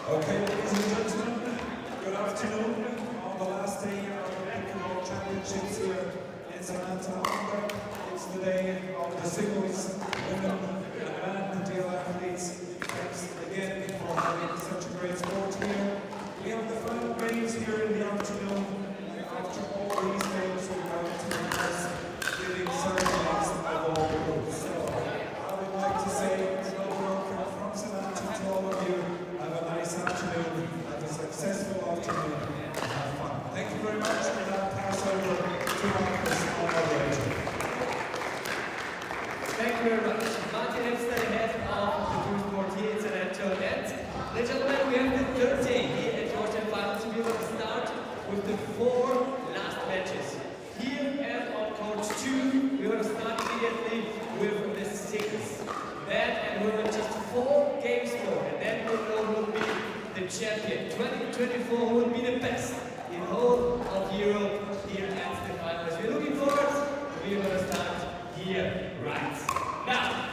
Okay, ladies and gentlemen, good afternoon. On the last day of the Pickleball Championships here in Arlberg, it's the day of the singles, women and men, deal athletes. Thanks again for having such a great sport here. We have the final games here in the afternoon, and after all these games we're going to discuss giving ceremonies of all groups. So I would like to say welcome from Ceremonial to all of you. Have a nice afternoon, have a successful afternoon, and have fun. Thank you very much, and I'll pass over to Marcus, our moderator. Thank you very much. Martin Hempstead, head of the group board here in San Antonio. And gentlemen, we have the third day here at Georgia Finals. We're going to start with the 4 last matches. Here and on court 2, we're going to start immediately with the singles. Then, and we're going just 4 games more, and then we'll know who will be the champion. 2024 who will be the best in whole of Europe here at the finals. We're looking forward. We're going to start here right now.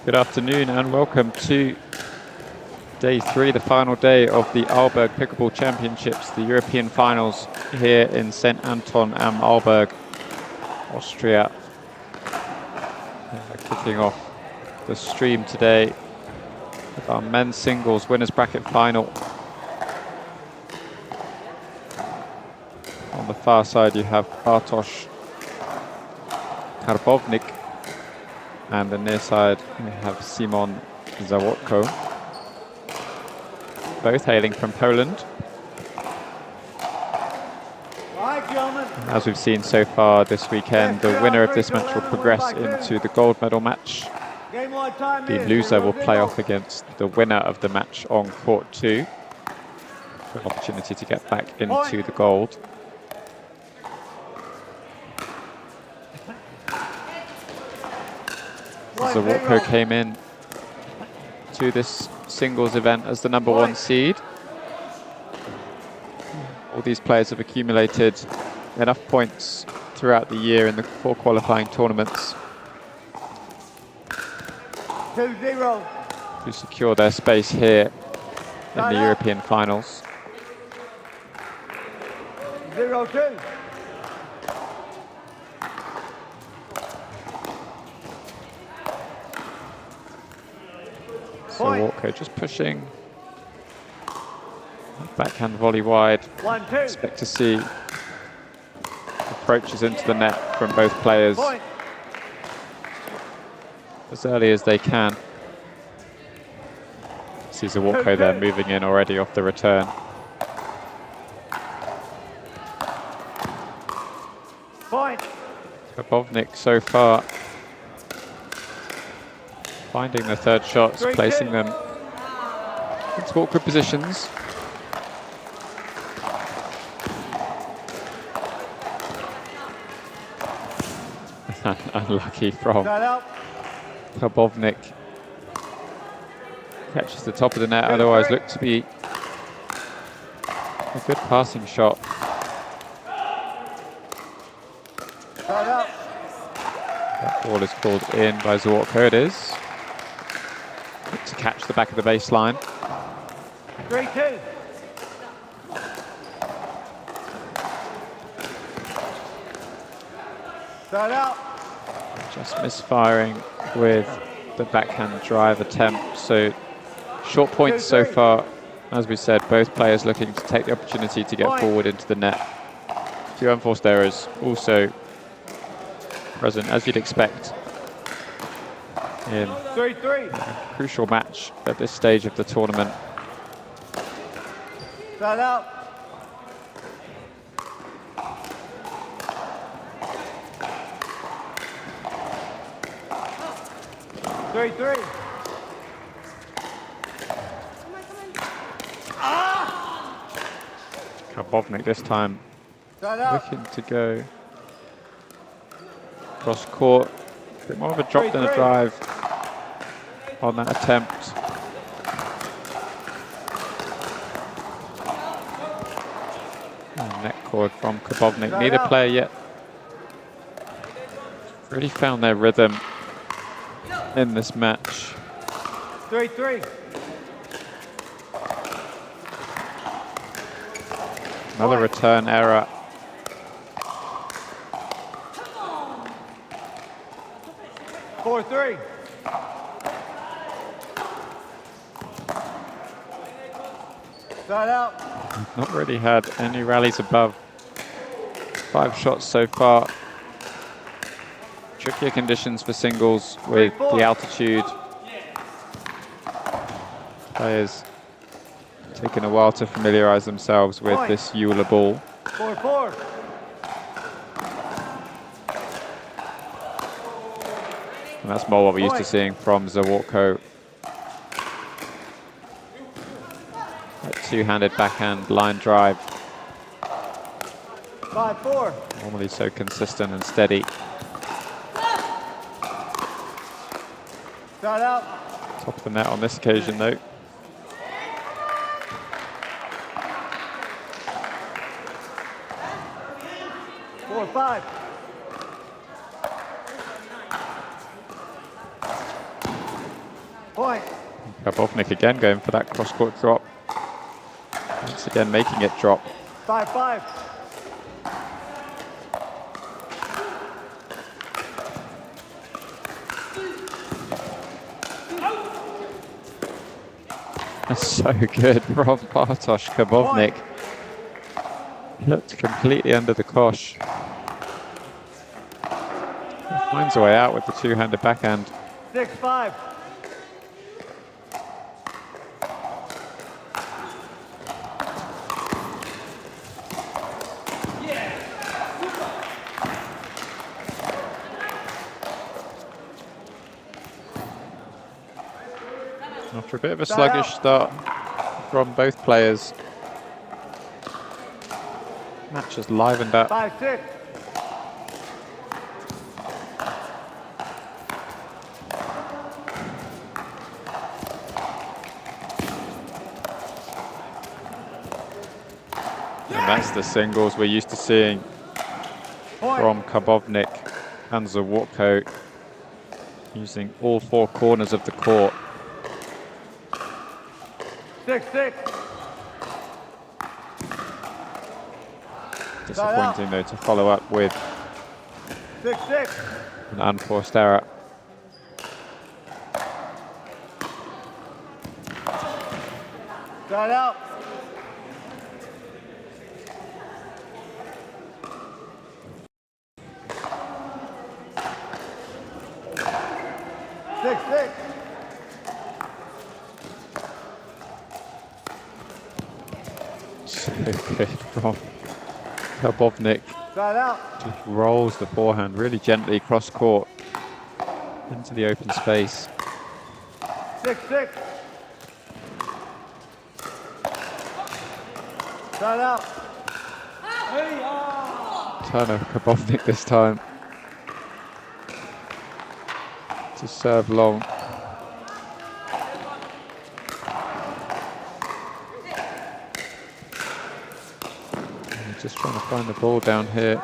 Good afternoon and welcome to day 3, the final day of the Arlberg Pickleball Championships, the European finals here in St. Anton am Arlberg, Austria. Kicking off the stream today with our men's singles winners bracket final. On the far side you have Bartosz Karbownik, and the near side we have Simon Zawodko, both hailing from Poland. As we've seen so far this weekend, the winner of this match will progress into the gold medal match. The loser will play off against the winner of the match on court 2 for an opportunity to get back into the gold. Zawodko came in to this singles event as the #1 seed. All these players have accumulated enough points throughout the year in the 4 qualifying tournaments 2-0 to secure their space here in the European finals. 0-2. So Walker just pushing. Backhand volley wide. 1-2. Expect to see approaches into the net from both players as early as they can. see Zawotko there moving in already off the return. Point. Kabovnik so far finding the third shots, placing them into awkward positions. Unlucky from Kabovnik. Catches the top of the net, otherwise looked to be a good passing shot. That ball is called in by Zawotko, it is. Good to catch the back of the baseline. 3-2. Start out. Just misfiring with the backhand drive attempt. So short points so far. As we said, both players looking to take the opportunity to get forward into the net. A few unforced errors also present, as you'd expect in a crucial match at this stage of the tournament. Start out. Three. Kabovnik this time looking to go cross court. A bit more of a drop than a drive on that attempt. And net cord from Kabovnik. Neither player yet really found their rhythm in this match. 3-3. Another return error. Four, 3. Start out. Not really had any rallies above 5 shots so far. Trickier conditions for singles with the altitude. Players taking a while to familiarise themselves with this Euler ball. 4-4. And that's more what we're used to seeing from Zawotko. That two-handed backhand line drive. 5-4. Normally so consistent and steady. Start out. Top of the net on this occasion though. Four, 5. Point. Kabovnik again going for that cross-court drop. Once again making it drop. 5-5. That's so good from Bartosz Kabovnik. Looked completely under the kosh. Finds a way out with the two-handed backhand. 6-5. After a bit of a sluggish start from both players, match has livened up. 5-6. And that's the singles we're used to seeing from Kabovnik and Zawotko, using all 4 corners of the court. 6-6. Disappointing though to follow up with 6-6. an unforced error. Start out. So good from Karbovnik. Side out. Just rolls the forehand really gently cross court into the open space. 6-6. Side out. Turn of Karbovnik this time to serve long. And just trying to find the ball down here.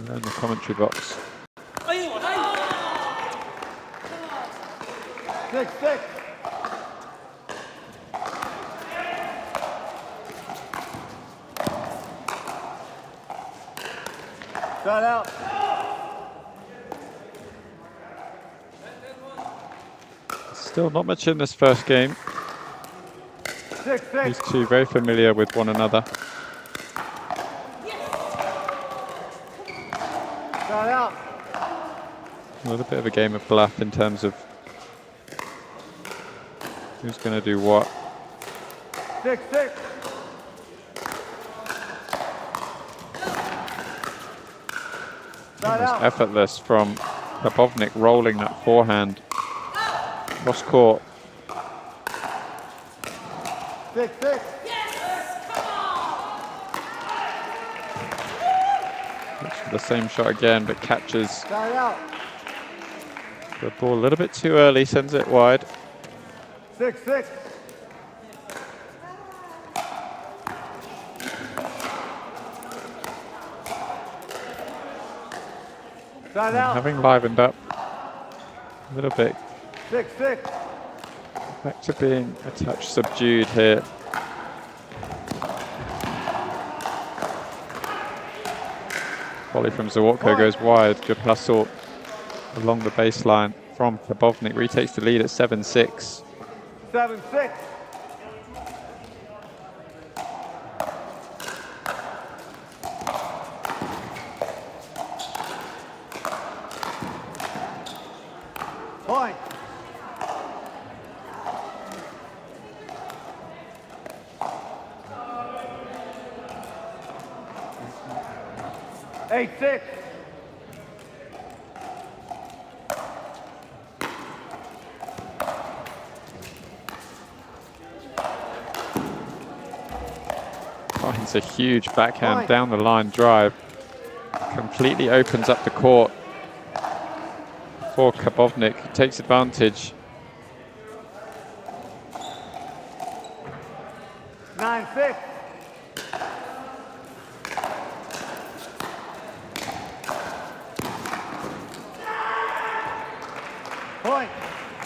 Around the commentary box. 6-6. Side out. Still not much in this first game. 6-6. These two very familiar with one another. Side out. A little bit of a game of bluff in terms of who's going to do what. 6-6. Side Almost out. effortless from Karbovnik rolling that forehand cross court. 6-6. Looks for the same shot again, but catches Side out. the ball a little bit too early, sends it wide. 6-6. Side out. Having livened up a little bit, 6-6. back to being a touch subdued here. Volley from Zawotko goes wide. Good hustle along the baseline from Karbovnik. Retakes the lead at 7-6. 7-6. Point. Eight, 6. Finds a huge backhand down the line drive. Completely opens up the court for Karbovnik. Takes advantage. 9-6. Point.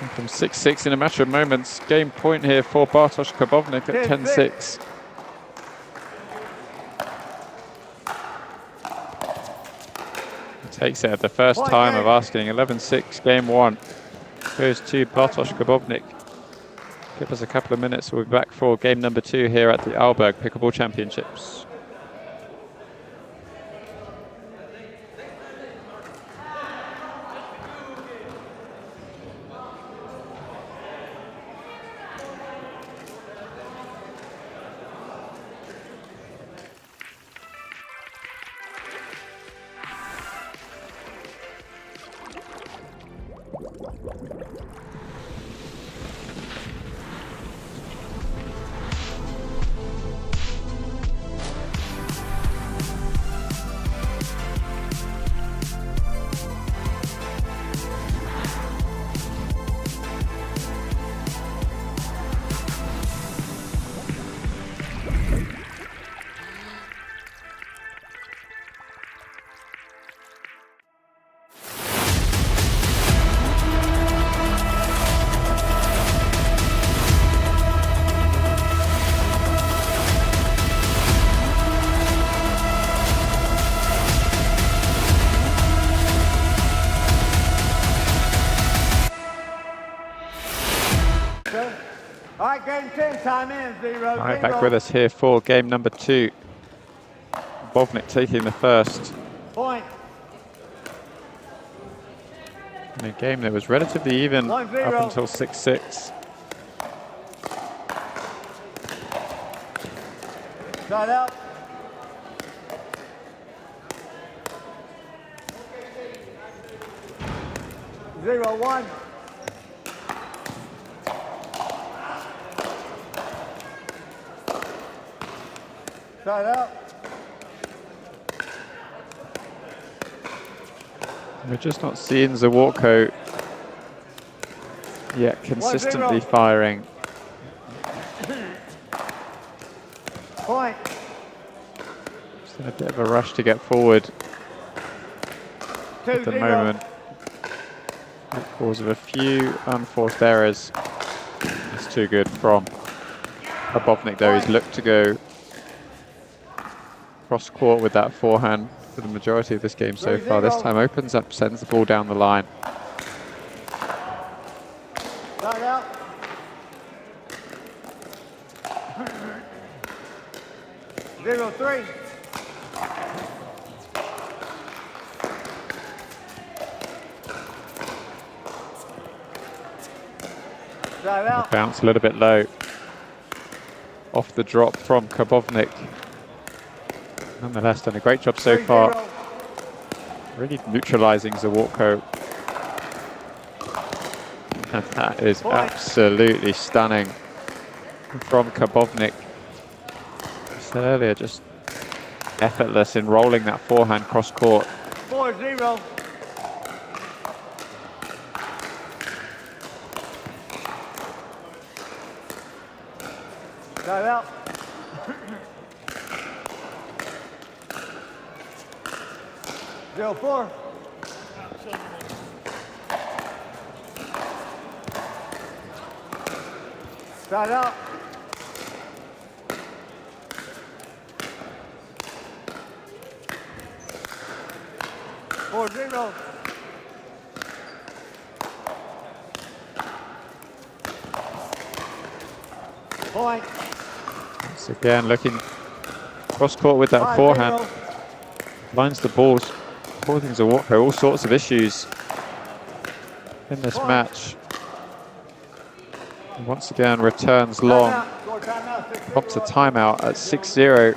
And from 6-6 in a matter of moments. Game point here for Bartosz Karbovnik at 10-6. Takes it at the first time of asking. 11-6, game one. Goes to Bartosz Karbovnik. Give us a couple of minutes. We'll be back for game number 2 here at the Arlberg Pickleball Championships. All right, game 10, time in, 0. All right, back with us here for game number 2. Karbovnik taking the first. Point. In a game that was relatively even 1-0. up until 6-6. Side out. 0-1. Side out. We're just not seeing Zawarko yet consistently 1-0. firing. Point. Just in a bit of a rush to get forward at the 2-0. moment. Because of a few unforced errors. It's too good from Karbovnik though. He's looked to go cross court with that forehand for the majority of this game so far. This time opens up, sends the ball down the line. Side out. Zero, 3. Side out. Bounce a little bit low. Off the drop from Karbovnik. Nonetheless, done a great job so 3-0. far. Really neutralizing Zawarko. And that is absolutely stunning from Karbovnik. I said earlier, just effortless in rolling that forehand cross court. 4-0. Side out. Zero, 4. Side out. 4-0. Point. Once again, looking cross court with that 5-0. forehand. Lines the balls, causing Zawarko all sorts of issues in this match. And once again, returns long. Score timeout, 6-0. Pops a timeout at 6-0.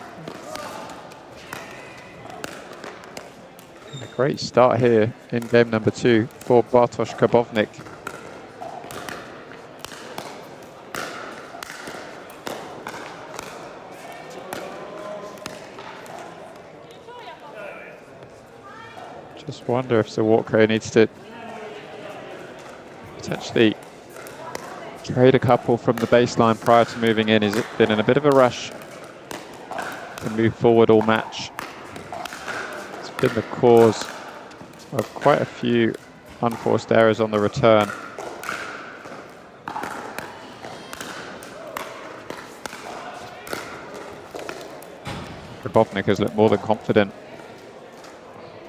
And a great start here in game number 2 for Bartosz Karbovnik. Just wonder if Zawarko needs to potentially trade a couple from the baseline prior to moving in. He's been in a bit of a rush to move forward all match. It's been the cause of quite a few unforced errors on the return. Karbovnik has looked more than confident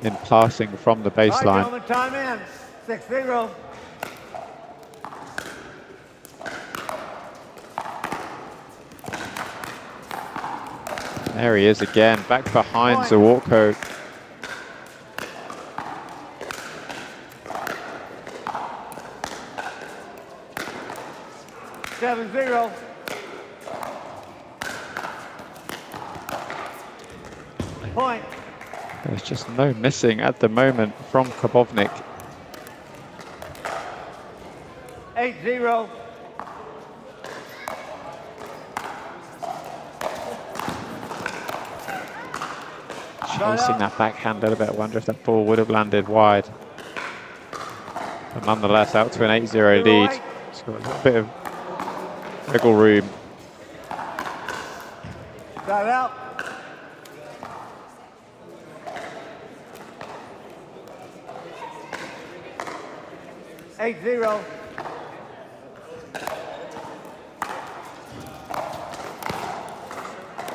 in passing from the All right, baseline. gentlemen, time in. 6-0. There he is again, back behind Zawarko. Seven, 0. Point. There's just no missing at the moment from Karbovnik. 8-0. Chasing that backhand a little bit. I wonder if that ball would have landed wide. But nonetheless, out to an 8-0 lead. It's got a little bit of wiggle room. Side out. Eight, 0.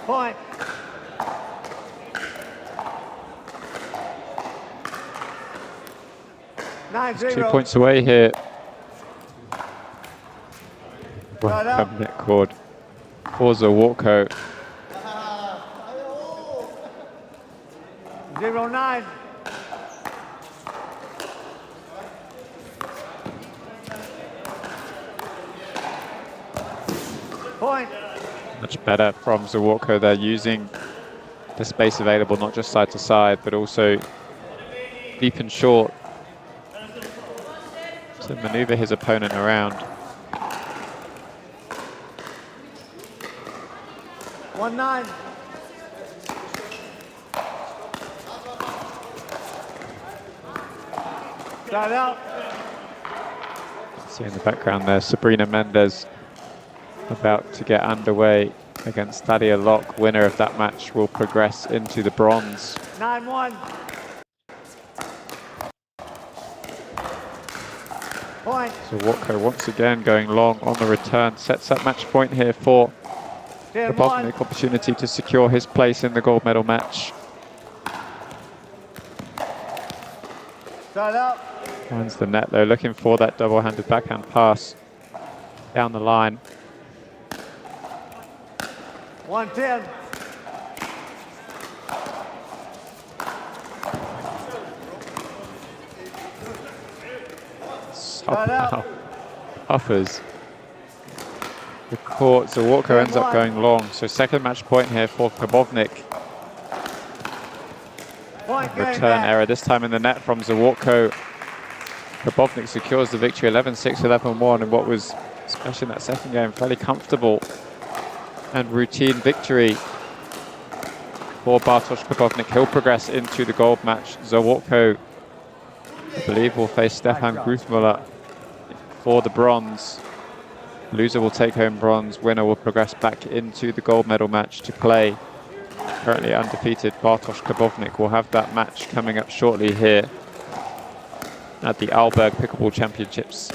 Point. 9-0. 2 points away here. Right up. Cabinet cord for Zawarko. 0-9. Point. Much better from Zawartko there, using the space available, not just side to side, but also deep and short to maneuver his opponent around. 1-9. Start out. See in the background there, Sabrina Mendez about to get underway against Thalia Locke. Winner of that match will progress into the bronze. 9-1. Point. So Zawartko once again going long on the return, sets up match point here for 10-1. Krbovnik, opportunity to secure his place in the gold medal match. Start out. Finds the net though, looking for that double-handed backhand pass down the line. 1-10. Somehow offers the court. Zawartko ends up going long. So second match point here for Krbovnik. Point game Return back. error, this time in the net from Zawartko. Krbovnik secures the victory, 11-6, 11-1, in what was, especially in that second game, fairly comfortable and routine victory for Bartosz Krbovnik. He'll progress into the gold match. Zawartko, I believe, will face Stefan Gruthmuller for the bronze. Loser will take home bronze. Winner will progress back into the gold medal match to play currently undefeated Bartosz Krbovnik. Will have that match coming up shortly here at the Arlberg Pickleball Championships.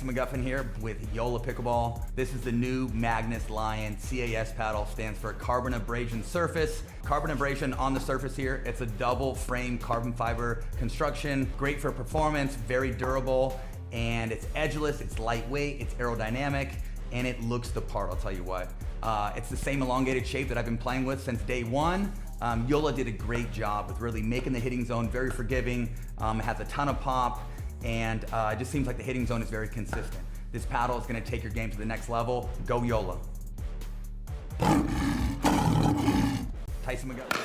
McGuffin here with Yola Pickleball. This is the new Magnus Lion CAS paddle, stands for carbon abrasion surface. Carbon abrasion on the surface here. It's a double frame carbon fiber construction, great for performance, very durable, and it's edgeless, it's lightweight, it's aerodynamic, and it looks the part, I'll tell you what. It's the same elongated shape that I've been playing with since day one. Yola did a great job with really making the hitting zone very forgiving. It has a ton of pop, and it just seems like the hitting zone is very consistent. This paddle is going to take your game to the next level. Go Yola. Tyson McGovern.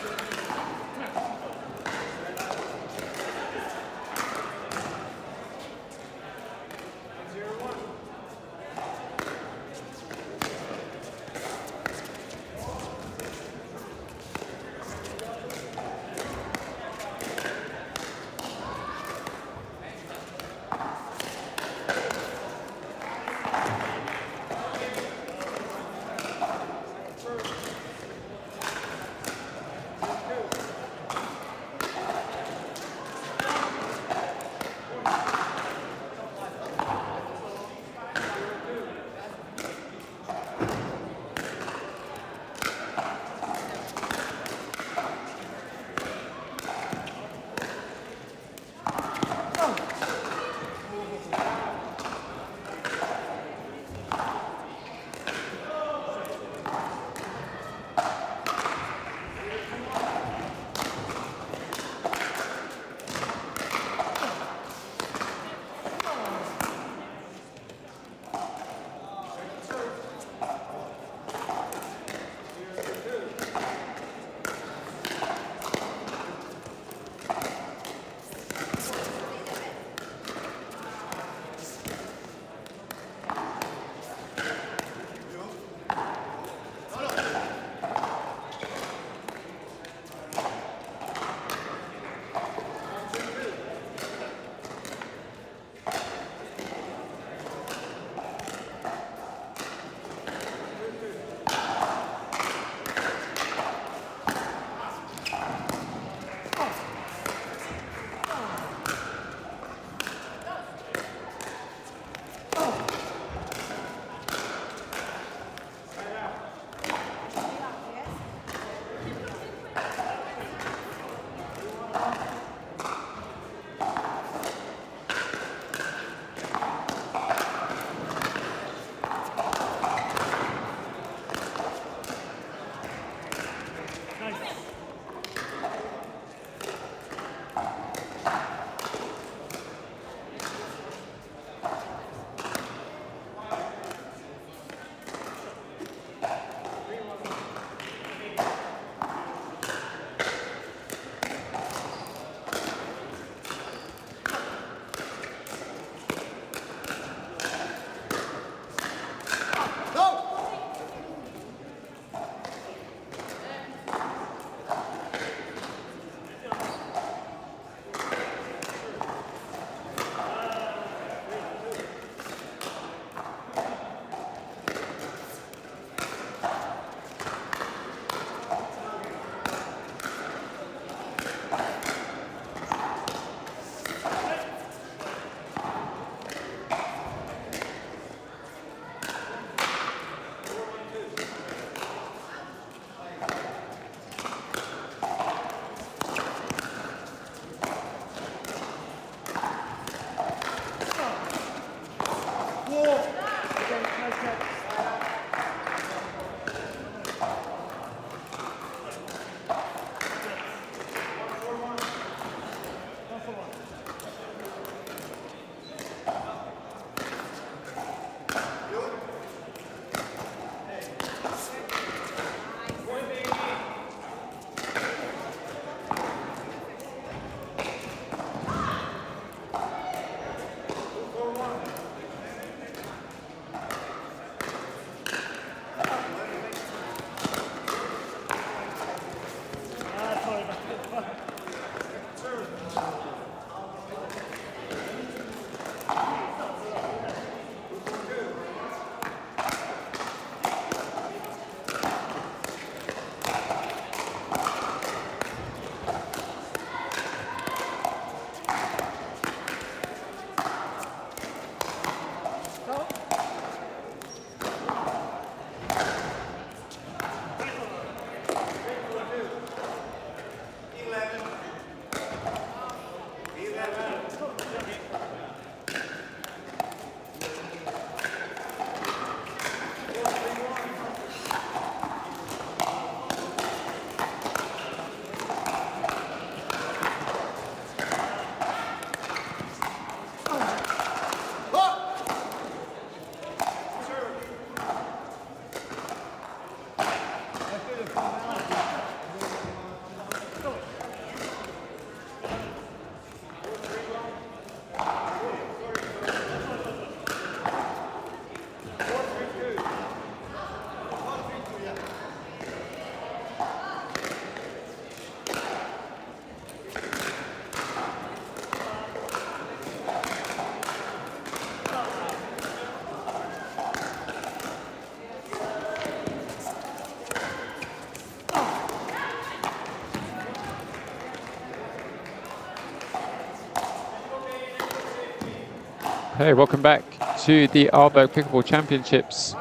Hey, welcome back to the Arlberg Pickleball Championships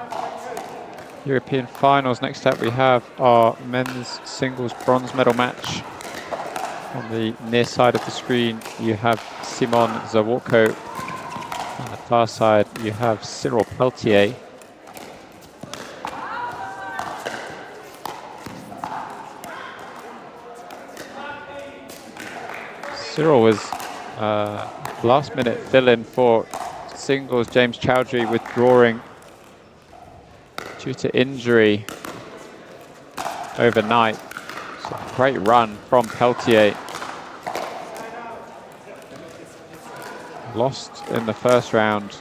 European Finals. Next up we have our men's singles bronze medal match. On the near side of the screen you have Simon Zaworko. On the far side you have Cyril Peltier. Cyril was last minute fill-in for singles. James Chowdhury withdrawing due to injury overnight. So great run from Peltier. Lost in the first round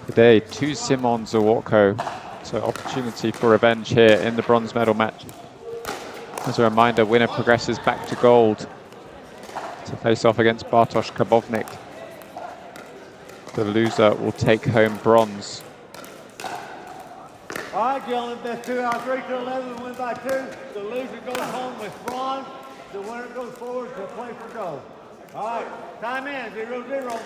today to Simon Zaworko. So opportunity for revenge here in the bronze medal match. As a reminder, winner progresses back to gold to face off against Bartosz Kabownik. The loser will take home bronze. All right, gentlemen, best 2 out of 3 to 11, win by 2. The loser goes home with bronze. The winner goes forward to play for gold. All right, time in, 0-0.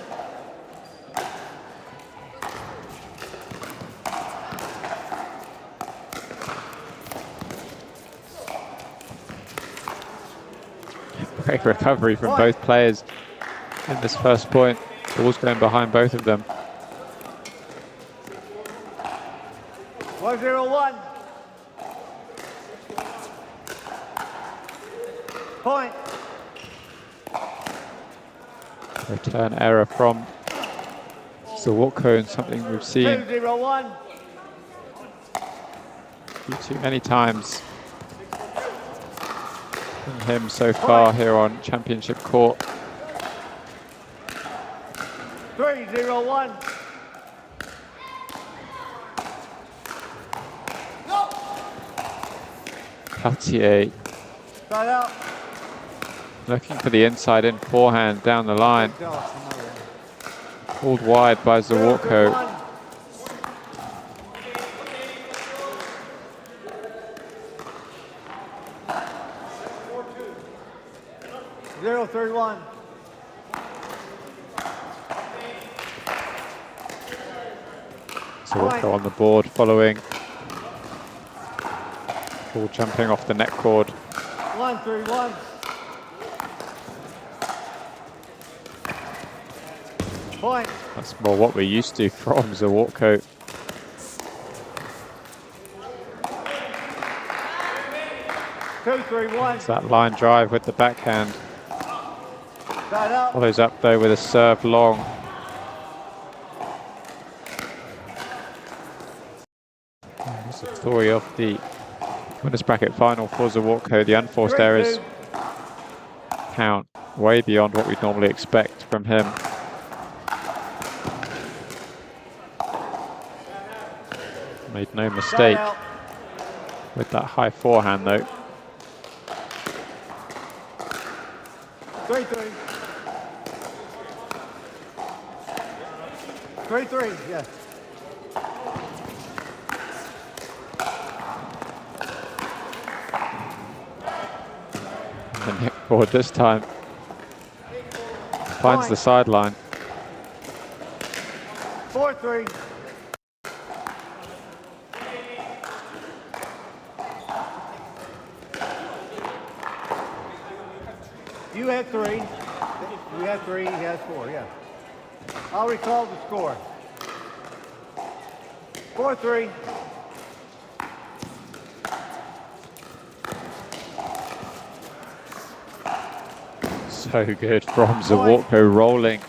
Great recovery from both players in this first point. Ball's going behind both of them. 1-0-1. Point. Return error from Zaworko, and something we've seen 2-0-1. too many times from him so far here on championship court. 3-0-1. Peltier Start out. looking for the inside in forehand down the line. Pulled wide by Zaworko. 0-3-1. Zaworko on the board following. Ball jumping off the net cord. 1-3-1. Point. That's more what we're used to from Zaworko. 2-3-1. It's that line drive with the backhand. Start out. Follows up though with a serve long. That's the story of the winners bracket final for Zaworko. The unforced errors count way beyond what we'd normally expect from him. Made no mistake with that high forehand though. 3-3. 3-3, yes. And Nick Ford this time finds the sideline. 4-3. You had 3. You had 3, he has 4, yeah. I'll recall the score. 4-3. So good from Zaworko, rolling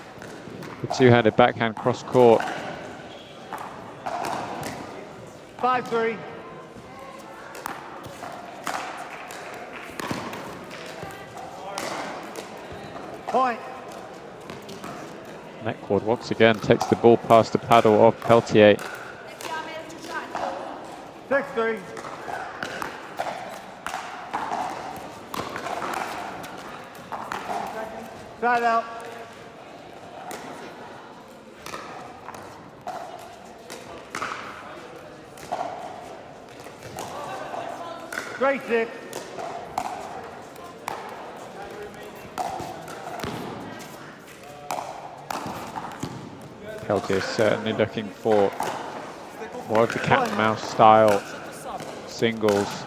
the two-handed backhand cross court. 5-3. Point. Net cord once again takes the ball past the paddle of Peltier. 6-3. Side out. Straight 6. Peltier is certainly looking for more of the cat and mouse style singles.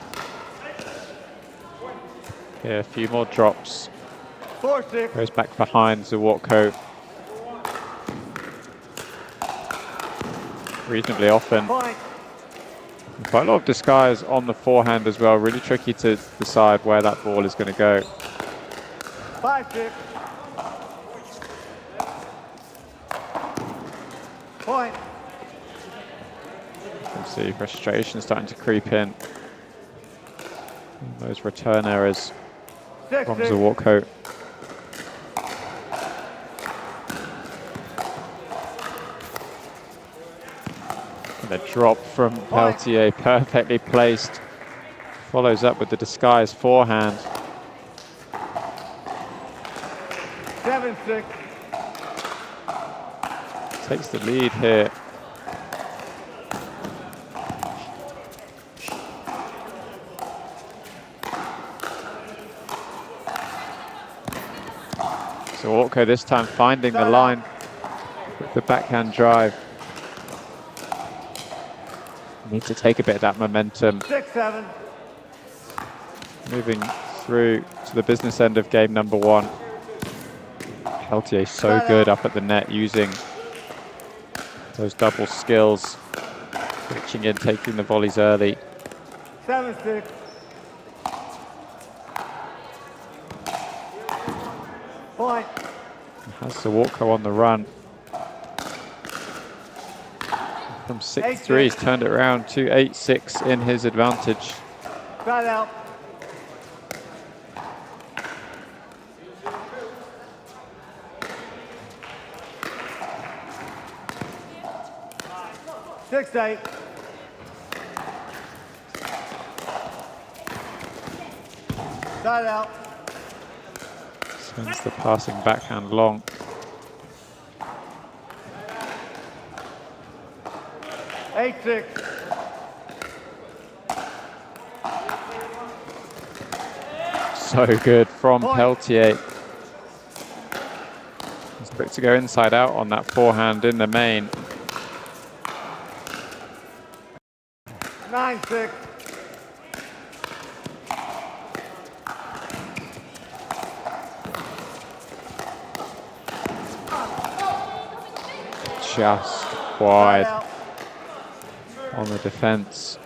Here, a few more drops. 4-6. Goes back behind Zawotko. Reasonably often. Point. Quite a lot of disguise on the forehand as well. Really tricky to decide where that ball is going to go. 5-6. Point. You see frustration starting to creep in. Those return errors from 6-6. Zawotko. And the drop from Peltier, perfectly placed. Follows up with the disguised forehand. 7-6. Takes the lead here. So Zawotko this time finding the line with the backhand drive. Need to take a bit of that momentum. 6-7. Moving through to the business end of game number 1. Peltier so good up at the net, using those double skills, reaching in, taking the volleys early. 7-6. Point. Has Zawotko on the run. From 6-3, he's turned it around to 8-6 in his advantage. Side out. Six, 8. Side out. Sends the passing backhand long. Eight, 6. So good from Peltier. He's quick to go inside out on that forehand in the main. 9-6. Just wide on the defense.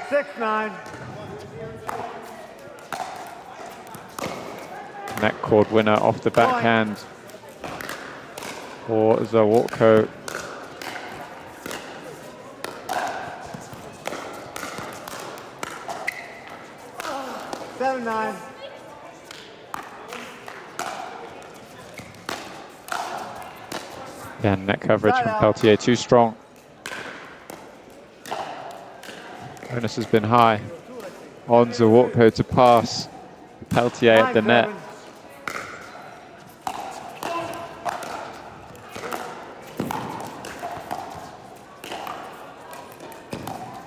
6-9. Net cord winner off the backhand for Zawotko. Again, net coverage from Peltier too strong. Bonus has been high on Zawotko to pass Peltier at the net.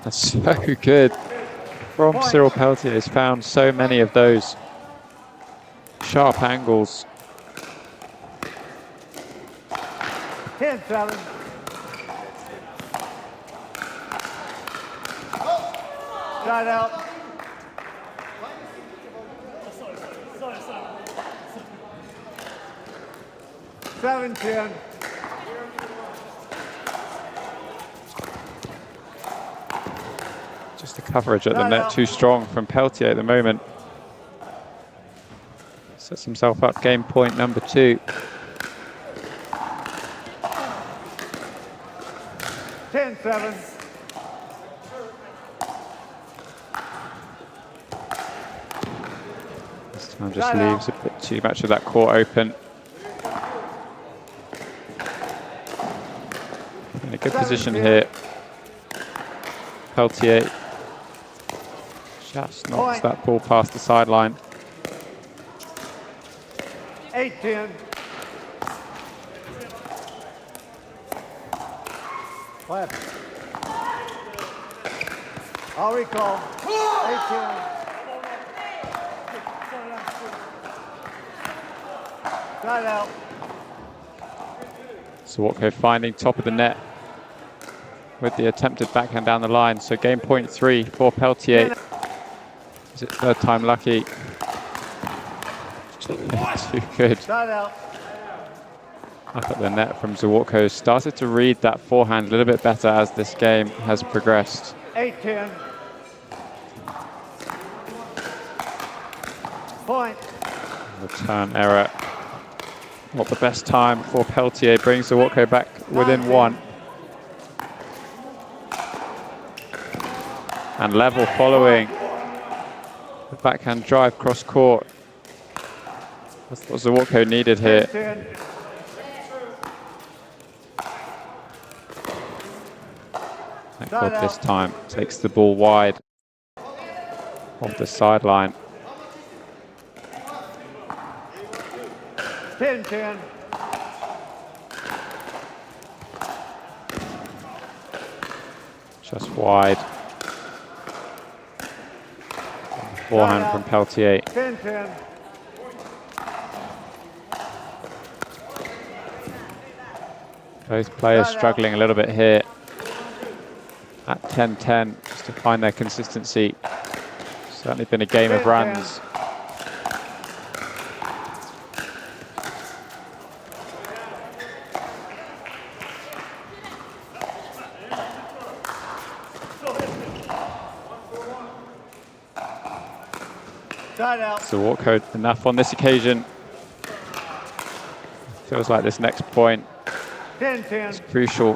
That's so good from Cyril Peltier. He's found so many of those sharp angles. 10-7. Side out. Sorry. 7-10. Just the coverage at the net too strong from Peltier at the moment. Sets himself up game point number 2. 10-7. And just leaves a bit too much of that court open. In a good position here. Peltier just knocks that ball past the sideline. 8-10. Left. I'll recall. 8-10. Side out. Sawatko finding top of the net with the attempted backhand down the line. So game point 3 for Peltier. Is it third time lucky? Too good. Side out. Up at the net from Sawatko. Started to read that forehand a little bit better as this game has progressed. 8-10. Point. Return error. Not the best time for Peltier. Brings Sawatko back within 1. And level following the backhand drive cross court. That's what Sawatko needed here. 10-10. Thank God this time takes the ball wide off the sideline. 10-10. Just wide. Forehand from Peltier. 10-10. Both players struggling a little bit here at 10-10 just to find their consistency. Certainly been a game of runs. Sawatko enough on this occasion. Feels like this next point 10-10. is crucial.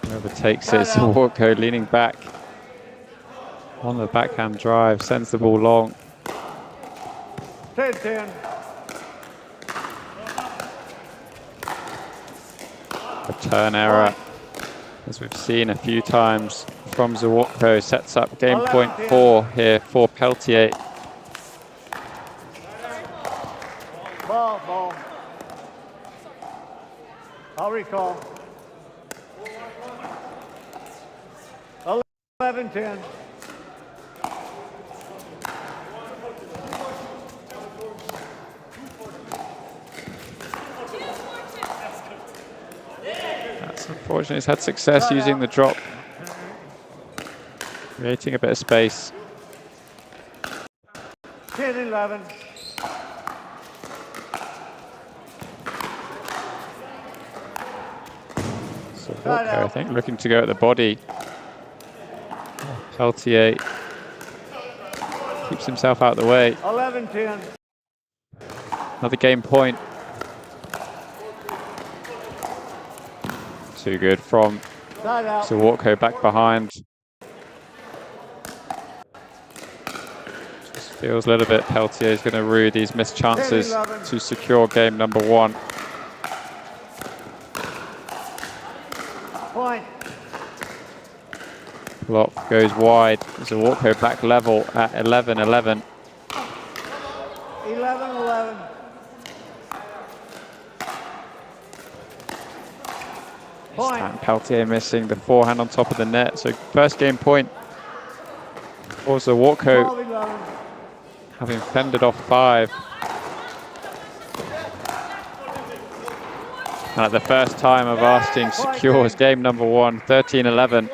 Whoever takes it, Sawatko leaning back on the backhand drive, sends the ball long. 10-10. Return error, as we've seen a few times from Sawatko, sets up game point 4 here for Peltier. Ball. I'll recall. 11-10. That's unfortunate. He's had success using the drop, creating a bit of space. 10-11. Sawatko, I think, looking to go at the body. Peltier keeps himself out of the way. 11-10. Another game point. Too good from Side out. Sawatko back behind. Just feels a little bit Peltier is going to rue these missed chances to secure game number 1. Point. Block goes wide. Sawatko back level at 11-11. 11-11. Point. And Peltier missing the forehand on top of the net. So first game point for Sawatko, 12-11. having fended off 5. And at the first time of our team secures game number 1, 13-11.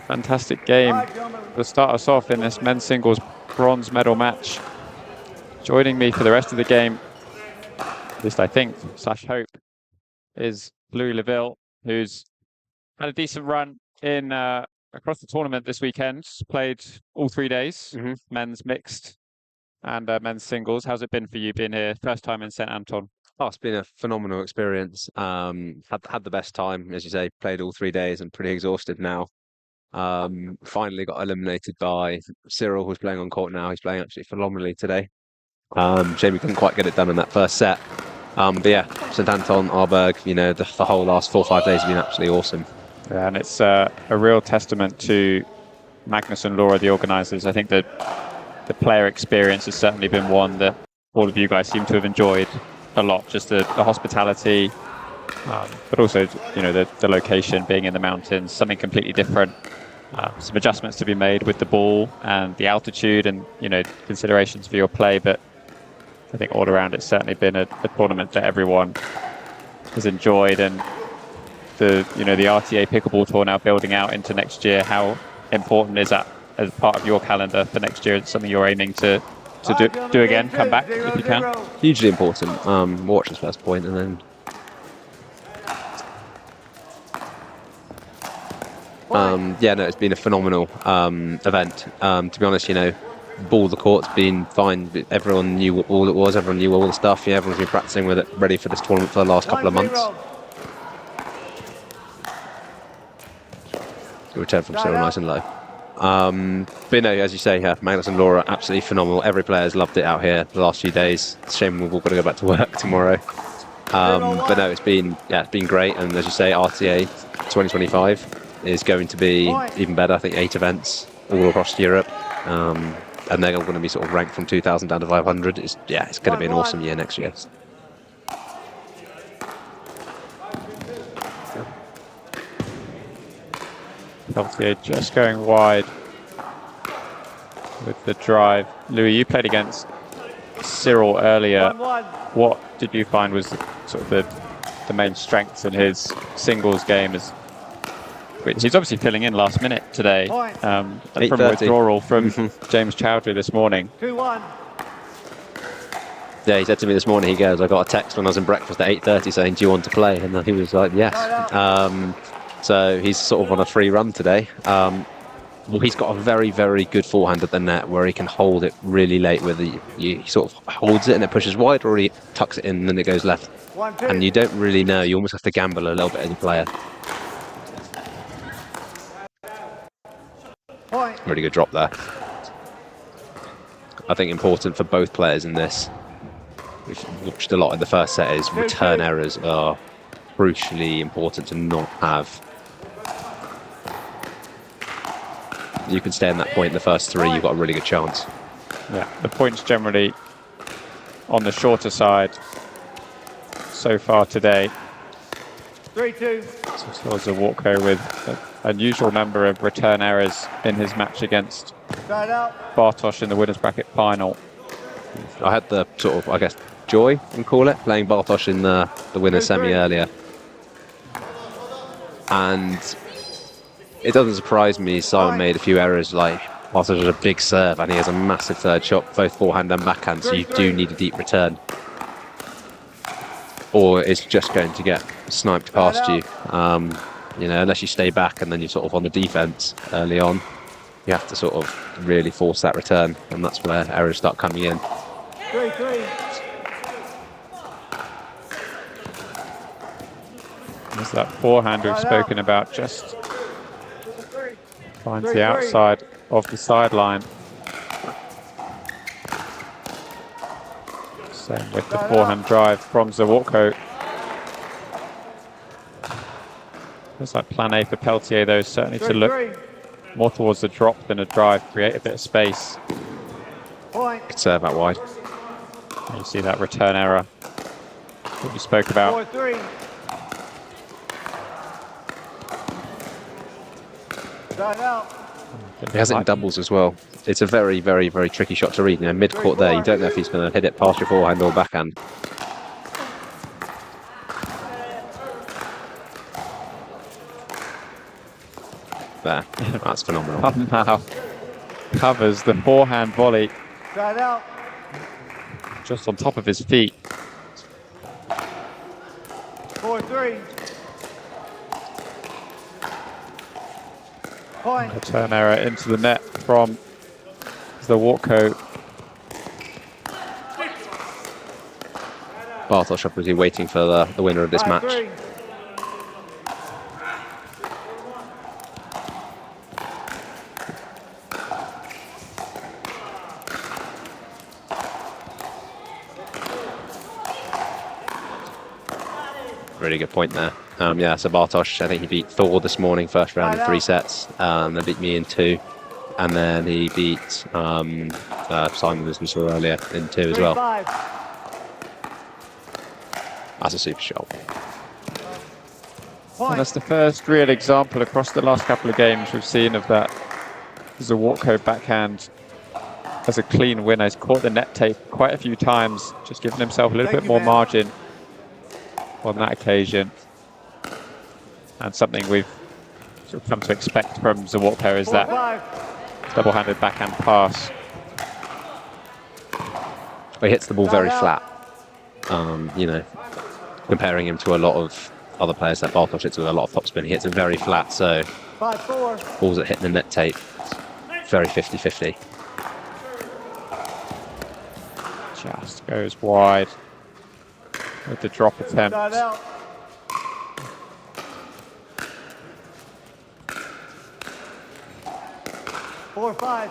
Fantastic game to start us off in this men's singles bronze medal match. Joining me for the rest of the game, at least I think, / hope, is Louis Leville, who's had a decent run in across the tournament this weekend. Played all 3 days, men's mixed and men's singles. How's it been for you being here, first time in St Anton? Oh, it's been a phenomenal experience. Had the best time, as you say. Played all 3 days and pretty exhausted now. Finally got eliminated by Cyril, who's playing on court now. He's playing actually phenomenally today. Shame we couldn't quite get it done in that first set. But yeah, St Anton, Arlberg, you know, the whole last 4 or 5 days have been absolutely awesome. Yeah, and it's a real testament to Magnus and Laura, the organisers. I think that the player experience has certainly been one that all of you guys seem to have enjoyed a lot. Just the hospitality, but also, you know, the location, being in the mountains, something completely different. Some adjustments to be made with the ball and the altitude, and, you know, considerations for your play. But I think all around it's certainly been a tournament that everyone has enjoyed. And the RTA Pickleball Tour now building out into next year. How important is that as part of your calendar for next year? It's something you're aiming to do again, come back if you can? Hugely important. Watch this first point and then... yeah, no, it's been a phenomenal event. To be honest, you know, ball the court's been fine. Everyone knew what ball it was. Everyone knew all the stuff. Yeah, everyone's been practicing with it, ready for this tournament for the last couple of months. Good return from Cyril, nice and low. But no, as you say, Magnus and Laura, absolutely phenomenal. Every player's loved it out here the last few days. It's a shame we've all got to go back to work tomorrow. But no, it's been great. And as you say, RTA 2025 is going to be even better. I think 8 events all across Europe. And they're going to be sort of ranked from 2,000 down to 500. It's going to be an awesome year next year. Peltier just going wide with the drive. Louis, you played against Cyril earlier. What did you find was sort of the main strengths in his singles game? Which he's obviously filling in last minute today, from a withdrawal from James Chowdhury this morning. 2-1. Yeah, he said to me this morning, he goes, I got a text when I was in breakfast at 8:30 saying, do you want to play? And he was like, yes. So he's sort of on a free run today. Well, he's got a very, very good forehand at the net where he can hold it really late, whether he sort of holds it and it pushes wide, or he tucks it in and then it goes left. And you don't really know. You almost have to gamble a little bit as a player. Really good drop there. I think important for both players in this, we've watched a lot in the first set, is return errors are crucially important to not have. You can stay in that point in the first 3, you've got a really good chance. Yeah, the points generally on the shorter side so far today. 3-2. So Zawarko with an unusual number of return errors in his match against Bartosz in the winners bracket final. I had the sort of, I guess, joy, we can call it, playing Bartosz in the winners semi earlier. And it doesn't surprise me Simon made a few errors, like Bartosz has a big serve and he has a massive third shot, both forehand and backhand, so you do need a deep return. Or it's just going to get sniped past you. You know, unless you stay back and then you're sort of on the defense early on, you have to sort of really force that return, and that's where errors start coming in. 3-3. There's that forehand we've spoken about, just finds the outside of the sideline. Same with the forehand drive from Zawarko. Looks like plan A for Peltier, though, certainly to look more towards the drop than a drive, create a bit of space. Could serve out wide. And you see that return error that we spoke about. 4-3. He has it in doubles as well. It's a very, very, very tricky shot to read. You know, mid-court there, you don't know if he's going to hit it past your forehand or backhand. There, that's phenomenal. Now covers the forehand volley just on top of his feet. 4-3. A turn error into the net from Zawarko. Bartosz obviously waiting for the winner of this match. really good point there. Yeah, so Bartosz, I think he beat Thor this morning, first round in 3 sets. Then beat me in 2. And then he beat Simon, as we saw earlier, in 2 as well. That's a super shot. And that's the first real example across the last couple of games we've seen of that Zawartko backhand as a clean winner. He's caught the net tape quite a few times, just giving himself a little bit more margin on that occasion. And something we've sort of come to expect from Zawartko is that double-handed backhand pass. Well, he hits the ball very flat. You know, comparing him to a lot of other players that Bartosz hits with a lot of topspin, he hits it very flat, so balls that hit the net tape, very 50-50. Just goes wide with the drop attempt. 4-5.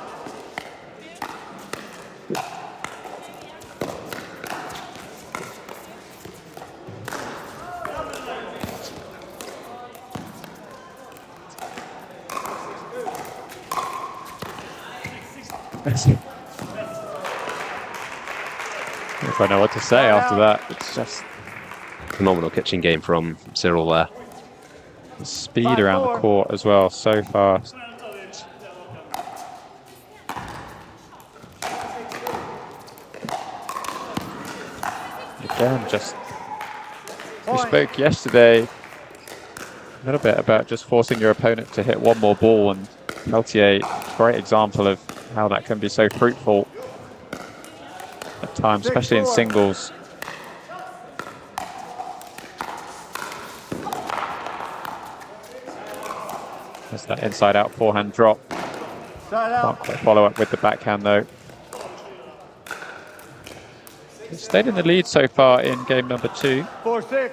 If I know what to say after that, it's just phenomenal kitchen game from Cyril there. the speed around the court as well, so fast. Again, just we spoke yesterday a little bit about just forcing your opponent to hit one more ball, and Peltier, great example of how that can be so fruitful at times, especially in singles. There's that inside-out forehand drop. Can't quite follow up with the backhand though. He's stayed in the lead so far in game number 2. 4-6.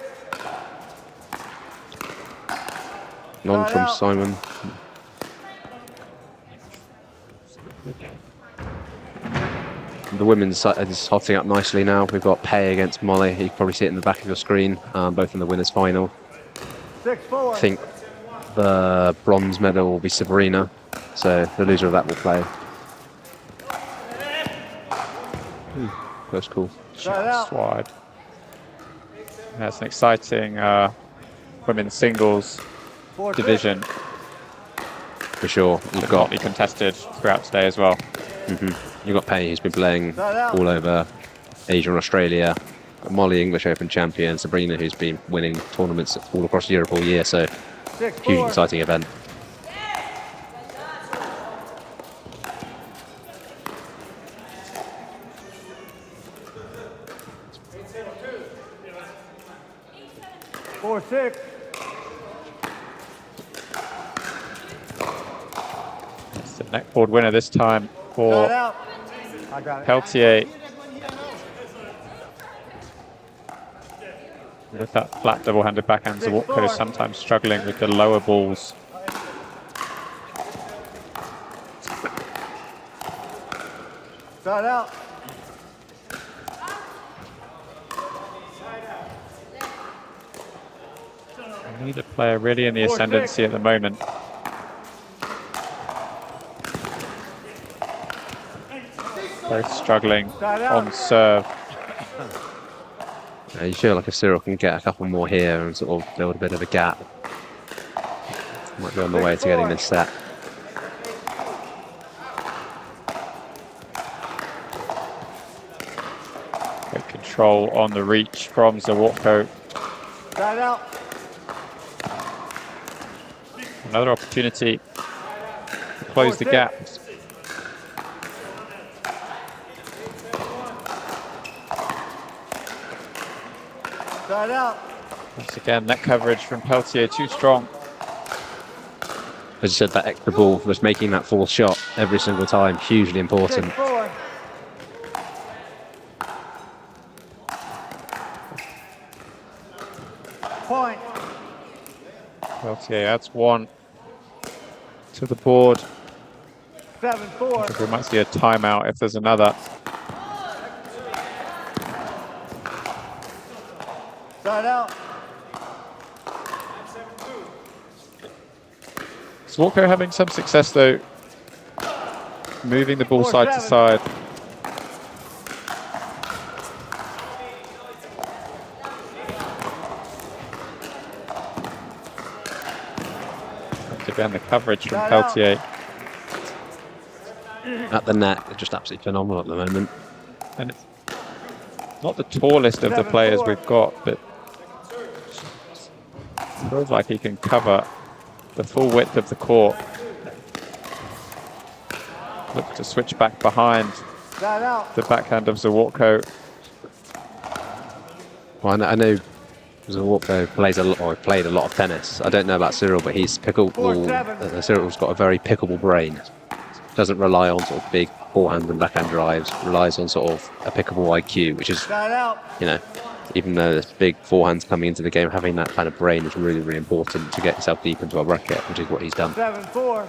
None from Simon. The women's side is hotting up nicely now. We've got Pei against Molly. You can probably see it in the back of your screen, both in the winners' final. 6-4. I think the bronze medal will be Sabrina, so the loser of that will play. That's cool. Just wide. That's an exciting women's singles division. For sure. You've got Hotly contested throughout today as well. You've got Pei, who's been playing all over Asia and Australia. Molly, English Open champion. Sabrina, who's been winning tournaments all across Europe all year. So, huge exciting event. It's the neckboard winner this time for Peltier. With that flat double-handed backhand, Zawartko is sometimes struggling with the lower balls. Side out. Neither player really in the ascendancy at the moment. Both struggling on serve. You feel like if Cyril can get a couple more here and sort of build a bit of a gap, might be on the way to getting this set. Great control on the reach from Zawartko. Side out. Another opportunity to close the gap. Side out. Once again, net coverage from Peltier too strong. As you said, that extra ball was making that fourth shot every single time, hugely important. 6-4. Point. Peltier adds one to the board. 7-4. I think we might see a timeout if there's another. Side out. Swartco having some success though, moving the ball side to side. And again, the coverage from Peltier. At the net, they're just absolutely phenomenal at the moment. And it's not the tallest of the players we've got, but feels like he can cover the full width of the court. Look to switch back behind the backhand of Zawartko. Well, I know Zawartko plays a lot, or played a lot of tennis. I don't know about Cyril, but he's pickleball. Cyril's got a very pickable brain. Doesn't rely on sort of big forehand and backhand drives. Relies on sort of a pickable IQ, which is, you know, even though there's big forehands coming into the game, having that kind of brain is really, really important to get yourself deep into a racket, which is what he's done. 7-4.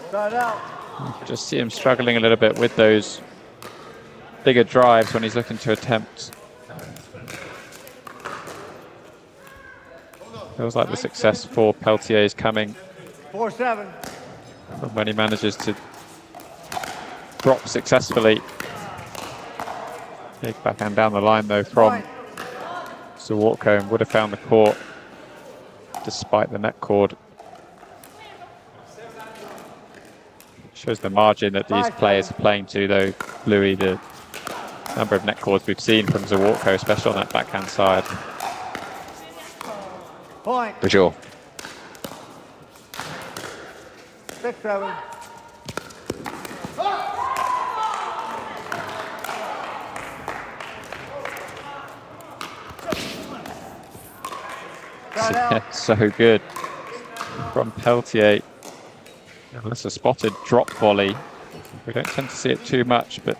Start out. You can just see him struggling a little bit with those bigger drives when he's looking to attempt. Feels like the success for Peltier is coming 4-7. when he manages to drop successfully. Big backhand down the line though from Zawartko, and would have found the court despite the net cord. Shows the margin that these players are playing to though, Louis, the number of net cords we've seen from Zawartko, especially on that backhand side. Point. For sure. 6-7. So good from Peltier. That's a spotted drop volley. We don't tend to see it too much, but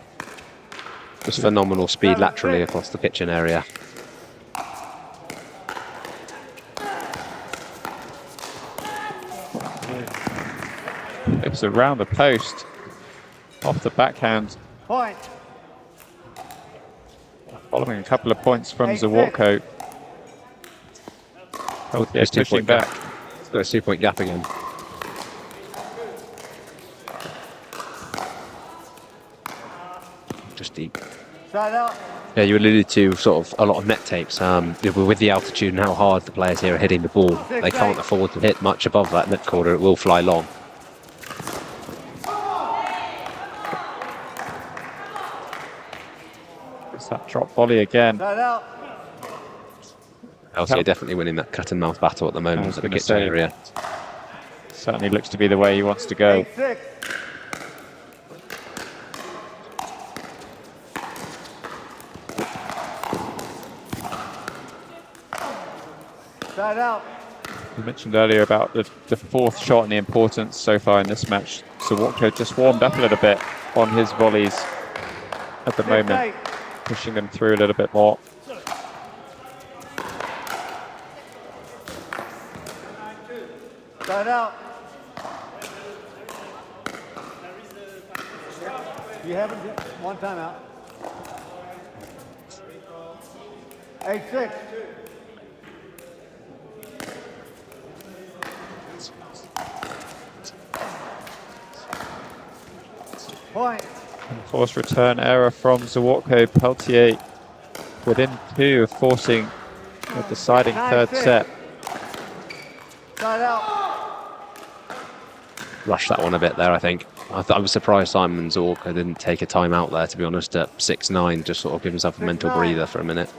Just phenomenal speed laterally across the kitchen area. it was around the post, off the backhand. Point. Following a couple of points from Zawartko. Peltier pushing back. It's got a 2-point gap again. Just deep. Side out. Yeah, you alluded to sort of a lot of net takes. With the altitude and how hard the players here are hitting the ball, they can't afford to hit much above that net cord or it will fly long. It's that drop volley again. Side out. LCA definitely winning that cut and mouth battle at the moment at the kitchen area. Certainly looks to be the way he wants to go. 8-6. Side out. You mentioned earlier about the fourth shot and the importance so far in this match. Zawartko just warmed up a little bit on his volleys at the moment, pushing them through a little bit more. Side out. You haven't one timeout. 8-6. Point. Forced return error from Zawartko. Peltier within 2 of forcing a deciding third set. Side out. Rushed that one a bit there, I think. I was surprised Simon Zawartko didn't take a time out there, to be honest, at 6-9, just sort of give himself a mental breather for a minute.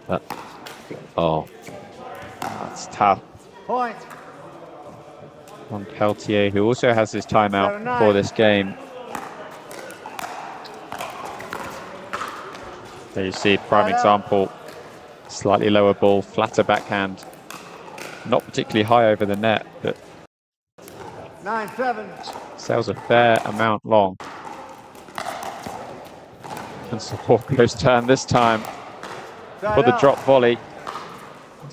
But, That's tough Point. on Peltier, who also has his timeout for this game. There you see, prime example, slightly lower ball, flatter backhand, not particularly high over the net, but 9-7. sails a fair amount long. And Zawartko's turn this time for the drop volley.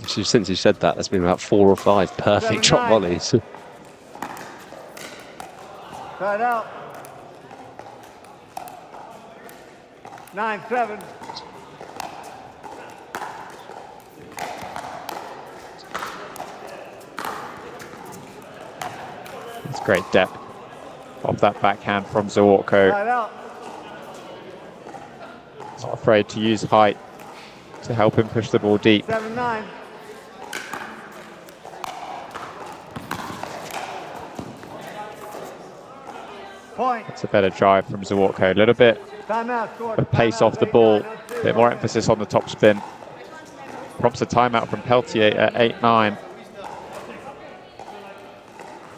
Since you said that, there's been about 4 or 5 perfect drop volleys. Side out. 9-7. Great depth of that backhand from Zawartko. Side out. Not afraid to use height to help him push the ball deep. 7-9. Point. It's a better drive from Zawartko. A little bit Timeout. Score. of pace off the ball, a bit more emphasis on the top spin. Prompts a timeout from Peltier at 8-9.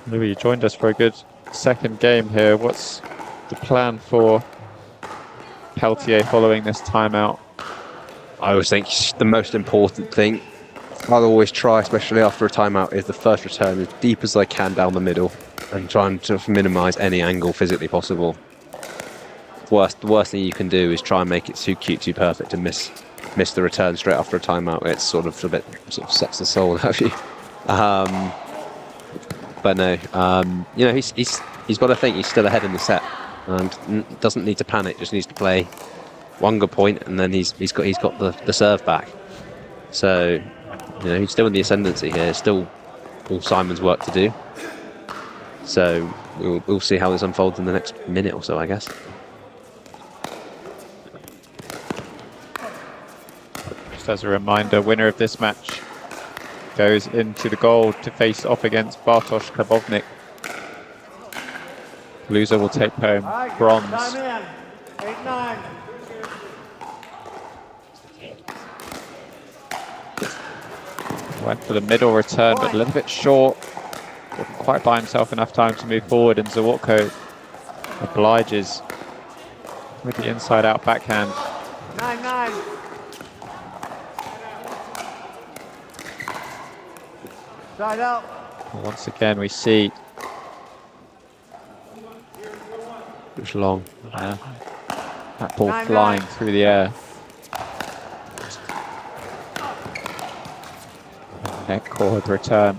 Louis, you joined us for a good second game here. What's the plan for Peltier following this timeout? I always think the most important thing I'll always try, especially after a timeout, is the first return as deep as I can down the middle and trying to minimise any angle physically possible. The worst thing you can do is try and make it too cute, too perfect, and miss the return straight after a timeout. It's sort of sucks the soul out of you. But no, you know, he's got to think he's still ahead in the set and doesn't need to panic. Just needs to play one good point, and then he's got the serve back. So, you know, he's still in the ascendancy here. Still all Simon's work to do. So we'll see how this unfolds in the next minute or so, I guess. Just as a reminder, winner of this match goes into the gold to face off against Bartosz Karbownik. Loser will take home bronze. Time in. 8-9. Went for the middle return, but a little bit short. Didn't quite buy himself enough time to move forward, and Zawartko obliges with the inside-out backhand. 9-9. Side out. Once again, we see It's long. that ball flying through the air. Neck cord return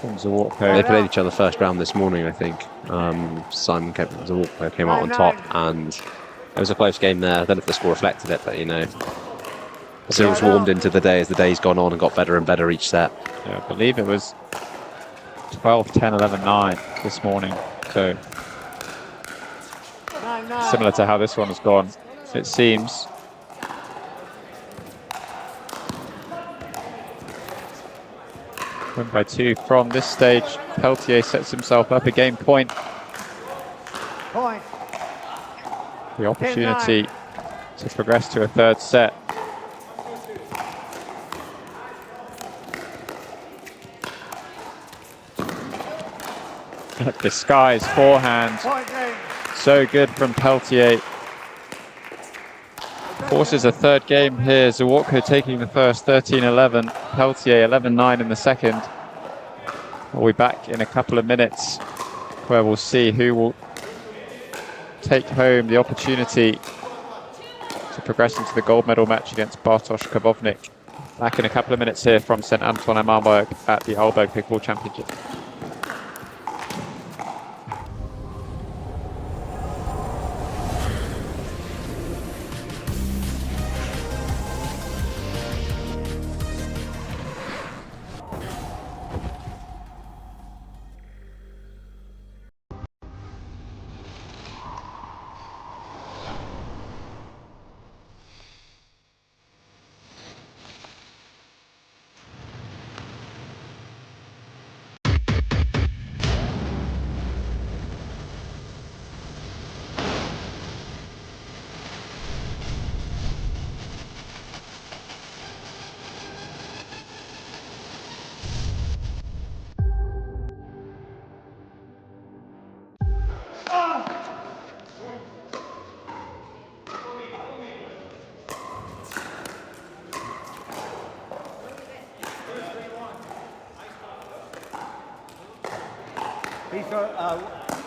from Zawartko. They played each other first round this morning, I think. Zawartko came out on top, and it was a close game there. I don't know if the score reflected it, but you know, Cyril's warmed into the day as the day's gone on and got better and better each set. Yeah, I believe it was 12-10, 11-9 this morning. So 9-9. similar to how this one has gone, it seems. Win by 2 from this stage. Peltier sets himself up a game point. Point. The opportunity to progress to a third set. Disguise forehand. Point game. So good from Peltier. Forces a third game here. Zawartko taking the first, 13-11. Peltier 11-9 in the second. We'll be back in a couple of minutes where we'll see who will take home the opportunity to progress into the gold medal match against Bartosz Karbownik. Back in a couple of minutes here from St. Anton am Arlberg at the Arlberg Pickleball Championship.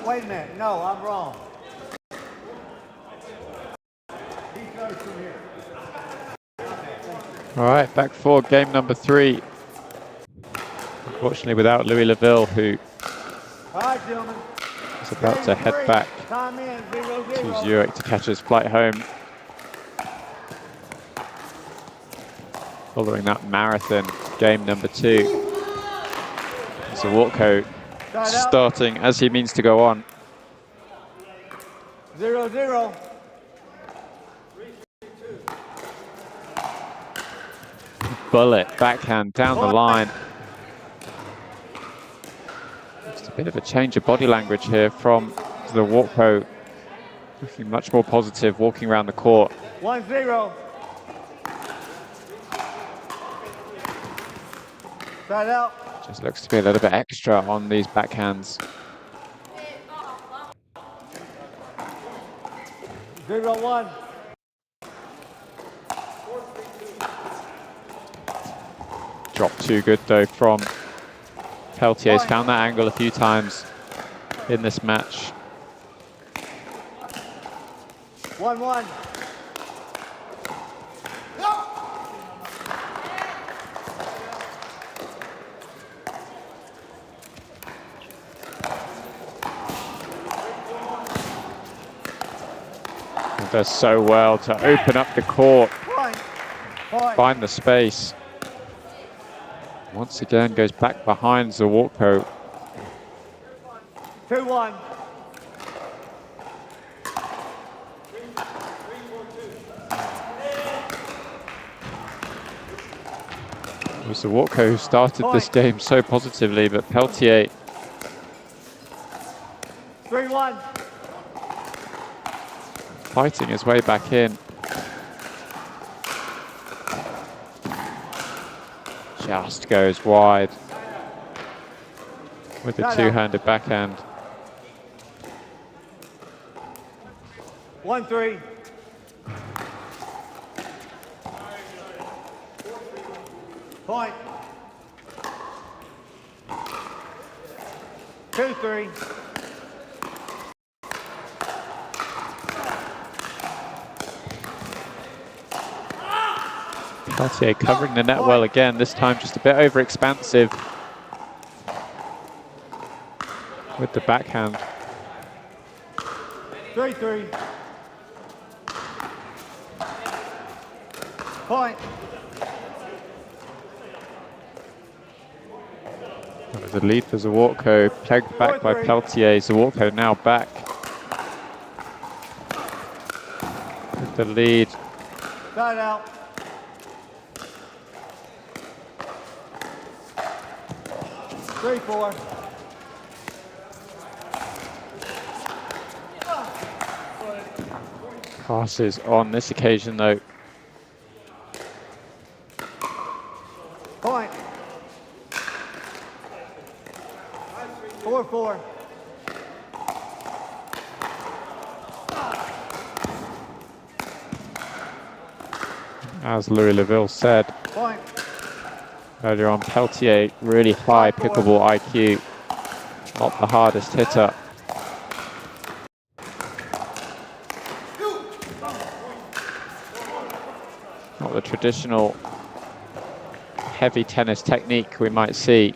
Wait a minute. No, I'm wrong. He goes from here. All right, back for game number 3. Unfortunately, without Louis Laville, who All right, gentlemen. is about to head back Time in. 0-0. to Zurich to catch his flight home. Following that marathon, game number 2. Zawartko starting as he means to go on. 0-0. Bullet backhand down the line. Just a bit of a change of body language here from the Walkpo. Looking much more positive walking around the court. 1-0. Side out. Just looks to be a little bit extra on these backhands. 0-1. Drop too good though from Peltier's found that angle a few times in this match. 1-1. He does so well to open up the court, Point. find the space. Once again goes back behind Zawalko. 2-1. It was Zawalko who started this game so positively, but Peltier 3-1. fighting his way back in. Just goes wide with the two-handed backhand. 1-3. Point. 2-3. Peltier covering the net well again, this time just a bit overexpansive with the backhand. 3-3. Point. That was a lead for Zawalko, pegged back by Peltier. Zawalko now back with the lead. Side out. 3-4. Passes on this occasion though. Point. 4-4. As Louis Leville said Point. earlier on, Peltier really high pickleball IQ, not the hardest hitter. Not the traditional heavy tennis technique we might see.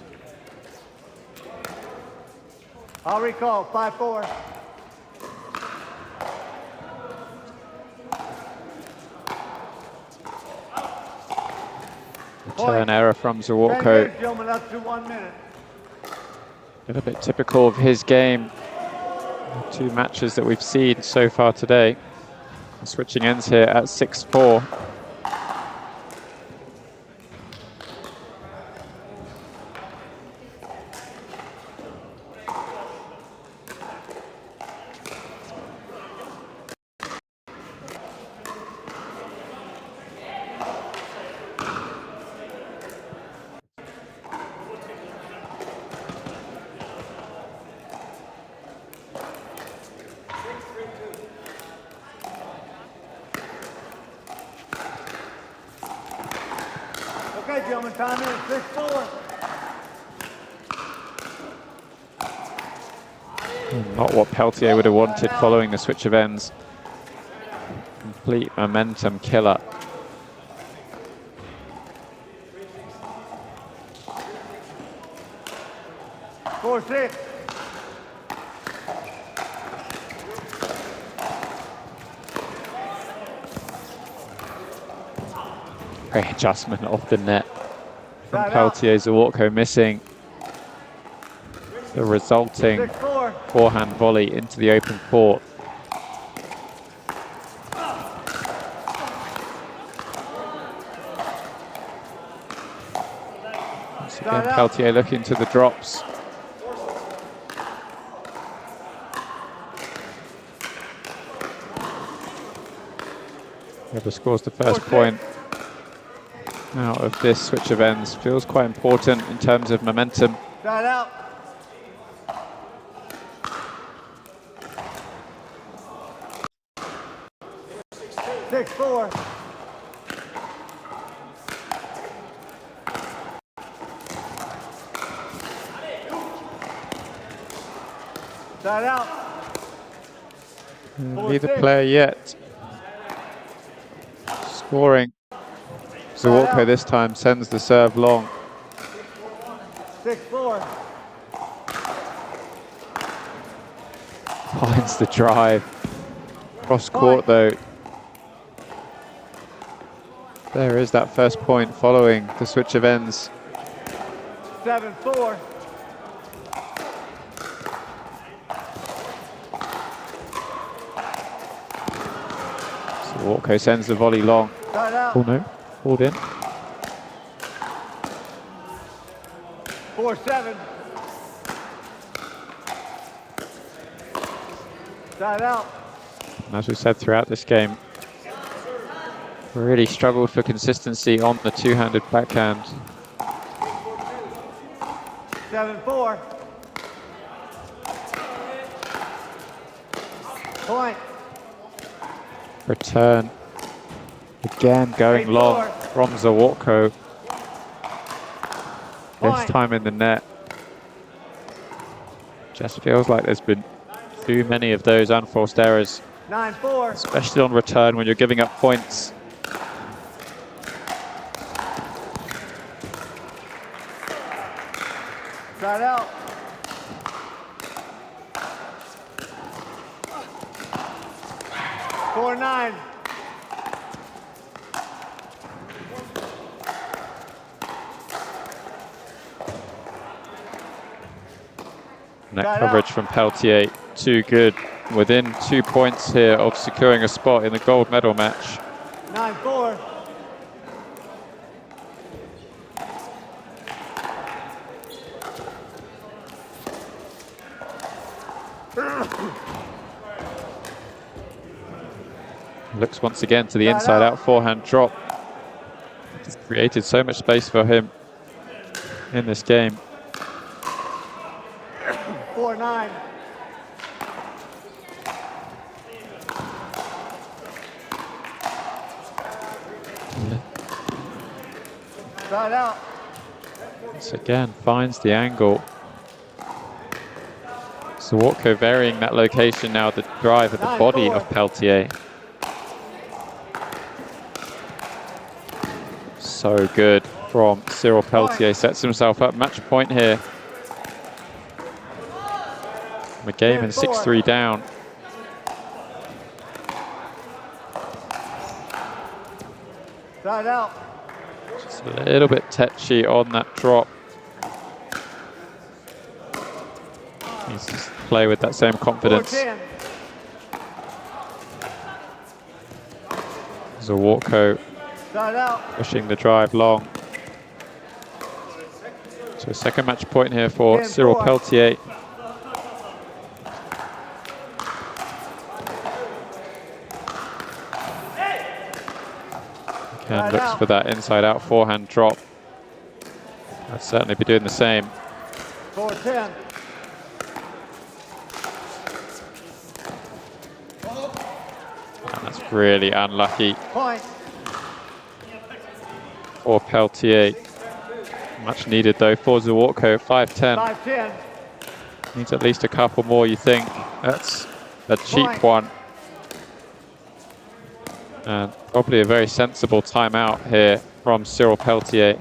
I'll recall. 5-4. Turn error from 10 Zawalko. minutes, gentlemen, up to 1 minute. A little bit typical of his game. The two matches that we've seen so far today. Switching ends here at 6-4. Okay, gentlemen, time in at 6-4. Not what Peltier would have wanted following the switch of ends. Complete momentum killer. Four, 6. Great adjustment off the net from Side out. Peltier. Zawalko missing. the resulting 6-4. forehand volley into the open court. Once again, Peltier looking to the drops. Whoever scores the first point out of this switch of ends feels quite important in terms of momentum. Side out. 6-4. Side out. Neither player yet scoring. Zawarko this time sends the serve long. 6-4. Finds the drive. Cross court though. There is that first point following the switch of ends. 7-4. Zawarko sends the volley long. Side out. Oh no, pulled in. 4-7. Side out. And as we said throughout this game, really struggled for consistency on the two-handed backhand. 7-4. Point. Return. Again going long from Zawarko. This time in the net. Just feels like there's been too many of those unforced errors, 9-4. especially on return when you're giving up points. Side out. 4-9. Net coverage from Peltier, too good. Within 2 points here of securing a spot in the gold medal match. 9-4. Looks once again to the inside out forehand drop. It's created so much space for him in this game. 4-9. Side out. Once again finds the angle. Zawarko varying that location now, the drive at the body of Peltier. So good from Cyril Peltier, sets himself up, match point here. The game in 6-3 down. Side out. Just a little bit tetchy on that drop. Needs to play with that same confidence. 4-10. Zawarko Side out. pushing the drive long. So second match point here for Cyril Peltier. Again, looks for that inside-out forehand drop. I'd certainly be doing the same. 4-10. And that's really unlucky Point. for Peltier. Much needed though for Zawarko. 5-10. 5-10. Needs at least a couple more, you think. That's a cheap one. And probably a very sensible timeout here from Cyril Peltier.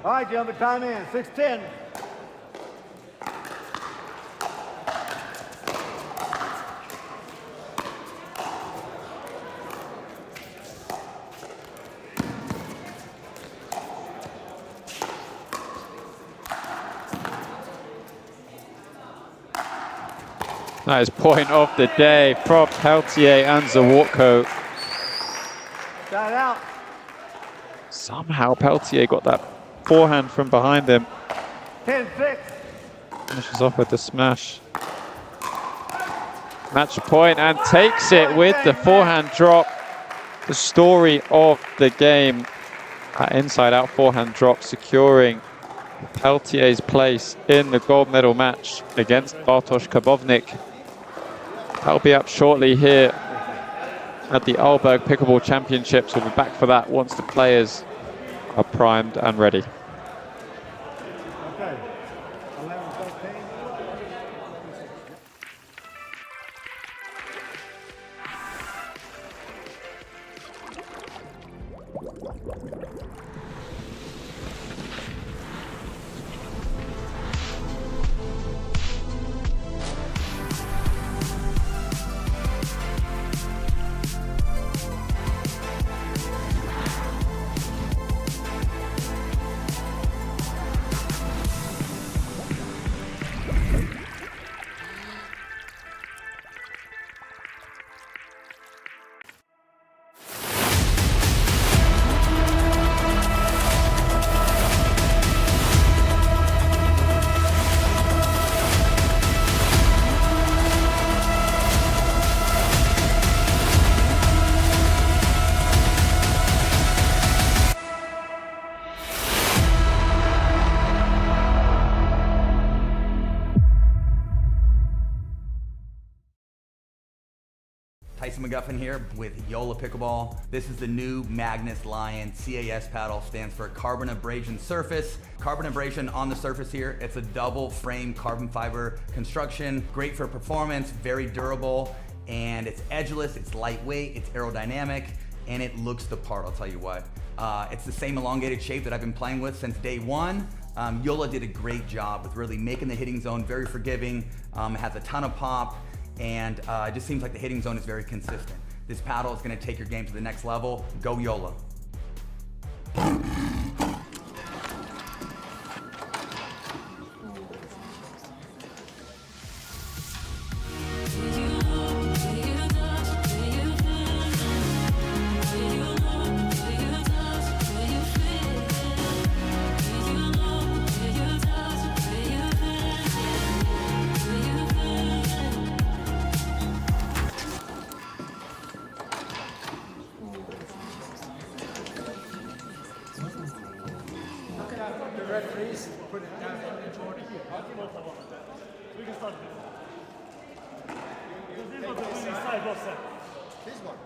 All right, gentlemen, time in. 6:10. That is point of the day from Peltier and Zawotko. Side out. Somehow Peltier got that forehand from behind him. 10-6. Finishes off with the smash. Match point and takes it with the forehand drop. The story of the game. That inside-out forehand drop securing Peltier's place in the gold medal match against Bartosz Kabownik. That'll be up shortly here at the Arlberg Pickleball Championships. We'll be back for that once the players are primed and ready. Okay. 11-13. Tyson McGuffin here with Yola Pickleball. This is the new Magnus Lion CAS paddle, stands for carbon abrasion surface. Carbon abrasion on the surface here. It's a double frame carbon fiber construction, great for performance, very durable, and it's edgeless, it's lightweight, it's aerodynamic, and it looks the part, I'll tell you what. It's the same elongated shape that I've been playing with since day one. Yola did a great job with really making the hitting zone very forgiving, has a ton of pop, and it just seems like the hitting zone is very consistent. This paddle is going to take your game to the next level. Go Yola. Referees, put it down in the corner. We can start this is not the winning side, what's that? This one.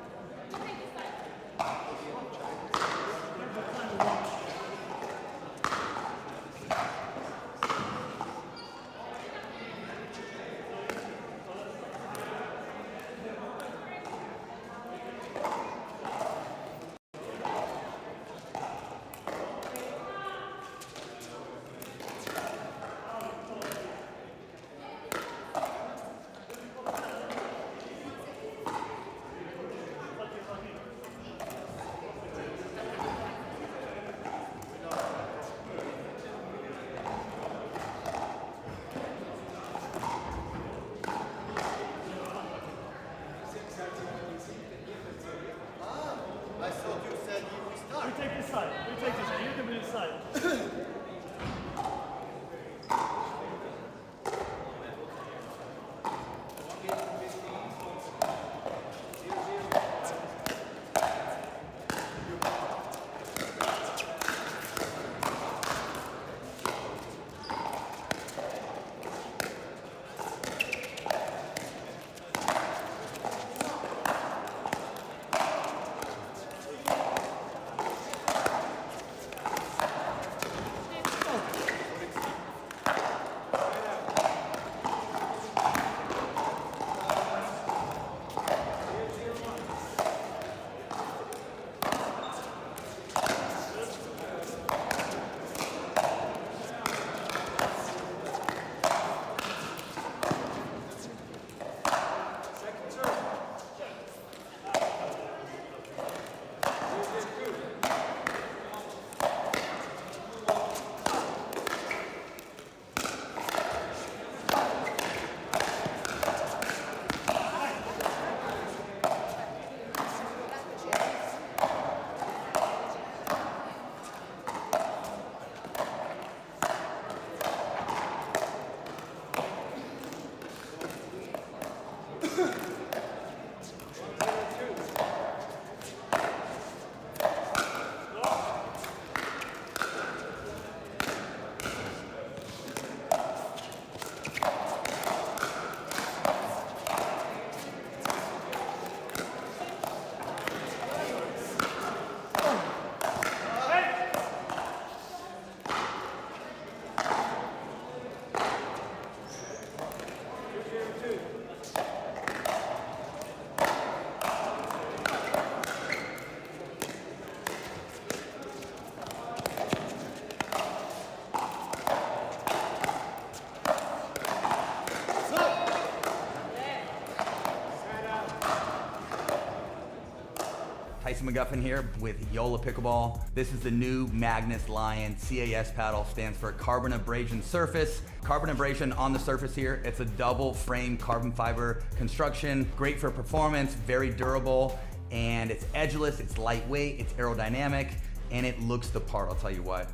Tyson McGuffin here with Yola Pickleball. This is the new Magnus Lion. CAS paddle stands for Carbon Abrasion Surface. Carbon abrasion on the surface here. It's a double frame carbon fiber construction. Great for performance, very durable, and it's edgeless, it's lightweight, it's aerodynamic, and it looks the part, I'll tell you what.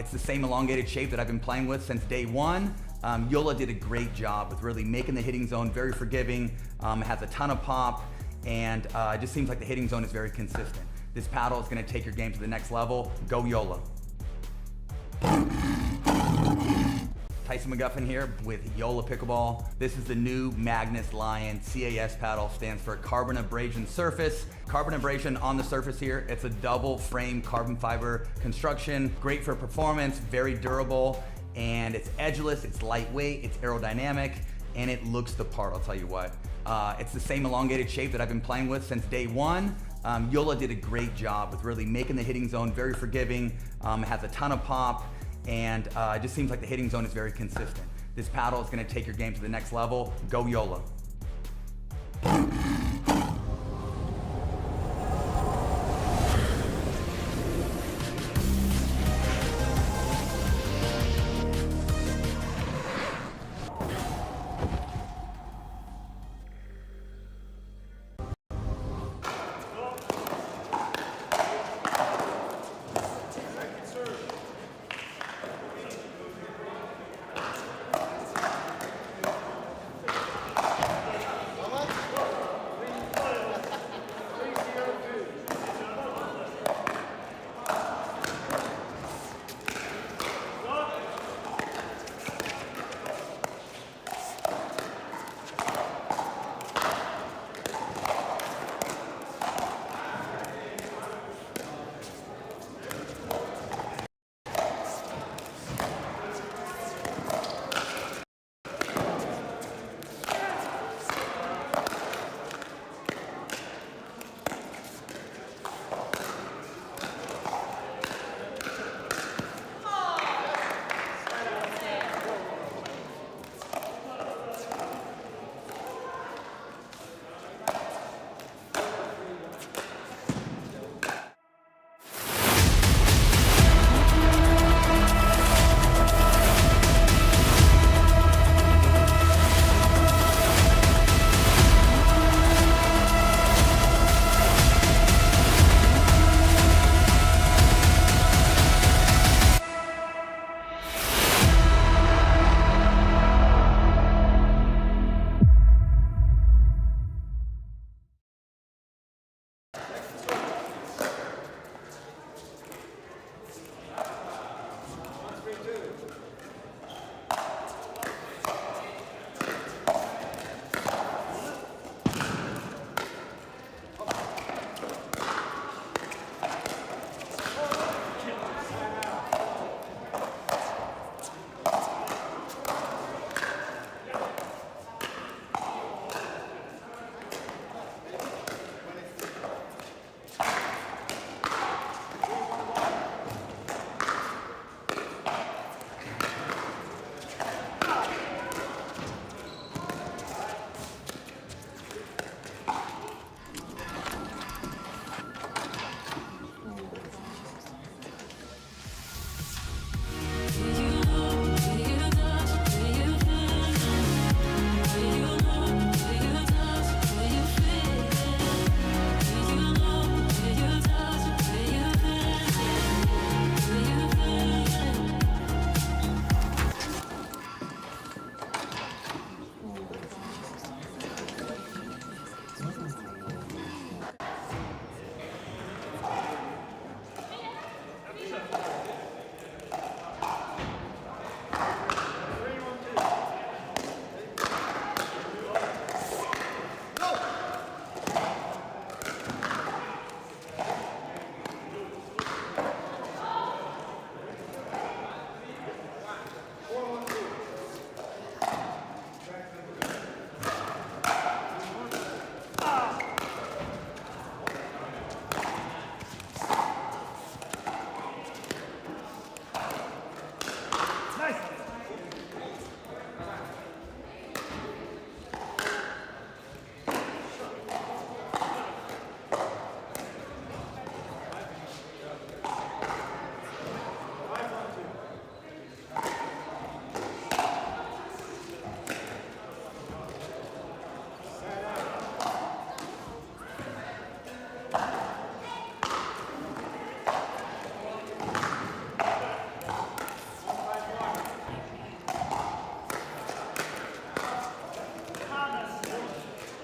It's the same elongated shape that I've been playing with since day one. Yola did a great job with really making the hitting zone very forgiving. It has a ton of pop, and it just seems like the hitting zone is very consistent. This paddle is going to take your game to the next level. Go Yola. Tyson McGuffin here with Yola Pickleball. This is the new Magnus Lion. CAS paddle stands for Carbon Abrasion Surface. Carbon abrasion on the surface here. It's a double frame carbon fiber construction. Great for performance, very durable, and it's edgeless, it's lightweight, it's aerodynamic, and it looks the part, I'll tell you what. It's the same elongated shape that I've been playing with since day one. Yola did a great job with really making the hitting zone very forgiving. It has a ton of pop, and it just seems like the hitting zone is very consistent. This paddle is going to take your game to the next level. Go Yola.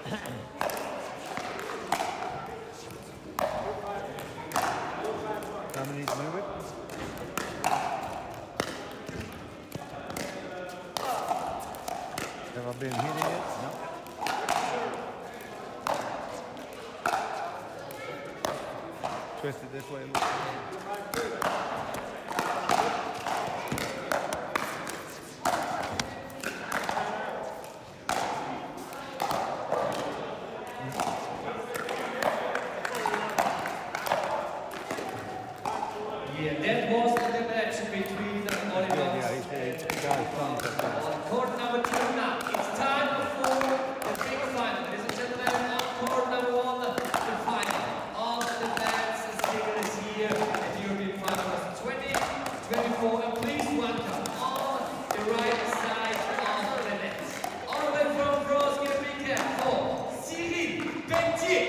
Somebody needs to move it. Have I been hitting it? No. Twist it this way a little bit. Yeah, that was the match between Oliver Yeah, he got his thumbs up there. on court number 2 now. It's time for the big final. Ladies and gentlemen, on court number 1, the final of the men's singles here at the European Finals 2024. And please welcome on the right side of the net, all the way from France, give a big hand for Cyril Pentier.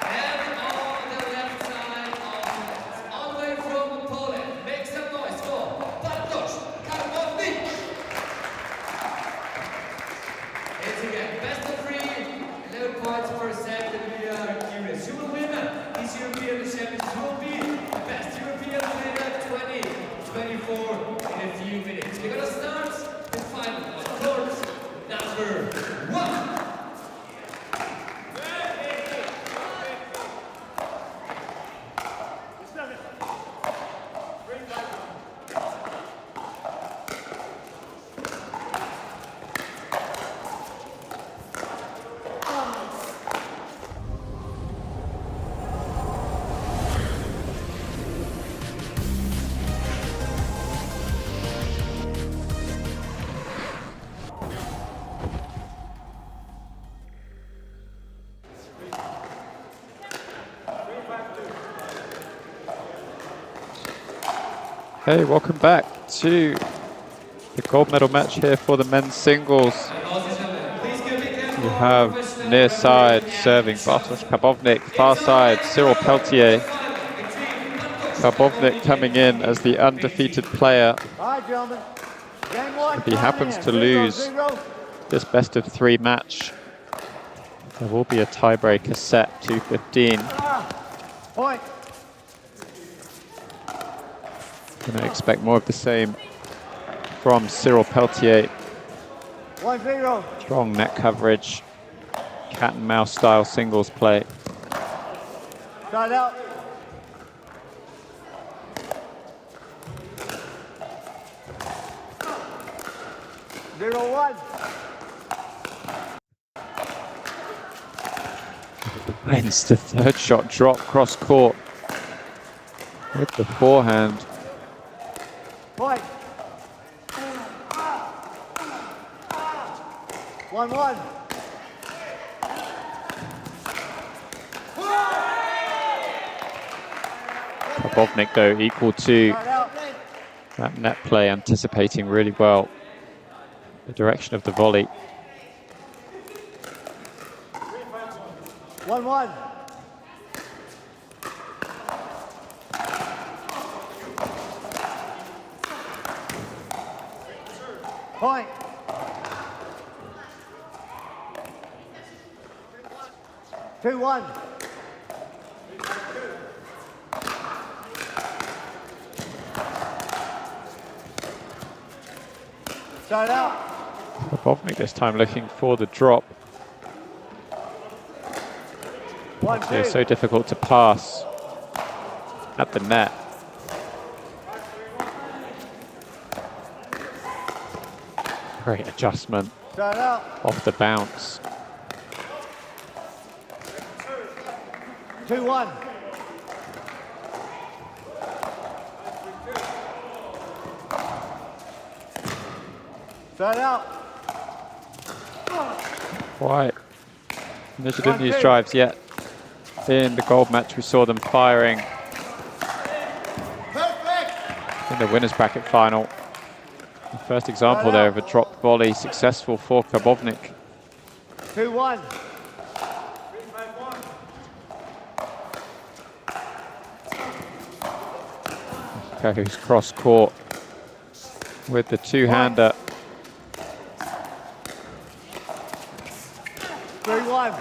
And on the left side of the net, all the way from Poland, make some noise for Bartosz Karbownik. It's again best of 3, 11 points per set, and we are curious. Who will win this European Championship? Who will be the best European player 2024 in a few minutes? We're gonna start the final on court number 1. Hey, welcome back to the gold medal match here for the men's singles. You have near side serving Bartosz Karbownik, far side Cyril Peltier. Karbownik coming in as the undefeated player. All right, gentlemen. Game 1. If he happens to lose this best of 3 match, there will be a tiebreaker set to 15. Point. Going to expect more of the same from Cyril Peltier. 1-0. Strong net coverage, cat and mouse style singles play. Start out. Zero, 1. Wins the third shot drop cross court with the forehand. Point. 1-1. Karbownik though equal to Start out. that net play, anticipating really well the direction of the volley. 1-1. Point. 2-1. Start out. Karbownik this time looking for the drop. 1-2. They're so difficult to pass at the net. Great adjustment Start out. off the bounce. 2-1. Start out. Quite measured in these drives yet. In the gold match, we saw them firing in the winners bracket final. The first example there of a drop volley successful for Karbownik. 2-1. Goes cross court with the two-hander. 3-1.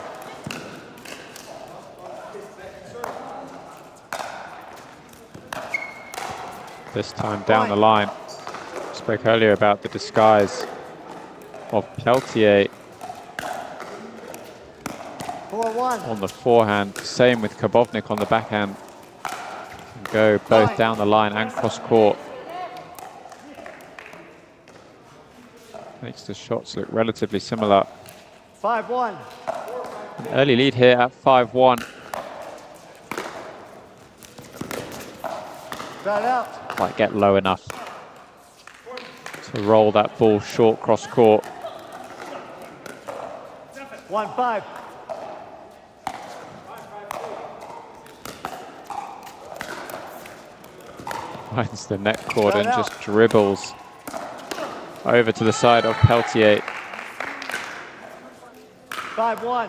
This time down the line. Spoke earlier about the disguise of Peltier 4-1. on the forehand. Same with Kabovnik on the backhand. Can go both down the line and cross court. Makes the shots look relatively similar. 5-1. An early lead here at 5-1. Side out. Might get low enough to roll that ball short cross court. 1-5. Finds the net cord and just dribbles over to the side of Peltier. 5-1.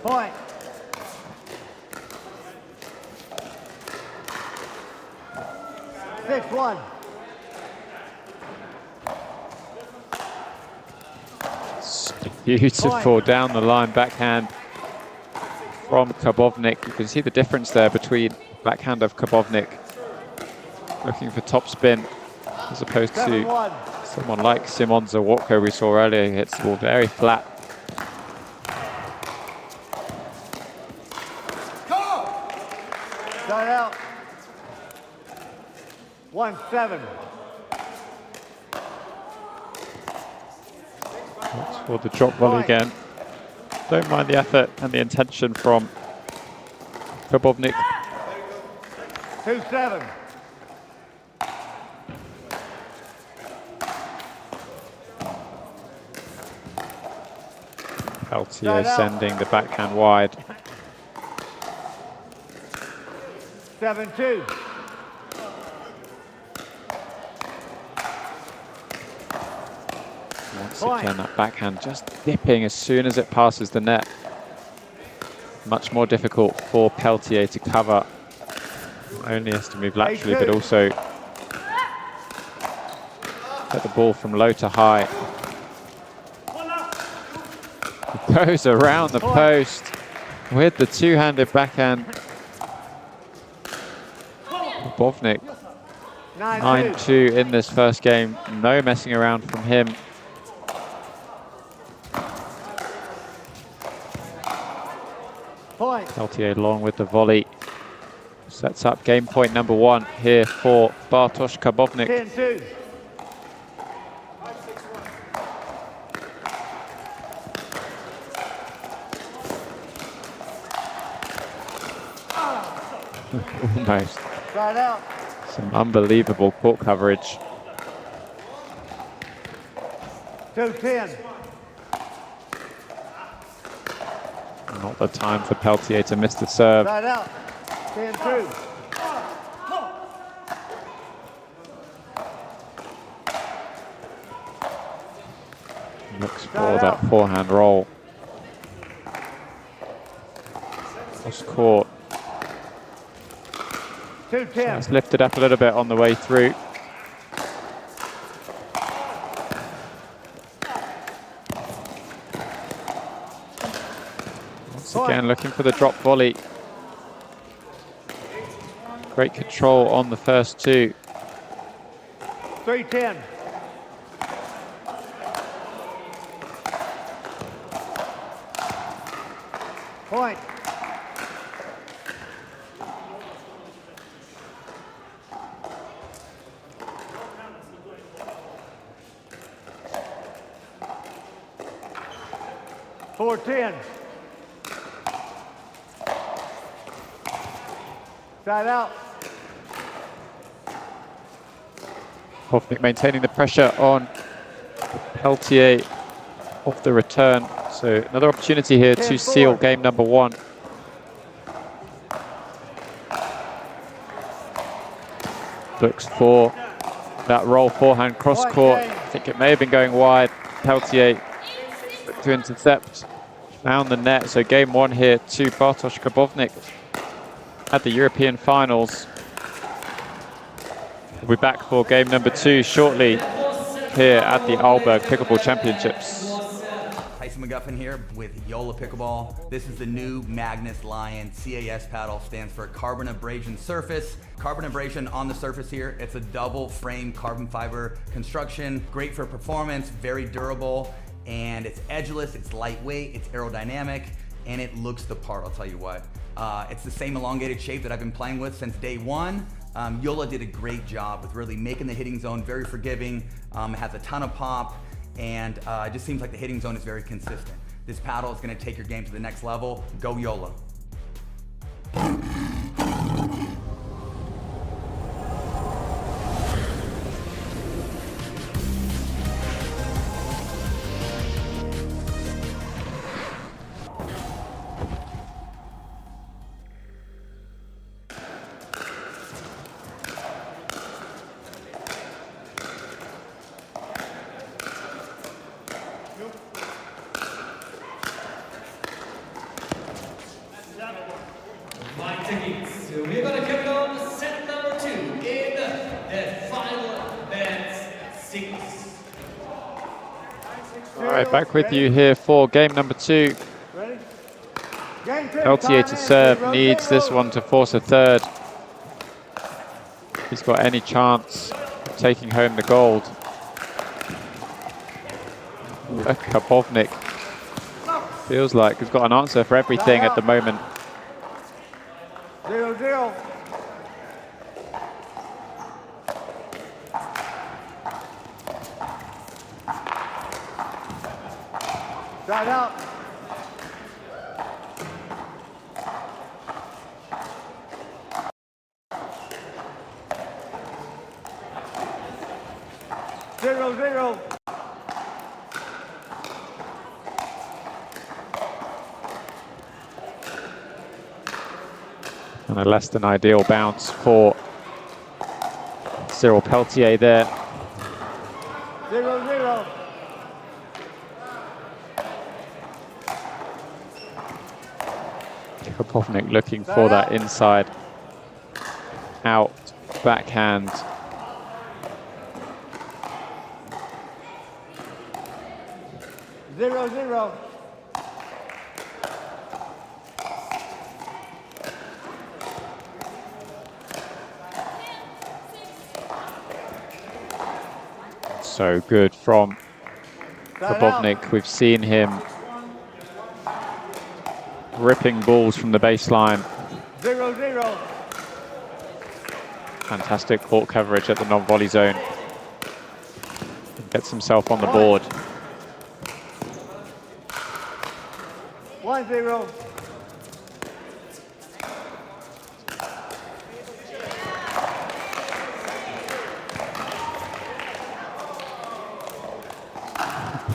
Point. Six, 1. Beautiful down the line backhand from Kabovnik. You can see the difference there between backhand of Kabovnik looking for top spin as opposed to 7-1. someone like Simon Zawotko we saw earlier. He hits the ball very flat. Side out. 1-7. Looks for the drop volley again. Don't mind the effort and the intention from Kabovnik. 2-7. Peltier sending the backhand wide. 7-2. Once again, that backhand just dipping as soon as it passes the net. Much more difficult for Peltier to cover. Not only has to move laterally, but also get the ball from low to high. He goes around the post with the two-handed backhand. Bovnik 9-2 in this first game. No messing around from him. Point. Peltier along with the volley. Sets up game point number 1 here for Bartosz Kabovnik. 10-2. Almost. Side out. Some unbelievable court coverage. 2-10. Not the time for Peltier to miss the serve. Side out. 10-2. Looks for that forehand roll. Cross court. 2-10. It's lifted up a little bit on the way through. Once again, looking for the drop volley. Great control on the first two. 3-10. Point. Four-10. Side out. Hovnik maintaining the pressure on Peltier off the return. So another opportunity here to seal game number 1. Looks for that roll forehand cross court. I think it may have been going wide. Peltier to intercept, found the net. So game 1 here to Bartosz Kabovnik at the European finals. We'll be back for game number 2 shortly here at the Arlberg Pickleball Championships. Tyson McGuffin here with Yola Pickleball. This is the new Magnus Lion CAS paddle, stands for carbon abrasion surface. Carbon abrasion on the surface here. It's a double frame carbon fiber construction, great for performance, very durable, and it's edgeless, it's lightweight, it's aerodynamic, and it looks the part, I'll tell you what. It's the same elongated shape that I've been playing with since day one. Yola did a great job with really making the hitting zone very forgiving. It has a ton of pop, and it just seems like the hitting zone is very consistent. This paddle is going to take your game to the next level. Go Yola. We're going to kick on set number 2 in the final band 6. All right, back with you here for game number 2. Ready? Game 2. LTA to serve, needs this one to force a third. He's got any chance of taking home the gold. Karpovnik feels like he's got an answer for everything at the moment. 0-0. Side out. Zero. And a less than ideal bounce for Cyril Peltier there. 0-0. Karpovnik looking for that inside out backhand. Zero. So good from Karpovnik. We've seen him ripping balls from the baseline. 0-0. Fantastic court coverage at the non-volley zone. Gets himself on the board. 1-0.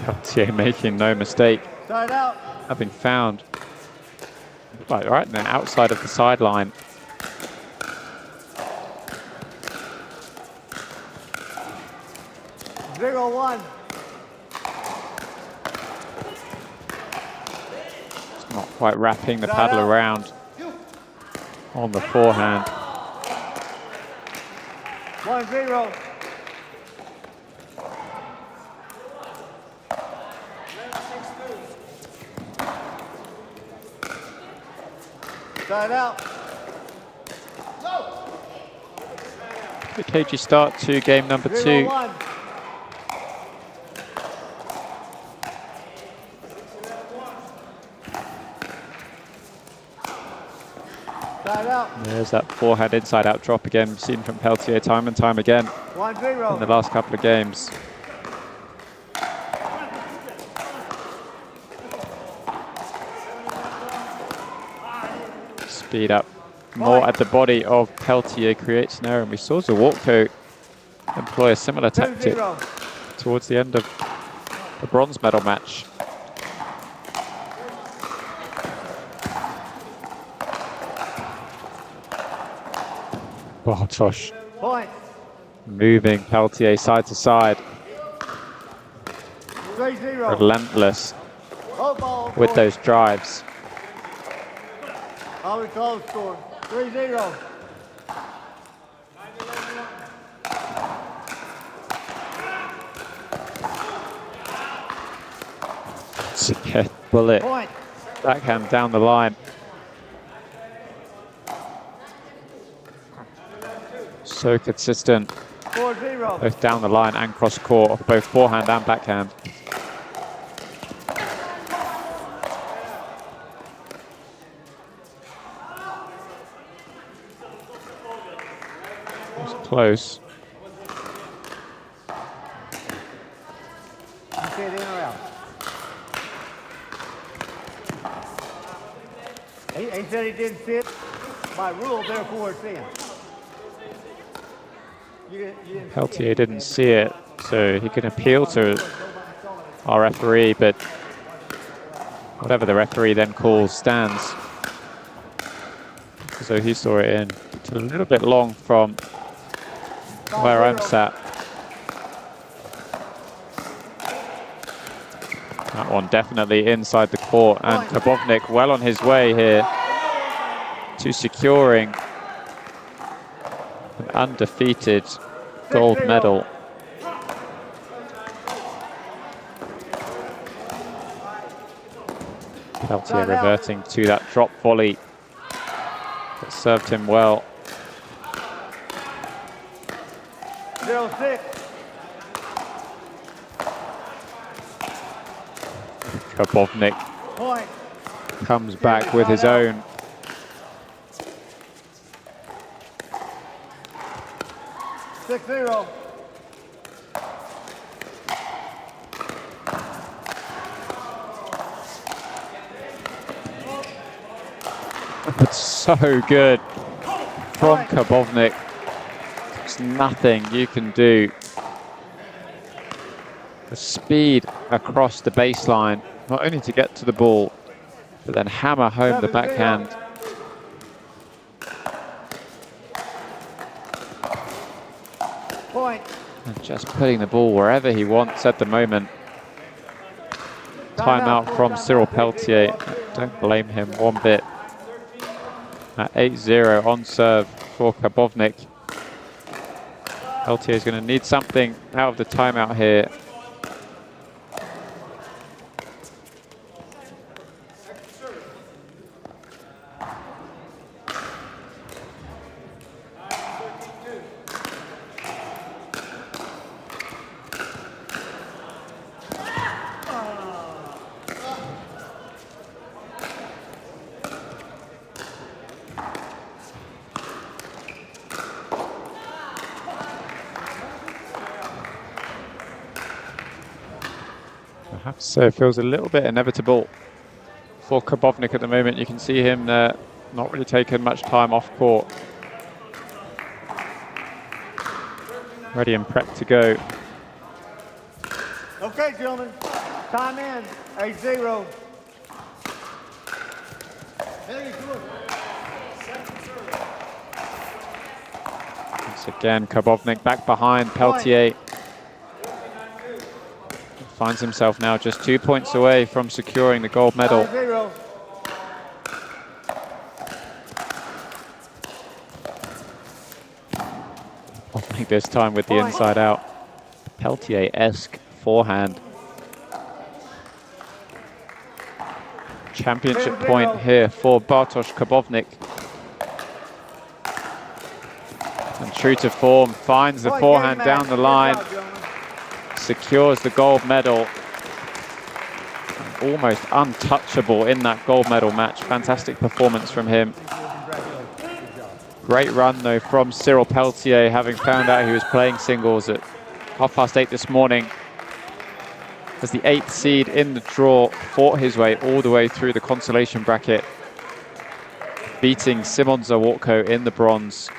Peltier making no mistake, Side out. having found right now outside of the sideline. Zero, 1. It's not quite wrapping the paddle around on the forehand. 1-0. Side out. The cagey start to game number 2. 0-1. Side out. There's that forehand inside out drop again, seen from Peltier time and time again 1-0. in the last couple of games. Speed up more at the body of Peltier creates an error, and we saw Zawotko employ a similar tactic 2-0. towards the end of the bronze medal match. Bartosz Point. moving Peltier side to side, 3-0. relentless Oh, ball. with those drives. How we close score? 3-0. Once again, bullet. Point. Backhand down the line. So consistent, 4-0. both down the line and cross court, both forehand and backhand. It's close. You say it in or out? He said he didn't see it. By rule, therefore it's in. You didn't Peltier didn't see it, so he can appeal to our referee, but whatever the referee then calls stands. So he saw it in. It's a little bit long from where I'm sat. That one definitely inside the court, and Kabovnik well on his way here to securing an undefeated gold medal. Peltier reverting to that drop volley that served him well. 0-6. Kabovnik Point. comes back with his own. Six 0. It's so good from Kabovnik. There's nothing you can do. The speed across the baseline, not only to get to the ball, but then hammer home the backhand. Point. And just putting the ball wherever he wants at the moment. Timeout from Cyril Peltier. Don't blame him one bit. At 8-0 on serve for Kabovnik. Peltier is going to need something out of the timeout here. So it feels a little bit inevitable for Kabovnik at the moment. You can see him not really taking much time off court. Ready and prepped to go. Okay, gentlemen. Time in. 8-0. Once again, Kabovnik back behind Peltier. Finds himself now just 2 points away from securing the gold medal. 5-0. Kabovnik this time with the inside out. Peltier-esque forehand. Championship point here for Bartosz Kabovnik. And true to form, finds the forehand down the line. Secures the gold medal. Almost untouchable in that gold medal match. Fantastic performance from him. Great run though from Cyril Peltier, having found out he was playing singles at 8:30 this morning. As the 8th seed in the draw, fought his way all the way through the consolation bracket, beating Simon Zawartko in the bronze.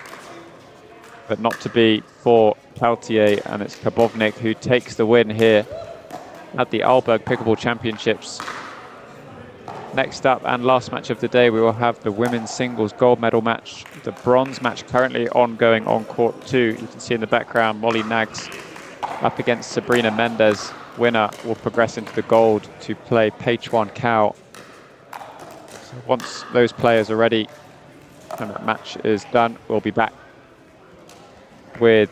But not to be for Peltier, and it's Kabovnik who takes the win here at the Arlberg Pickleball Championships. Next up and last match of the day, we will have the women's singles gold medal match. The bronze match currently ongoing on court 2. You can see in the background Molly Nags up against Sabrina Mendez. Winner will progress into the gold to play Peichuan Cao. So once those players are ready and that match is done, we'll be back with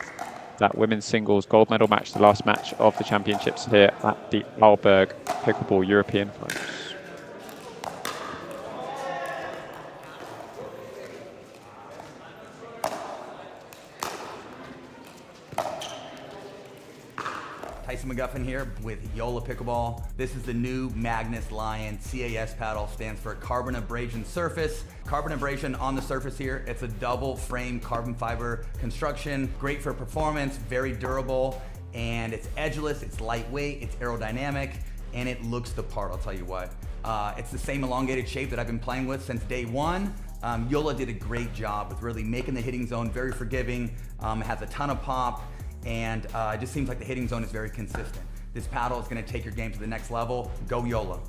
that women's singles gold medal match, the last match of the championships here at the Arlberg Pickleball European Finals. Tyson McGuffin here with Yola Pickleball. This is the new Magnus Lion CAS paddle, stands for carbon abrasion surface. Carbon abrasion on the surface here. It's a double frame carbon fiber construction, great for performance, very durable, and it's edgeless, it's lightweight, it's aerodynamic, and it looks the part, I'll tell you what. It's the same elongated shape that I've been playing with since day one. Yola did a great job with really making the hitting zone very forgiving, it has a ton of pop, and it just seems like the hitting zone is very consistent. This paddle is going to take your game to the next level. Go Yola.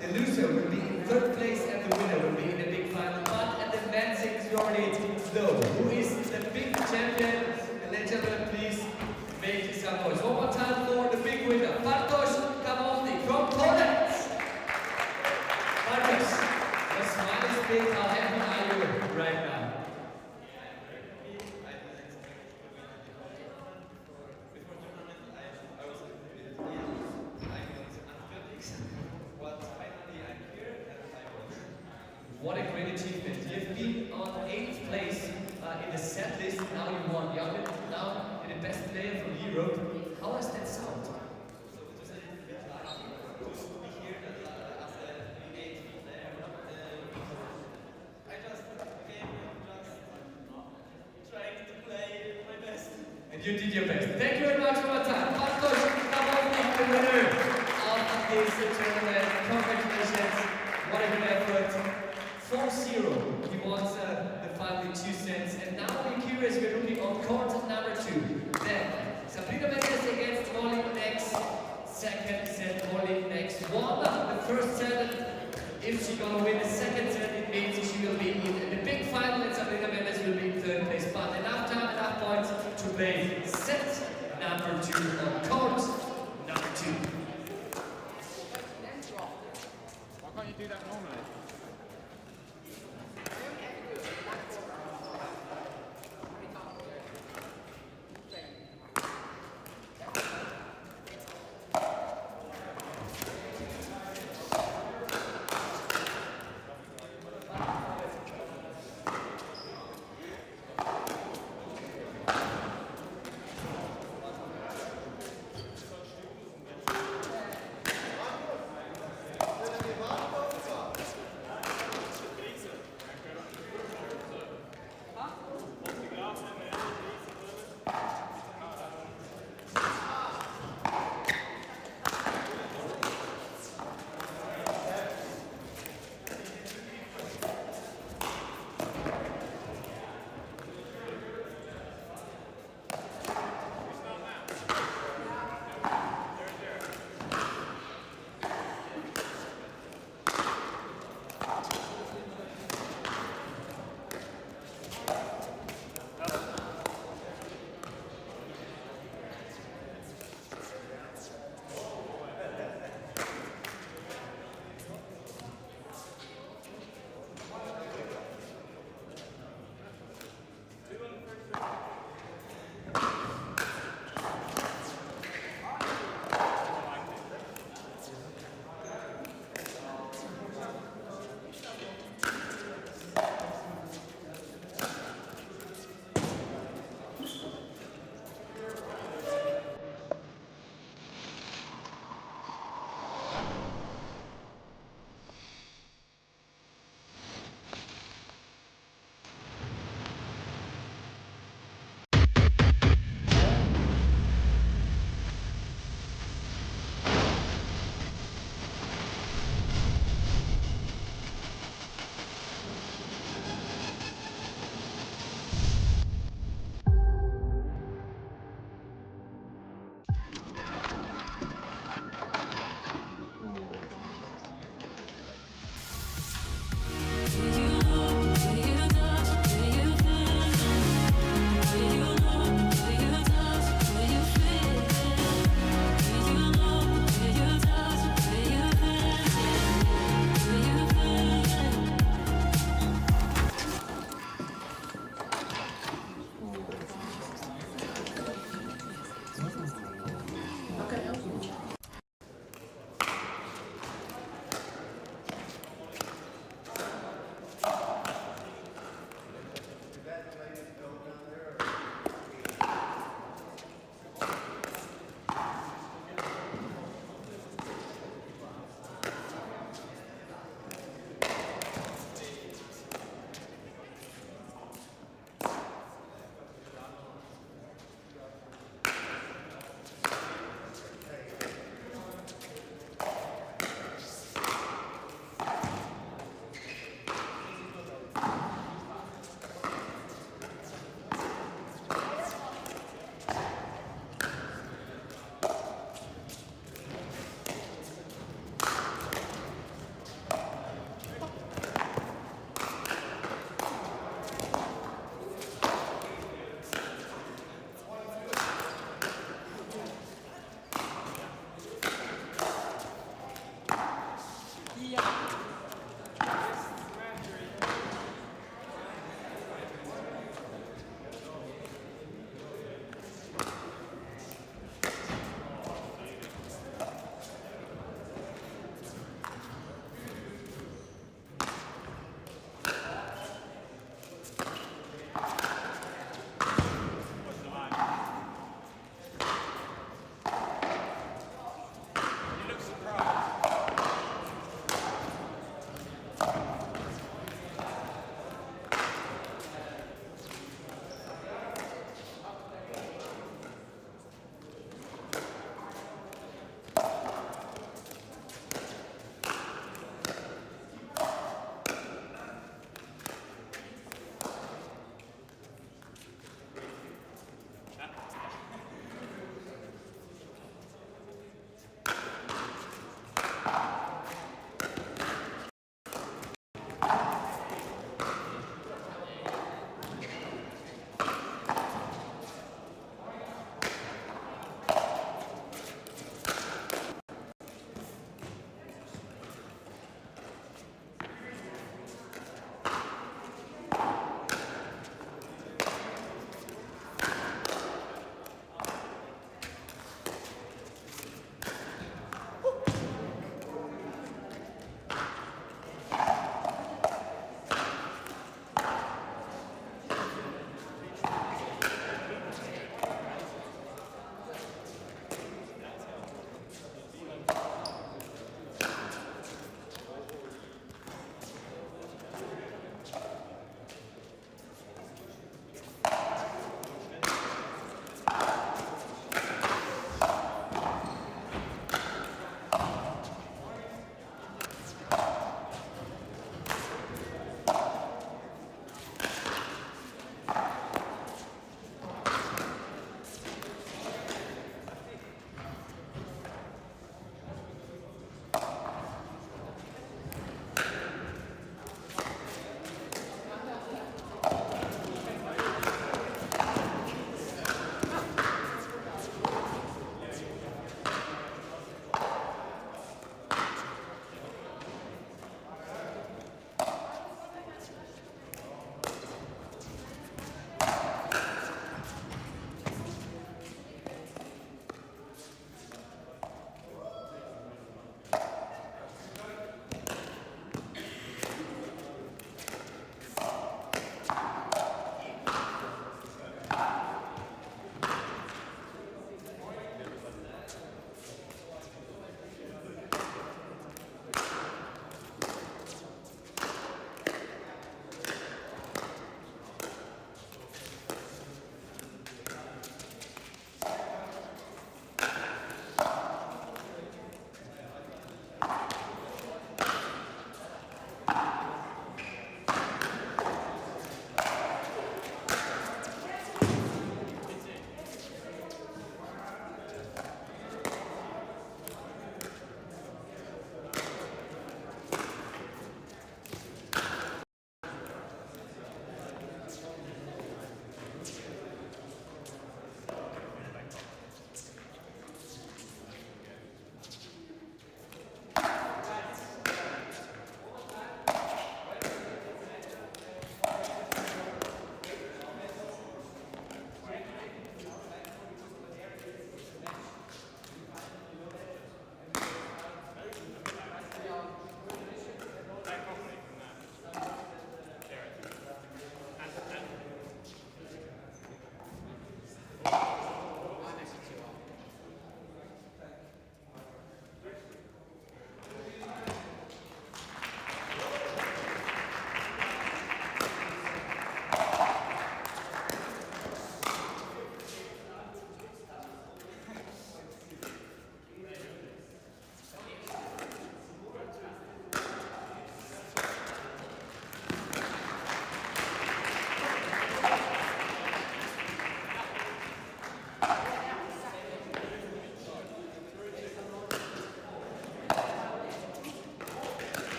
the loser will be in third place and the winner will be in the big final. But at the men's singles we already know who is the big champion. Ladies and gentlemen, please make some noise. One more time for the big winner, Bartosz Kamowny from Poland. Bartosz, your smile is big. How happy are you right now? What a great achievement. You've been on 8th place in the set list, now you won. You are now the best player from Europe. How does that sound? And you did your best. Thank you very much for your time. Bartosz Kamowny, the winner of this tournament. Congratulations. What a good effort. 4-0. He wants the final with 2 sets. And now we're curious, we're looking on court number 2. Then, Sabrina Mendes against Molly next. Second set, Molly next. Won the first set. If she's gonna win the second set, it means she will be in the big final and Sabrina Mendes will be in third place. But enough time, enough points to play set number 2 on court number 2. Why can't you do that normally?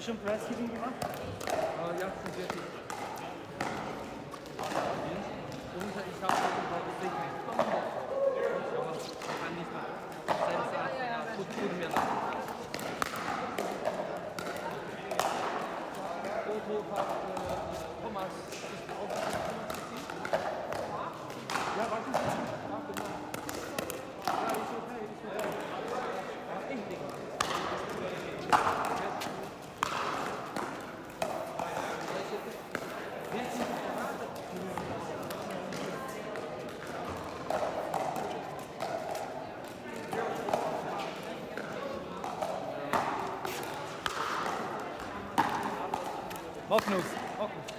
Cushion press hitting you up? Ja, probiert ich. Und ich habe sicher kann nicht mehr. Selbst sagen, tut mir leid. Foto hat Thomas ist auch ja, warte mal. Ja, ist okay, ist okay. Aber ich denke. Magnus, Magnus.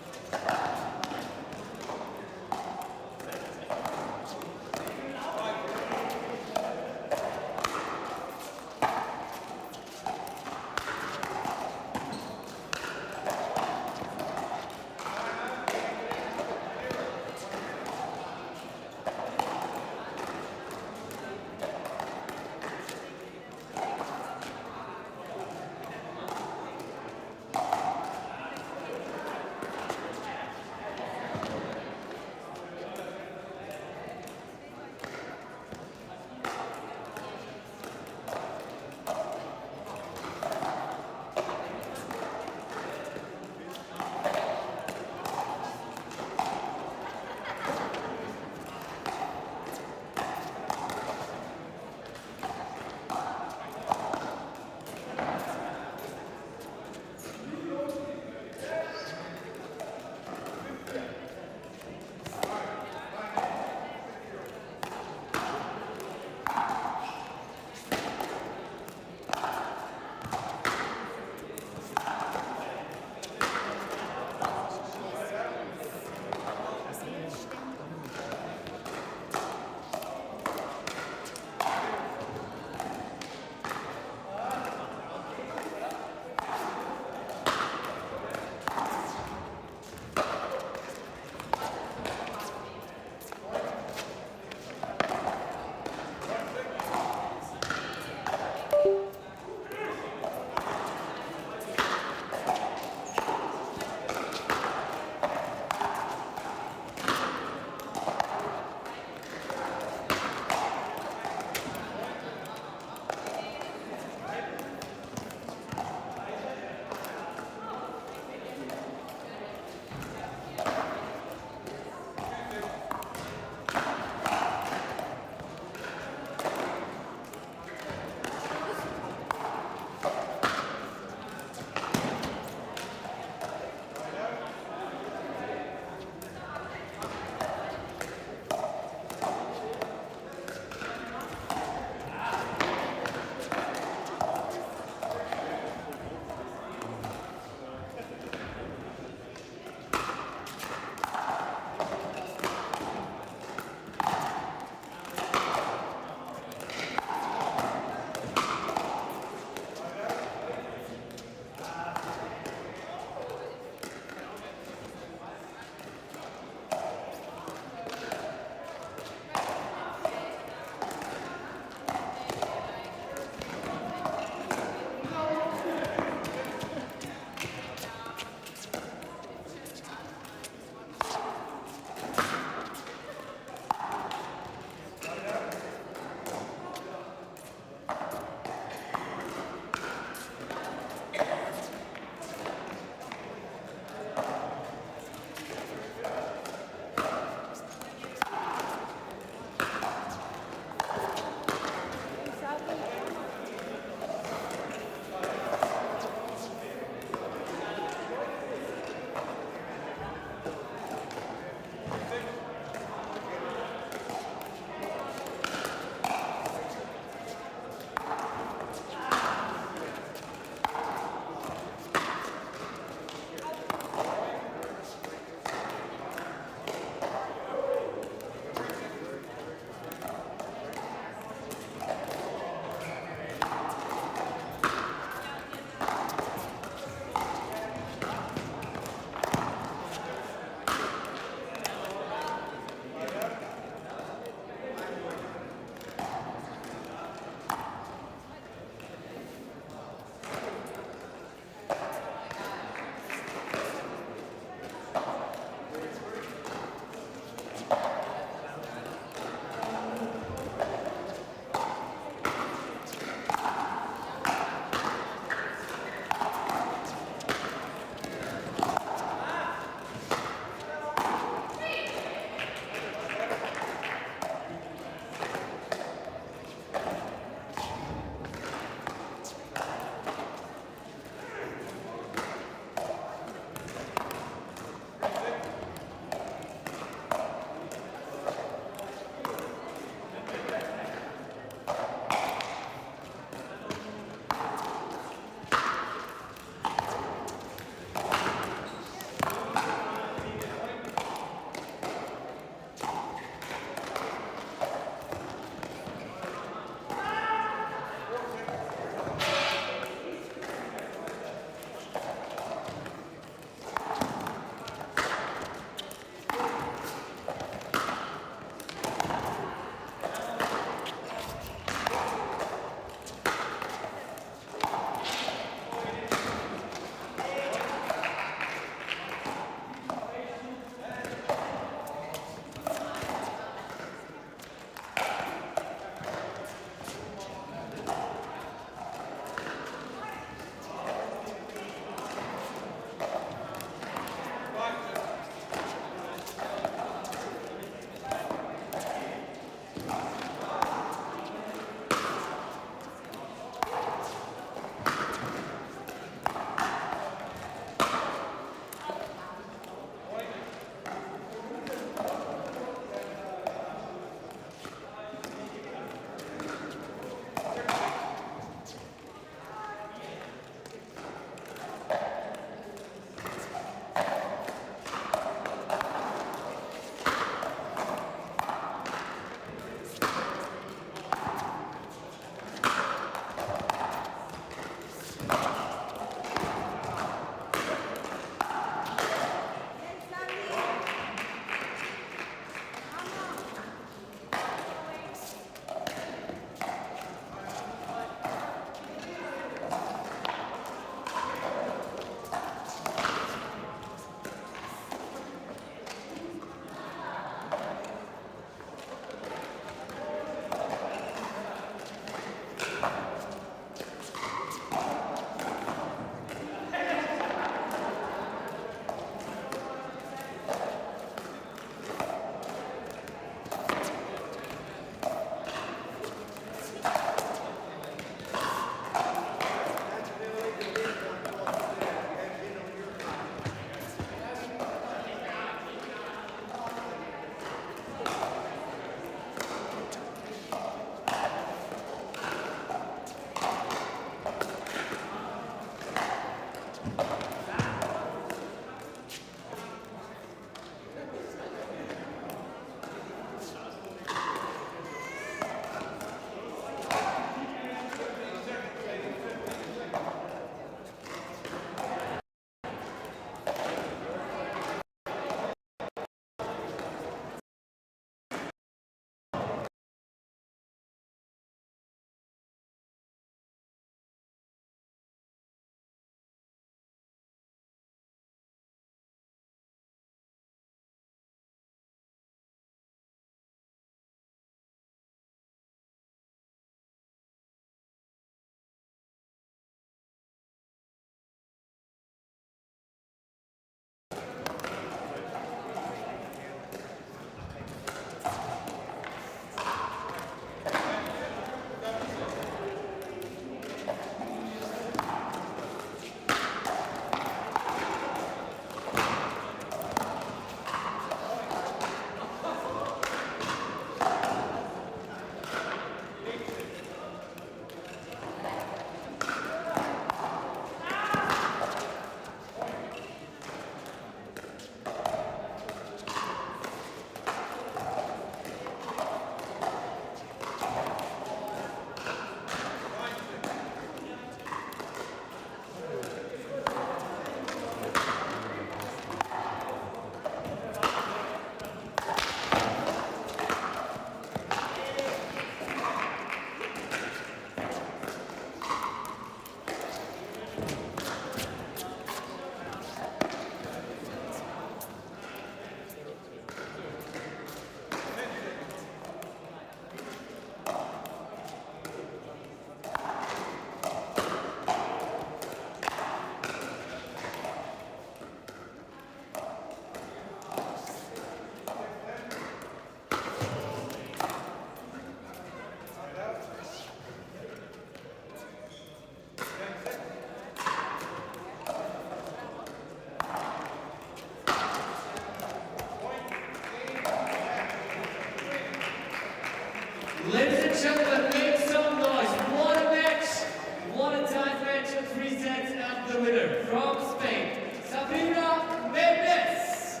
from Spain, Sabrina Mendes.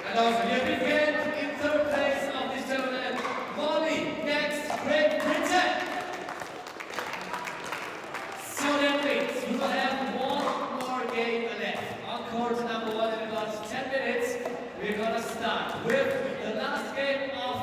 And also here we get in third place of this tournament, Molly, next, Great Britain. So that means we will have one more game left. On court number 1 in about 10 minutes, we're gonna start with the last game of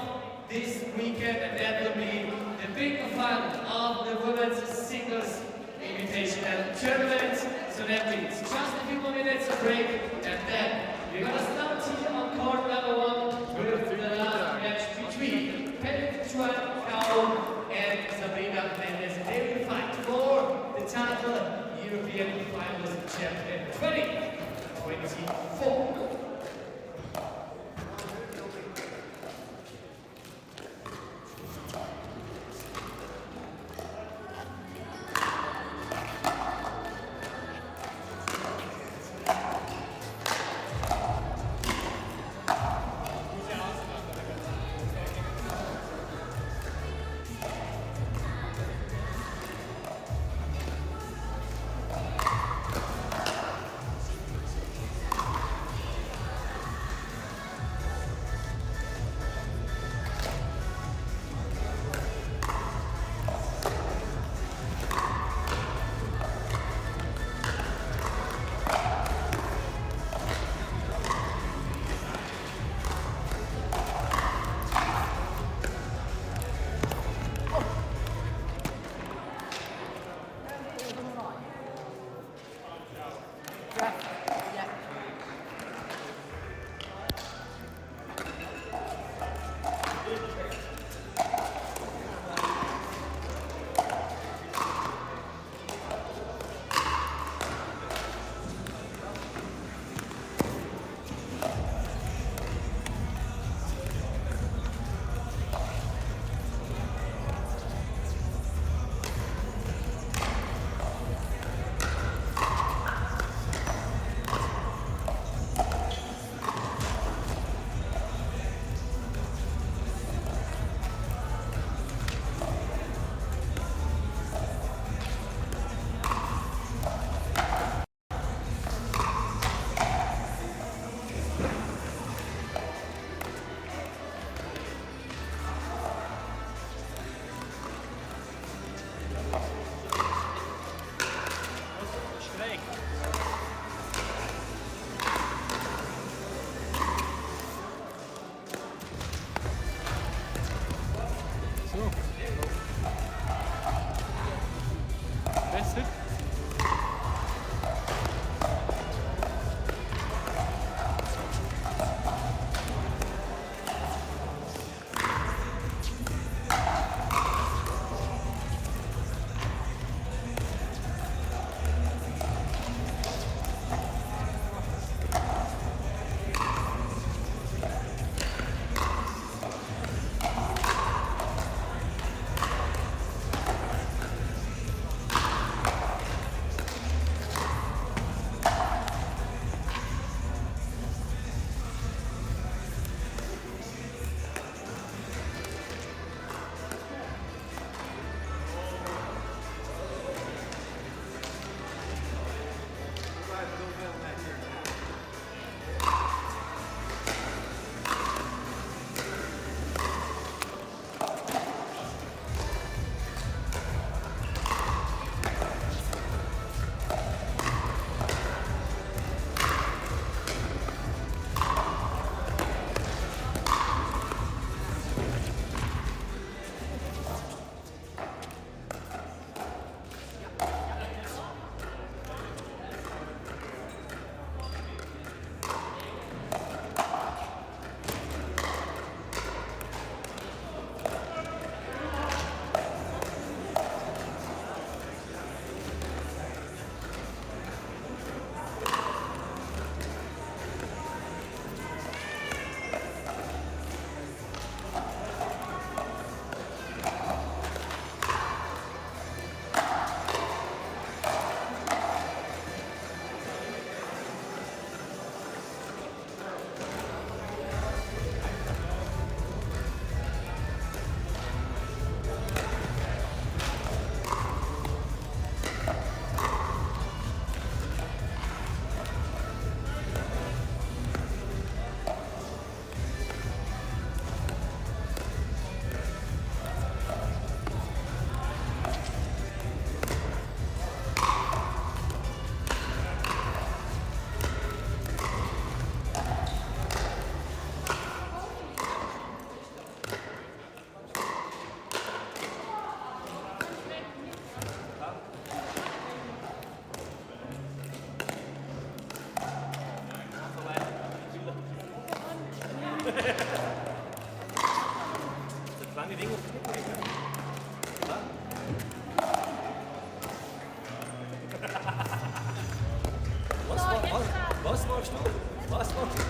this weekend, and that will be the big fun of the women's singles invitational tournament. So that means just a few more minutes of break, and then we're gonna start here on court number 1 with the last match between Kao and Sabrina Mendes. They will fight for the title European Finals Champion 2024. Was machst du? Was machst du?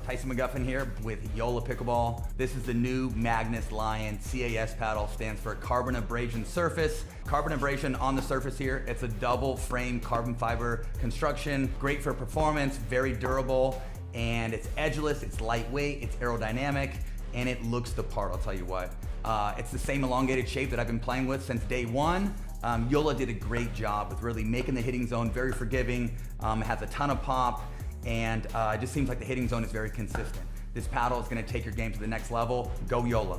Tyson McGuffin here with Yola Pickleball. This is the new Magnus Lion CAS paddle, stands for Carbon Abrasion Surface. Carbon abrasion on the surface here. It's a double frame carbon fiber construction, great for performance, very durable, and it's edgeless, it's lightweight, it's aerodynamic, and it looks the part, I'll tell you what. It's the same elongated shape that I've been playing with since day one. Yola did a great job with really making the hitting zone very forgiving. It has a ton of pop, and it just seems like the hitting zone is very consistent. This paddle is going to take your game to the next level. Go Yola.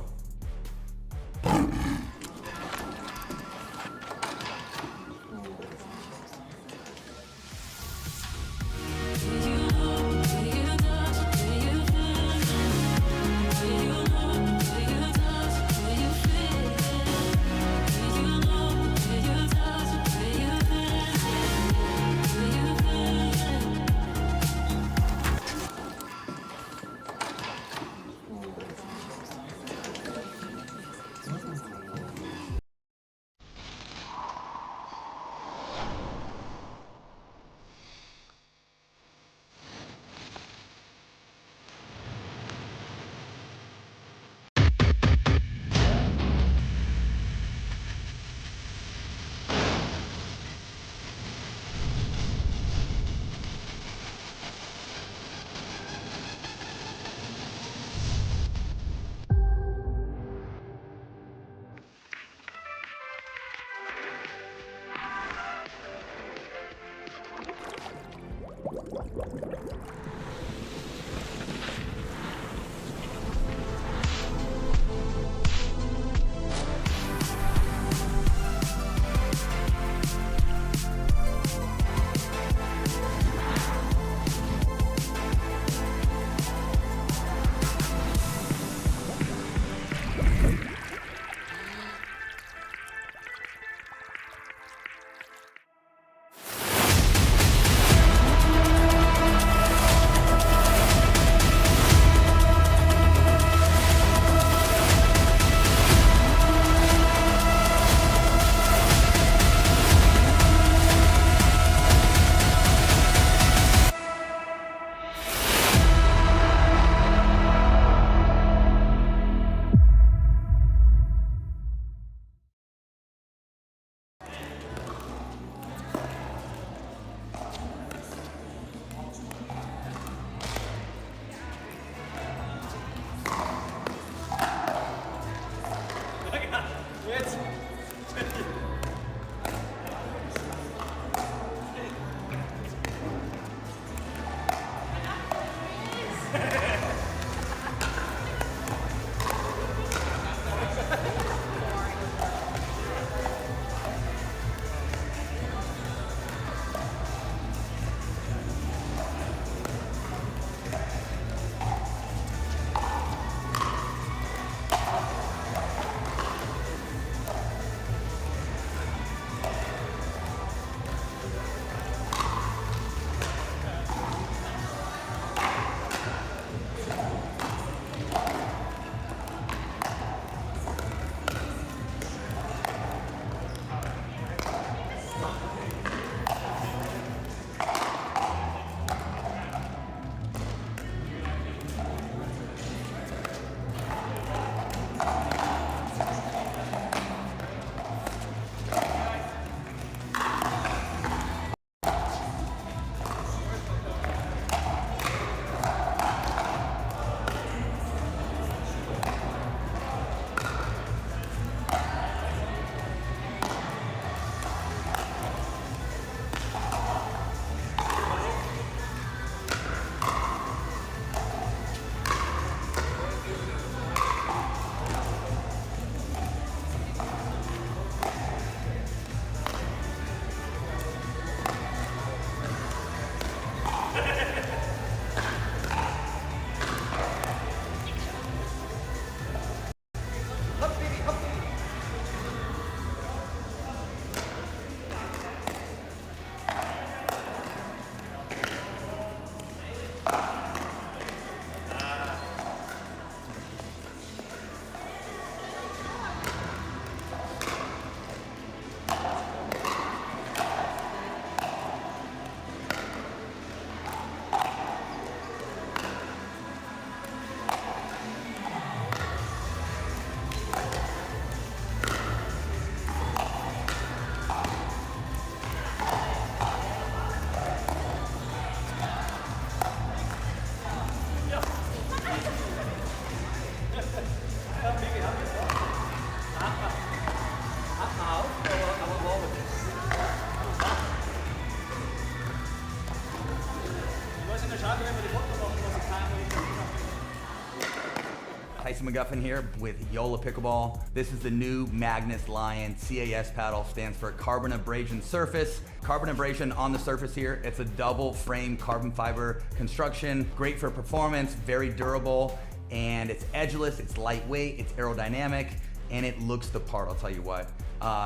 Tyson McGuffin here with Yola Pickleball. This is the new Magnus Lion CAS paddle, stands for Carbon Abrasion Surface. Carbon abrasion on the surface here. It's a double frame carbon fiber construction, great for performance, very durable, and it's edgeless, it's lightweight, it's aerodynamic, and it looks the part, I'll tell you what.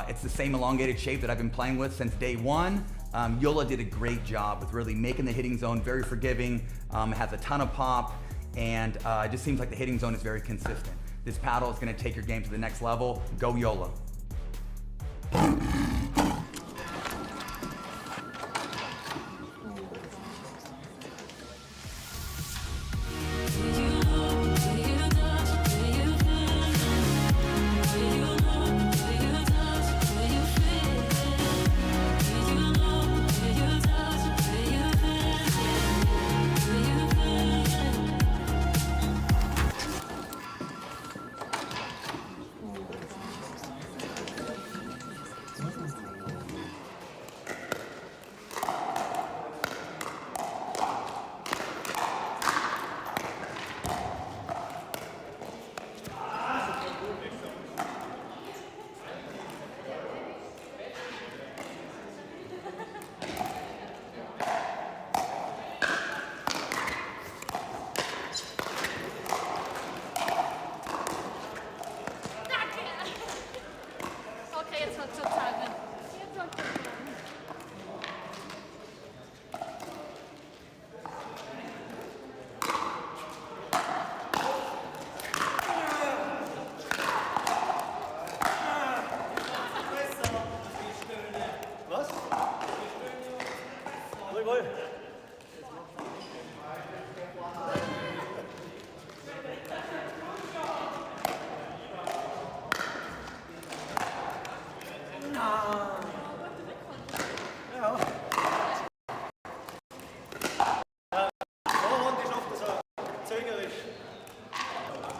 It's the same elongated shape that I've been playing with since day one. Yola did a great job with really making the hitting zone very forgiving, has a ton of pop, and it just seems like the hitting zone is very consistent. This paddle is gonna take your game to the next level. Go Yola.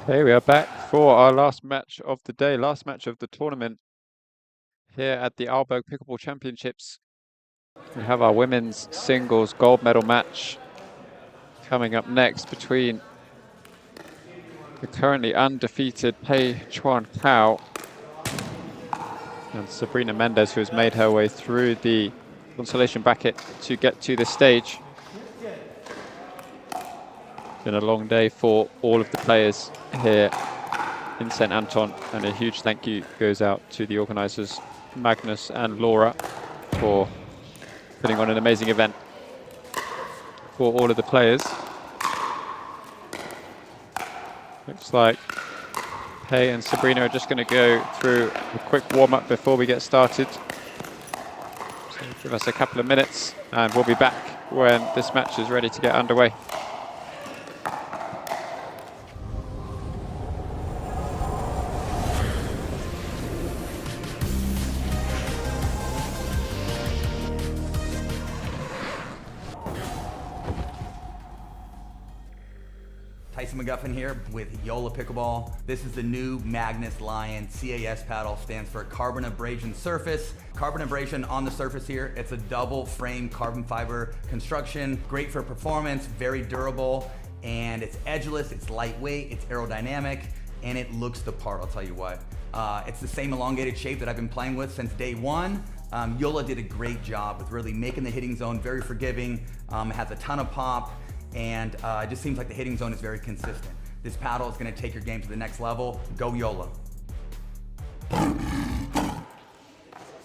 Okay, we are back for our last match of the day, last match of the tournament here at the Arlberg Pickleball Championships. We have our women's singles gold medal match coming up next between the currently undefeated Pei Chuan Kao and Sabrina Mendez, who has made her way through the consolation bracket to get to this stage. Been a long day for all of the players here in St. Anton, and a huge thank you goes out to the organisers Magnus and Laura for putting on an amazing event for all of the players. Looks like Pei and Sabrina are just going to go through a quick warm-up before we get started. So give us a couple of minutes and we'll be back when this match is ready to get underway. Tyson McGuffin here with Yola Pickleball. This is the new Magnus Lion CAS paddle, stands for Carbon Abrasion Surface. Carbon abrasion on the surface here. It's a double frame carbon fiber construction, great for performance, very durable, and it's edgeless, it's lightweight, it's aerodynamic, and it looks the part, I'll tell you what. It's the same elongated shape that I've been playing with since day one. Yola did a great job with really making the hitting zone very forgiving, has a ton of pop, and it just seems like the hitting zone is very consistent. This paddle is going to take your game to the next level. Go Yola.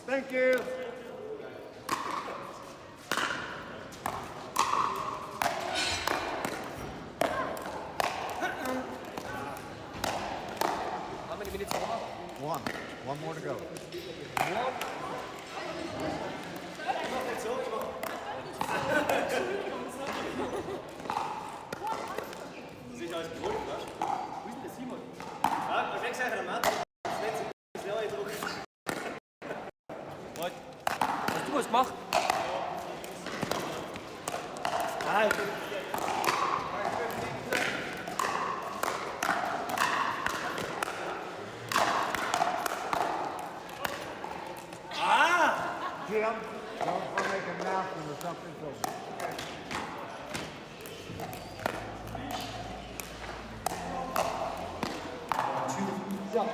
Thank you. How many minutes more? One more to go. Hast du was gemacht? Nein. Jim, don't make a announcement or something. So. So,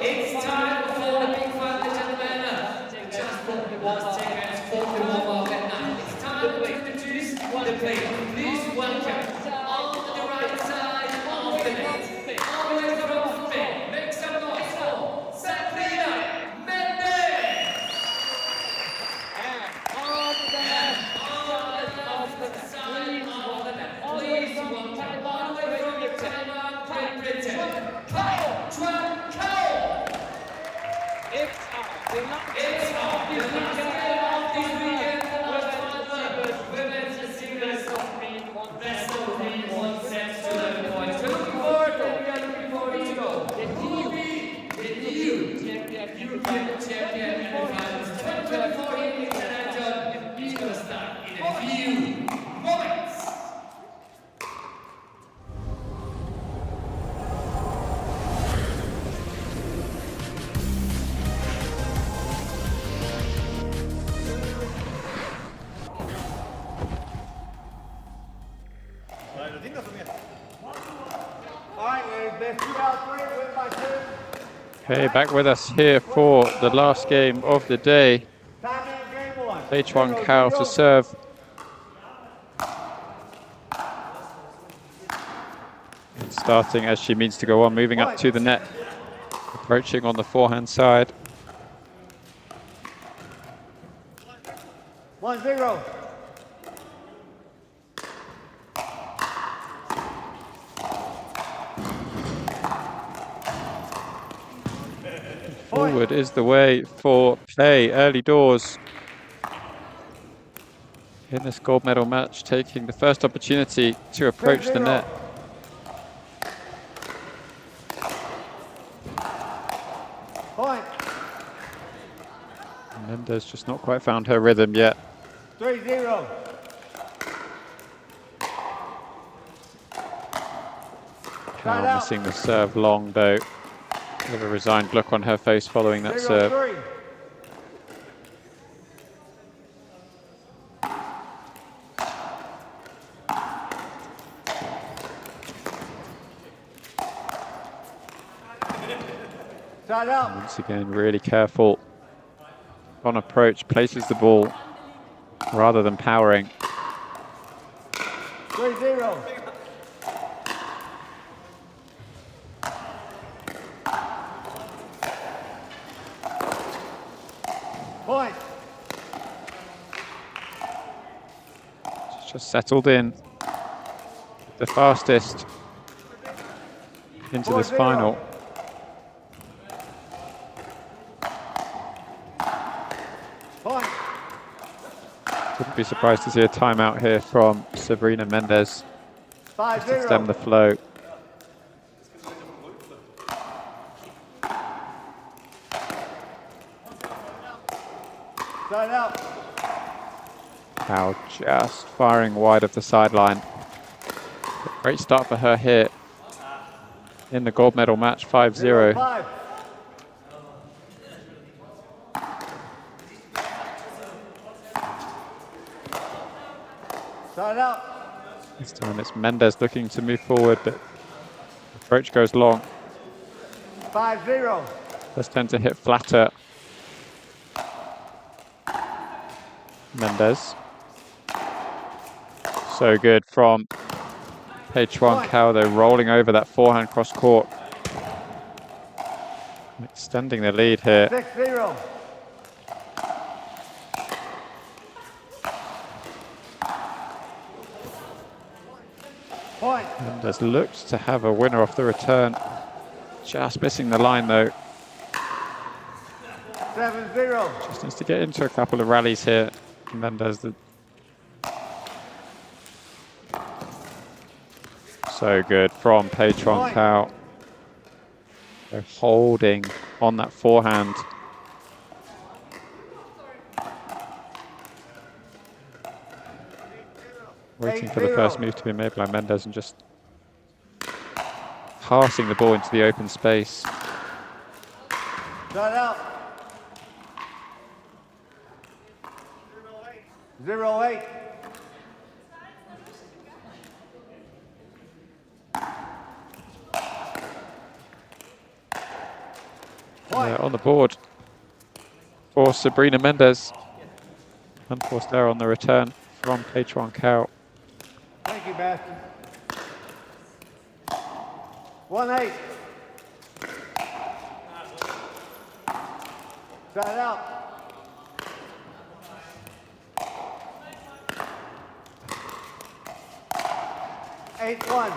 it's time for the big final, gentlemen. Just for 1 second for the warm-up and now it's time to introduce the player. Please welcome on the right side of the net, all the way from Spain. Make some noise for Sabrina Mendez. And on the left side of the net, please welcome all the way from Taiwan, Great Britain, Kyle Tran. It's on the last game of this weekend, women's singles best of 3, 1 set to 11 points. We're looking forward, and we are looking forward to go. The new European champion in the finals 2024 in International is going to start in a few moments. Okay, back with us here for the last game of the day. H1 Cao to serve. Starting as she means to go on, moving up to the net. Approaching on the forehand side. 1-0. Forward is the way for play early doors in this gold medal match, taking the first opportunity to approach the net. Point. Mendez just not quite found her rhythm yet. 3-0. Cao missing the serve long though. With a resigned look on her face following that serve. 0-3. Side out. Once again, really careful on approach, places the ball rather than powering. 3-0. Point. She's just settled in the fastest into this 4-0. final. Point. Wouldn't be surprised to see a timeout here from Sabrina Mendez just to stem the 5-0. flow. Side out. Cao just firing wide of the sideline. Great start for her here in the gold medal match, 5-0. 5. Side out. This time it's Mendez looking to move forward, but the approach goes long. 5-0. Does tend to hit flatter. Mendez. So good from H1 Cao, though, rolling over that forehand cross court. Extending the lead here. 6-0. Point. Mendez looks to have a winner off the return. Just missing the line, though. 7-0. Just needs to get into a couple of rallies here. Mendez. So good from H1 Cao. They're holding on that forehand. Waiting for the first move to be made by Mendez and just passing the ball into the open space. Side out. 0-8. on the board for Sabrina Mendez. Unforced error on the return from Patron Cow. Thank you, Bastion. 1-8. Side out. 8-1.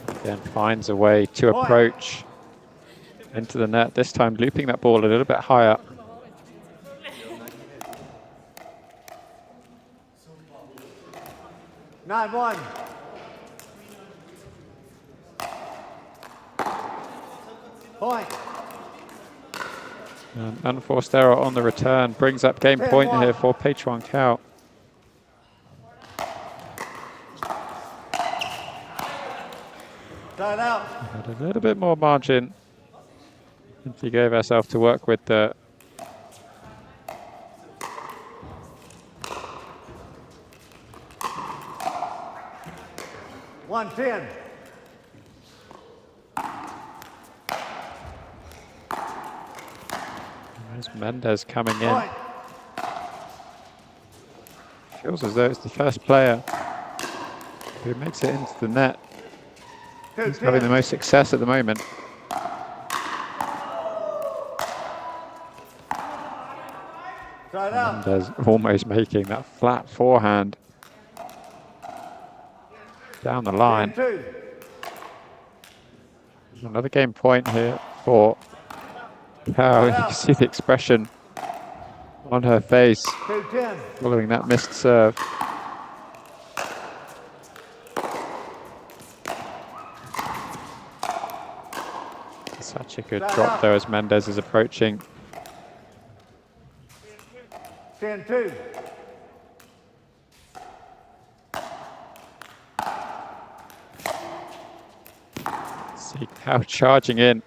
Again, finds a way to approach into the net, this time looping that ball a little bit higher. Nine one. Point. Unforced error on the return brings up game point here for Patron Cow. Side out. Had a little bit more margin and she gave herself to work with the 110. There's Mendez coming in. Point. Feels as though it's the first player who makes it into the net. He's having the most success at the moment. Side out. Mendez almost making that flat forehand down the line. 10-2. Another game point here for Cow. You can see the expression on her face 2-10. following that missed serve. Such a good drop though as Mendez is approaching. 10-2. See Cow charging in.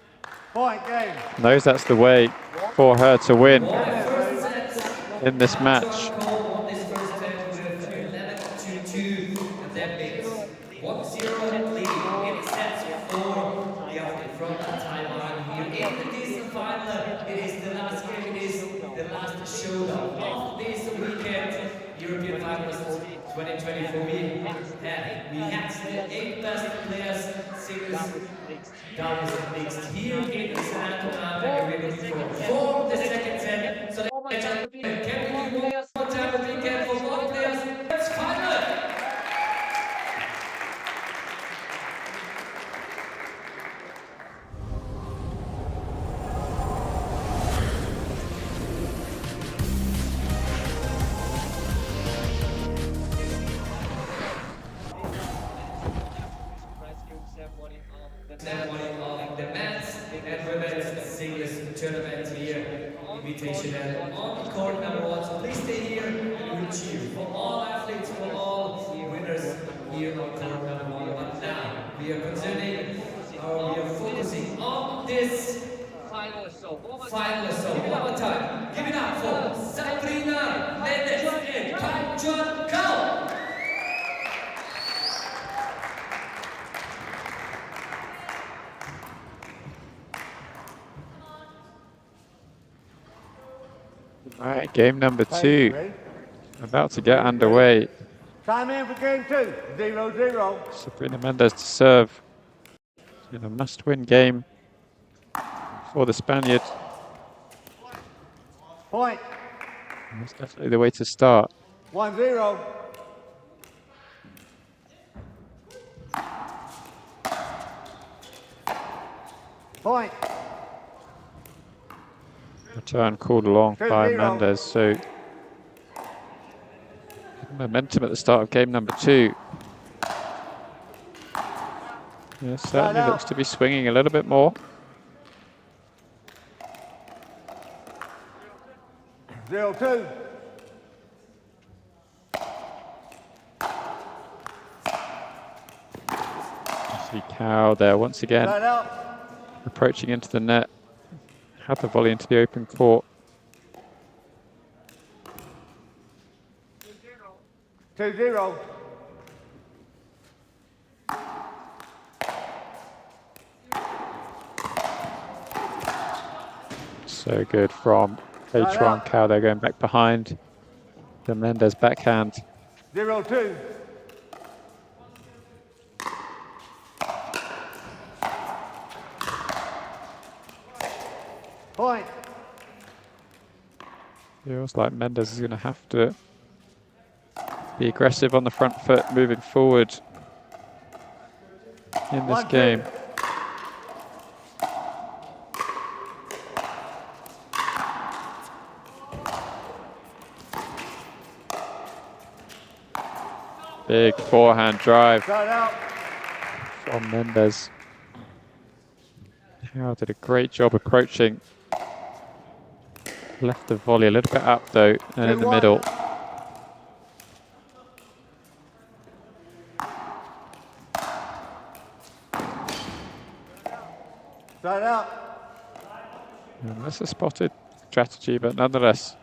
Point game. Knows that's the way for her to win in this match. European Finals 2024. We had the 8 best players, singles, doubles, and mixed here in Ceremonial, and we're looking for the second set. So can we do one more time with the weekend for more players? It's final! Ceremony of the men's and women's singles tournament here. Invitational on court number 1. So please stay here and we will cheer for all athletes, for all winners here on court number 1. But now we are focusing on this final show. One more time. Give it up for Sabrina Mendez and Patron Cow. All right, game number 2 Ready? about to get underway. Time in for game 2. 0-0. Sabrina Mendez to serve in a must-win game for the Spaniard. Point. And that's definitely the way to start. 1-0. Point. Return called along by 2-0. Mendez, so momentum at the start of game number 2. Yeah, certainly looks to be swinging a little bit more. 0-2. See Cow there once again, Side out. approaching into the net. Had the volley into the open court. 2-0. So good from H1 Cow. They're going back behind the Mendes backhand. 0-2. Point. Feels like Mendes is going to have to be aggressive on the front foot moving forward in this 1-2. game. Big forehand drive Side out. from Mendes. Cow did a great job approaching. Left the volley a little bit up though, and in the 2-1. middle. Side out. And that's a spotted strategy, but nonetheless,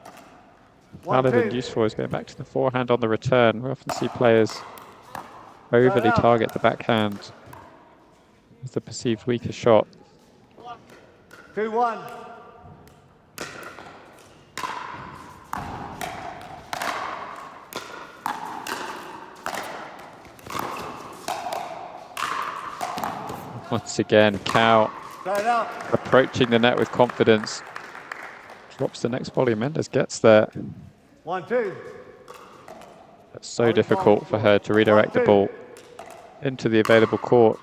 valid and useful is going back to the forehand on the return. We often see players overly target the backhand as the perceived weaker shot. 2-1. Once again, Cow Side out. approaching the net with confidence. Drops the next volley. Mendes gets there. 1-2. It's so difficult for her to redirect the ball into the available court.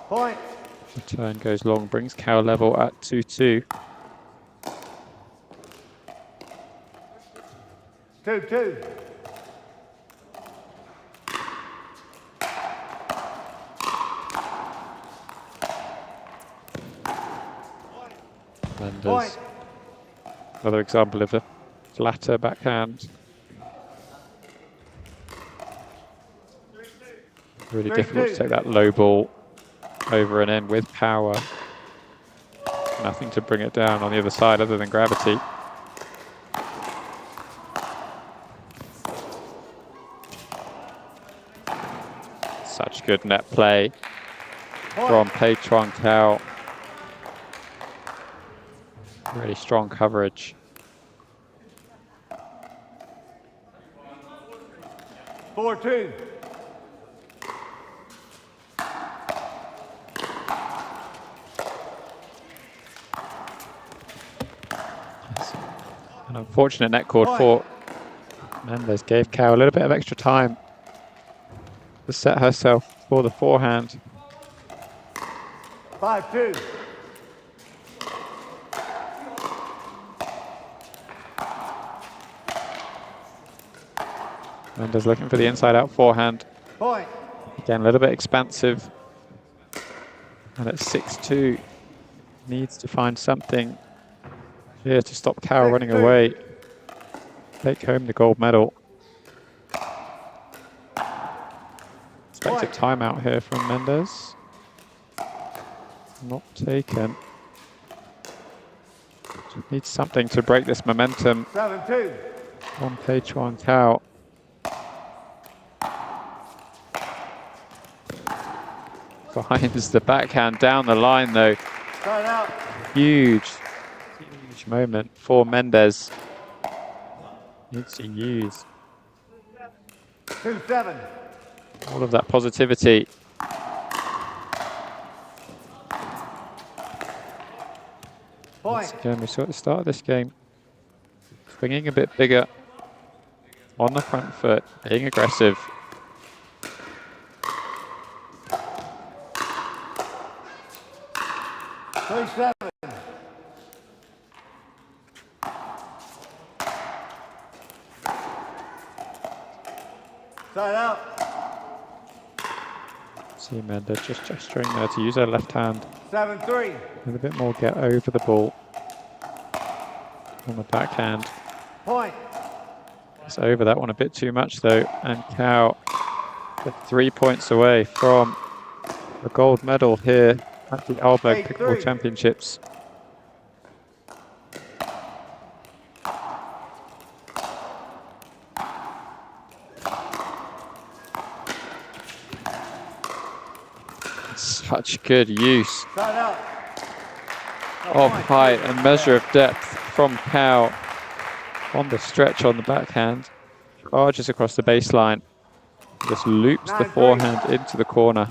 Point. Return goes long, brings Cow level at 2-2. 2-2. Mendes. Another example of a flatter backhand. Really difficult to take that low ball over and in with power. Nothing to bring it down on the other side other than gravity. Such good net play from Pei Chuan Cao. Really strong coverage. 4-2. An unfortunate net cord for Mendes. Gave Cow a little bit of extra time to set herself for the forehand. 5-2. Mendes looking for the inside-out forehand. Point. Again, a little bit expansive. And at 6-2, needs to find something here to stop Cow running away. Take home the gold medal. Expected timeout here from Mendes. Not taken. Needs something to break this momentum 7-2. on Pei Chuan Cao. Finds the backhand down the line though. Side out. Huge moment for Mendes. Needs to use 2-7. all of that positivity. Point. Again, we saw at the start of this game, swinging a bit bigger on the front foot, being aggressive. Side out. See Mendes just gesturing there to use her left hand. 7-3. With a bit more get over the ball on the backhand. Point. It's over that one a bit too much though, and Cow 3 points away from the gold medal here at the Arlberg Pickleball Championships. such good use Side out. of height and measure of depth from Cal on the stretch on the backhand. Charges across the baseline. Just loops the 9-3. forehand into the corner.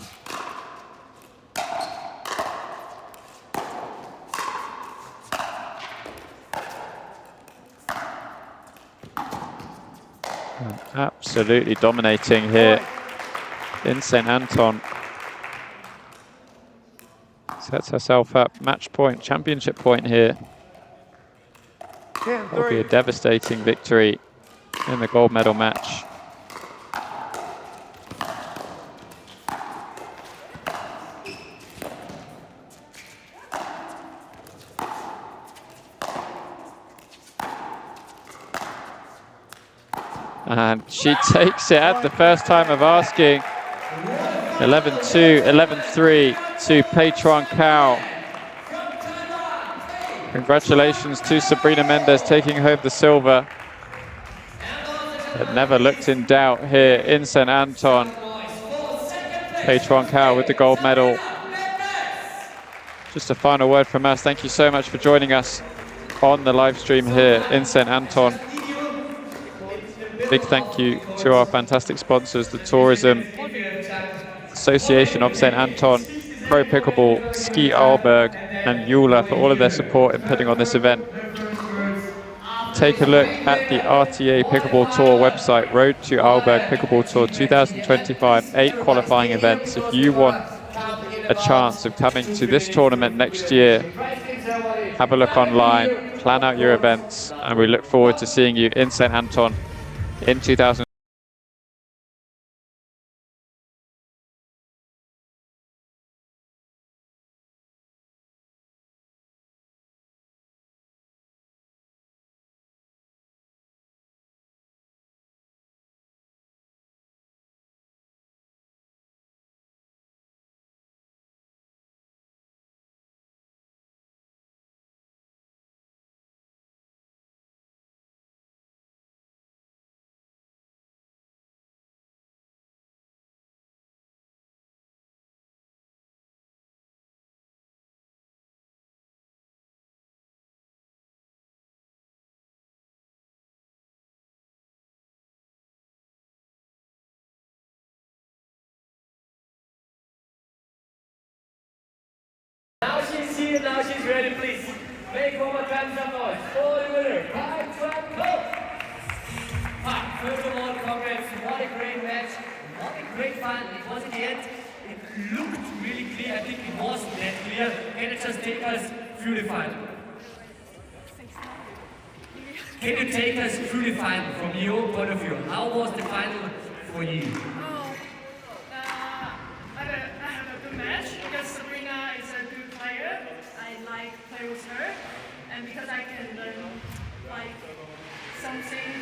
And absolutely dominating here in St. Anton. Sets herself up, match point, championship point here. Will be a 10-3. devastating victory in the gold medal match. And she takes it at the first time of asking. 11-2, 11-3 to Patron Cow. Congratulations to Sabrina Mendes taking home the silver. It never looked in doubt here in St. Anton. Patron Cow with the gold medal. Just a final word from us. Thank you so much for joining us on the live stream here in St. Anton. Big thank you to our fantastic sponsors, the Tourism Association of St. Anton, Pro Pickleball, Ski Arlberg and Euler for all of their support in putting on this event. Take a look at the RTA Pickleball Tour website, Road to Arlberg Pickleball Tour 2025, 8 qualifying events. If you want a chance of coming to this tournament next year, have a look online, plan out your events, and we look forward to seeing you in St. Anton in 2025. Now she's here, now she's ready, please. Make one more time some noise for the winner. First of all, congrats. What a great match. What a great final. It was in the end. It looked really clear. I think it wasn't that clear. Can you just take us through the final? Can you take us through the final from your point of view? How was the final for you? I have a good match because Sabrina is a good player. I like play with her, and because I can learn like something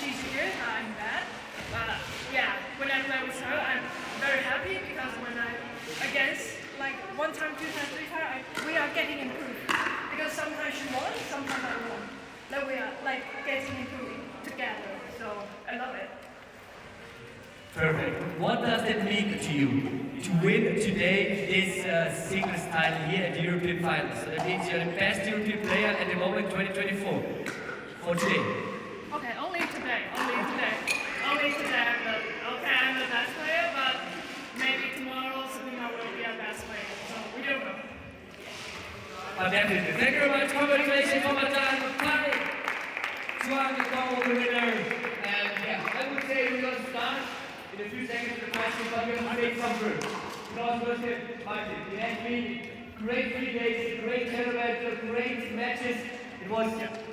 she's good, I'm bad. But yeah, when I play with her, I'm very happy because when I against like 1 time, 2 times, 3 times, we are getting improved. Because sometimes she won, sometimes I won. Like we are like getting improving together. So I love it. Perfect. What does that mean to you to win today this singles title here at the European Finals? So that means you're the best European player at the moment 2024 for today. Okay, only today. I'm the best player, but maybe tomorrow Sabrina will be our best player. So we don't know. But definitely. Thank you very much. Congratulations one more time. Hi. Swan, the gold winner. And yeah, I would say we're going to start in a few seconds with the questions, but we're going to make some room. Because Martin, it has been great 3 days, great tournament, great matches. It was,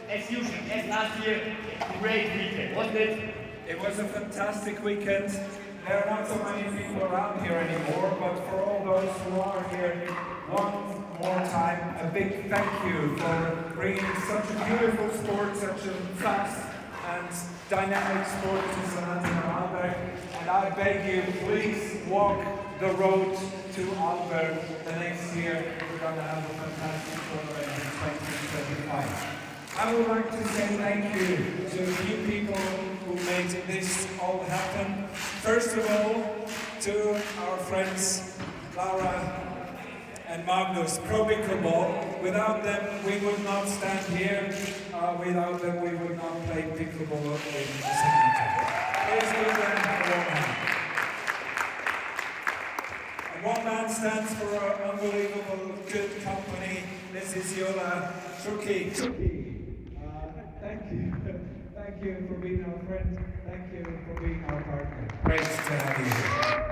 as usual, as last year, a great weekend, wasn't it? It was a fantastic weekend. There are not so many people around here anymore, but for all those who are here, one more time, a big thank you for bringing such a beautiful sport, such a fast and dynamic sport to St. Anton and Arlberg. And I beg you, please walk the road to Arlberg the next year. We're going to have a fantastic tournament in 2025. I would like to say thank you to a few people who made this all happen. First of all, to our friends Laura and Magnus, Pro Pickleball. Without them, we would not stand here. Without them, we would not play pickleball in Ceremonial. Please give them a warm hand. And one man stands for our unbelievable good company. This is Yola Chuki. Thank you. Thank you for being our friend. Thank you for being our partner. Great to have you here.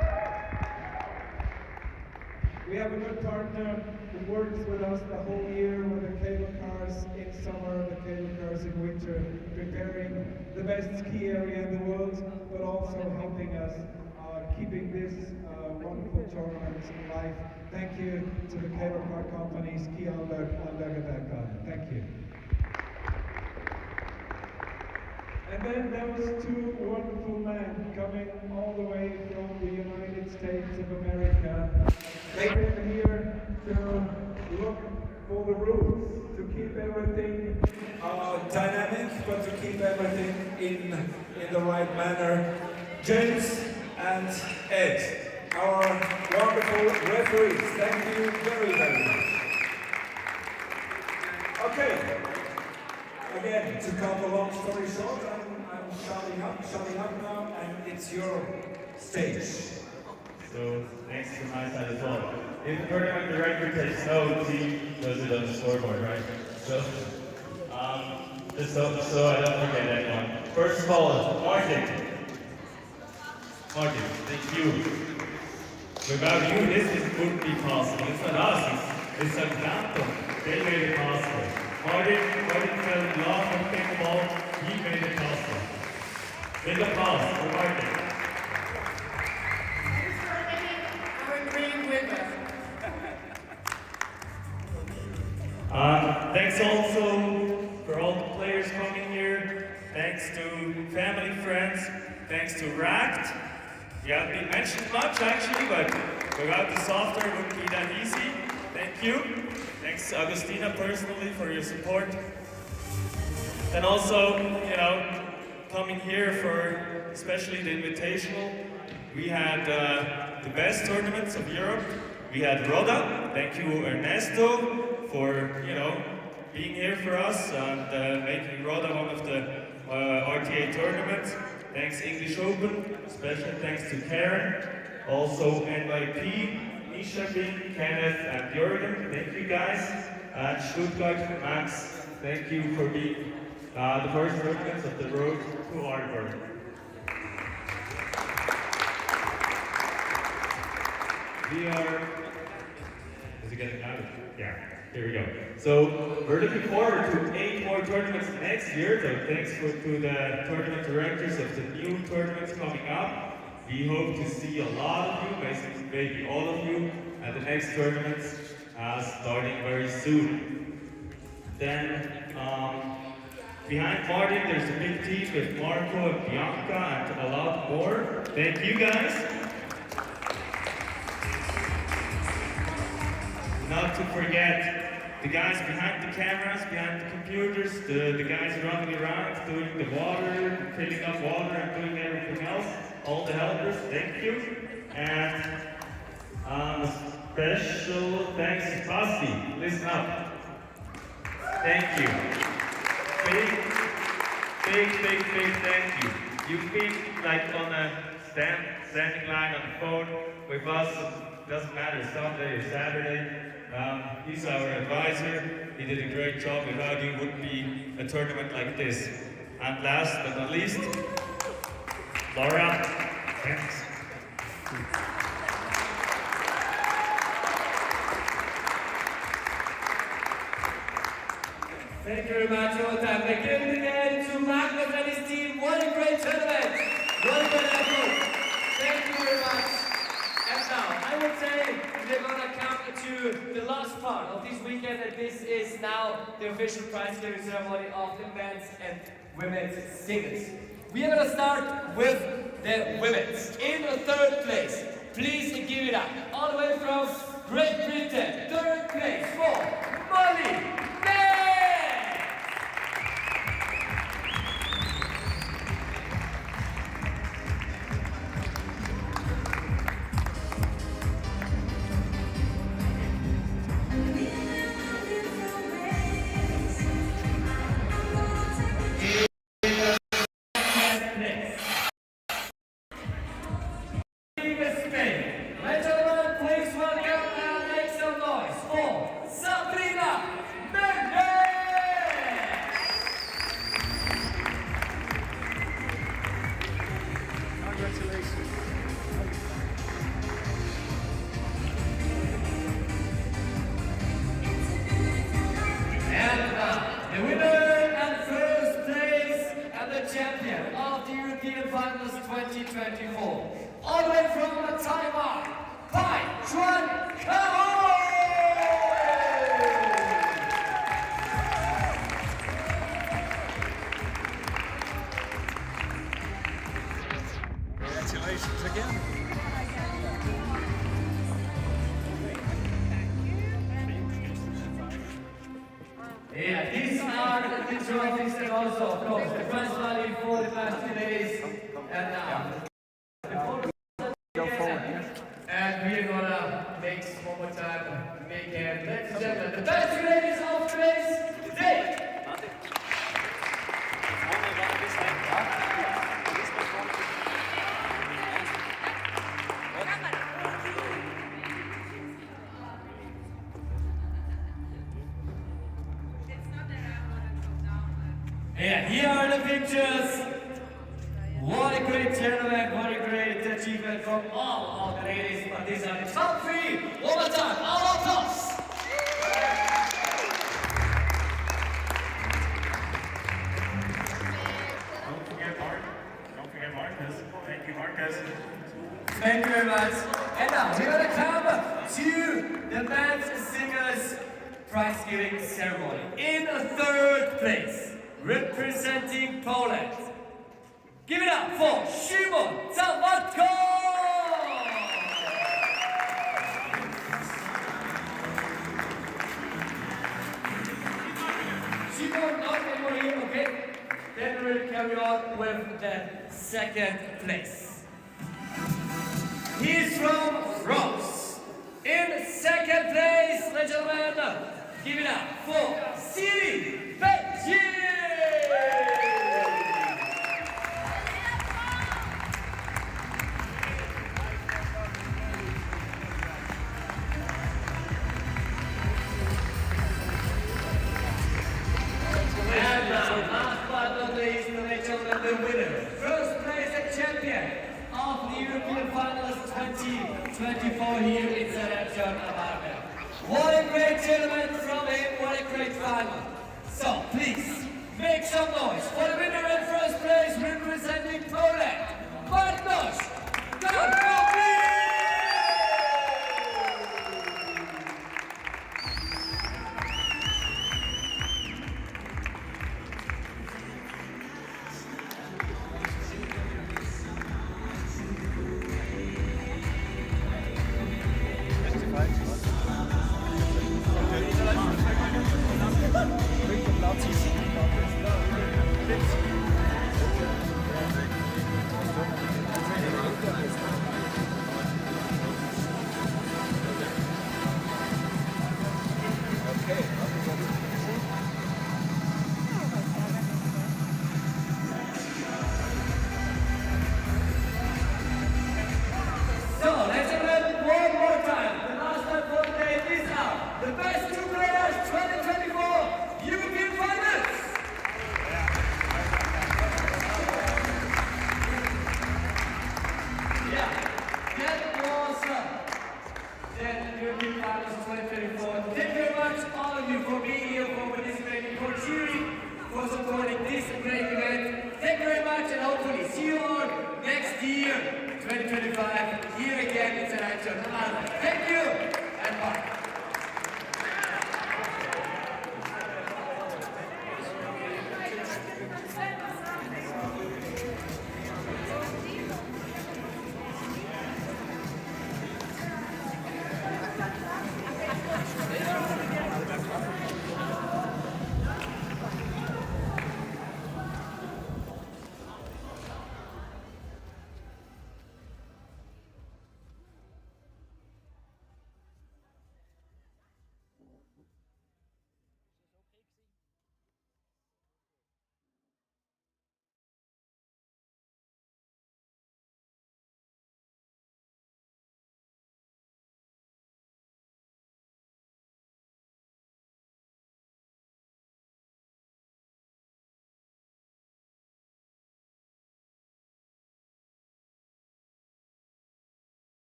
We have a good partner who works with us the whole year with the cable cars in summer, the cable cars in winter, preparing the best ski area in the world, but also helping us keeping this wonderful tournament alive. Thank you to the cable car company, Ski Arlberg Pickleball. Thank you. And then those two wonderful men coming all the way from the United States of America. They came here to look for the rules, to keep everything dynamic, but to keep everything in the right manner. James and Ed, our wonderful referees. Thank you very, very much. Okay. Again, to cut a long story short, I'm shutting up now, and it's your stage. So, thanks from my side as well. If the tournament director takes notes, he does it on the scoreboard, right? So, just so I don't forget anyone. First of all, Martin, thank you. Without you, this wouldn't be possible. It's not us, it's Santanto. They made it possible. Martin fell in love with pickleball, he made it possible. Big applause for Martin. Thanks for making our dream with us. Thanks also for all the players coming here. Thanks to family, friends. Thanks to Racked. You haven't been mentioned much actually, but without the software it wouldn't be that easy. Thank you. Thanks, Agustina, personally, for your support. And also, coming here for especially the Invitational. We had the best tournaments of Europe. We had Roda. Thank you, Ernesto, for, being here for us and making Roda one of the RTA tournaments. Thanks, English Open. Special thanks to Karen. Also, NYP. Misha, Kenneth, and Jürgen, thank you guys. And Stuttgart, Max, thank you for being the first tournaments of the road to Arlberg. Is it getting out? Yeah, here we go. So we're looking forward to 8 more tournaments next year. So thanks to the tournament directors of the new tournaments coming up. We hope to see a lot of you, maybe all of you, at the next tournaments starting very soon. Then, behind Martin, there's a big team with Marco and Bianca and a lot more. Thank you guys. Not to forget the guys behind the cameras, behind the computers, the guys running around, doing the water, filling up water and doing everything else. All the helpers, thank you. And special thanks to Basti. Listen up. Thank you. Big thank you. You've been like on a standing line on the phone with us. Doesn't matter Sunday or Saturday. He's our advisor. He did a great job. Without you, wouldn't be a tournament like this. And last but not least, Laura, thanks. Thank you very much all the time. We're giving it again to Magnus and his team. What a great tournament! What a great effort! Thank you very much. And now, I would say we're gonna come to the last part of this weekend, and this is now the official prize giving ceremony of the men's and women's singles. We are gonna start with the women's. In the 3rd place, please give it up. All the way from Great Britain, 3rd place for Molly. Finals 2024. All the way from Taiwan, Pai Chuan Kao! Congratulations again. Yeah, these are the trophies and also, of course, the prize money for the past 2 days. And now, and we're gonna make one more time, make it, ladies and gentlemen, the best 2 ladies of today's day. Yeah, here are the pictures. What a great tournament, what a great achievement from all of the ladies. But these are the top 3. One more time, all of us. Don't forget Marcus. Thank you, Marcus. Thank you very much. And now we're gonna come to the men's singles prize giving ceremony. In 3rd place, representing Poland. Give it up for Szymon Zawadko! Szymon, not anymore here, okay? Then we'll carry on with the 2nd place. He's from France. In 2nd place, ladies and gentlemen, give it up for Siri Beijing! And last but not least, the winner, 1st place and champion of the European Finals 2024 here in Ceremonial, Arlberg. What a great tournament from him, what a great final. So please, make some noise for the winner in 1st place representing Poland, Bartosz Garkowski! Here again, it's an action. Thank you and bye.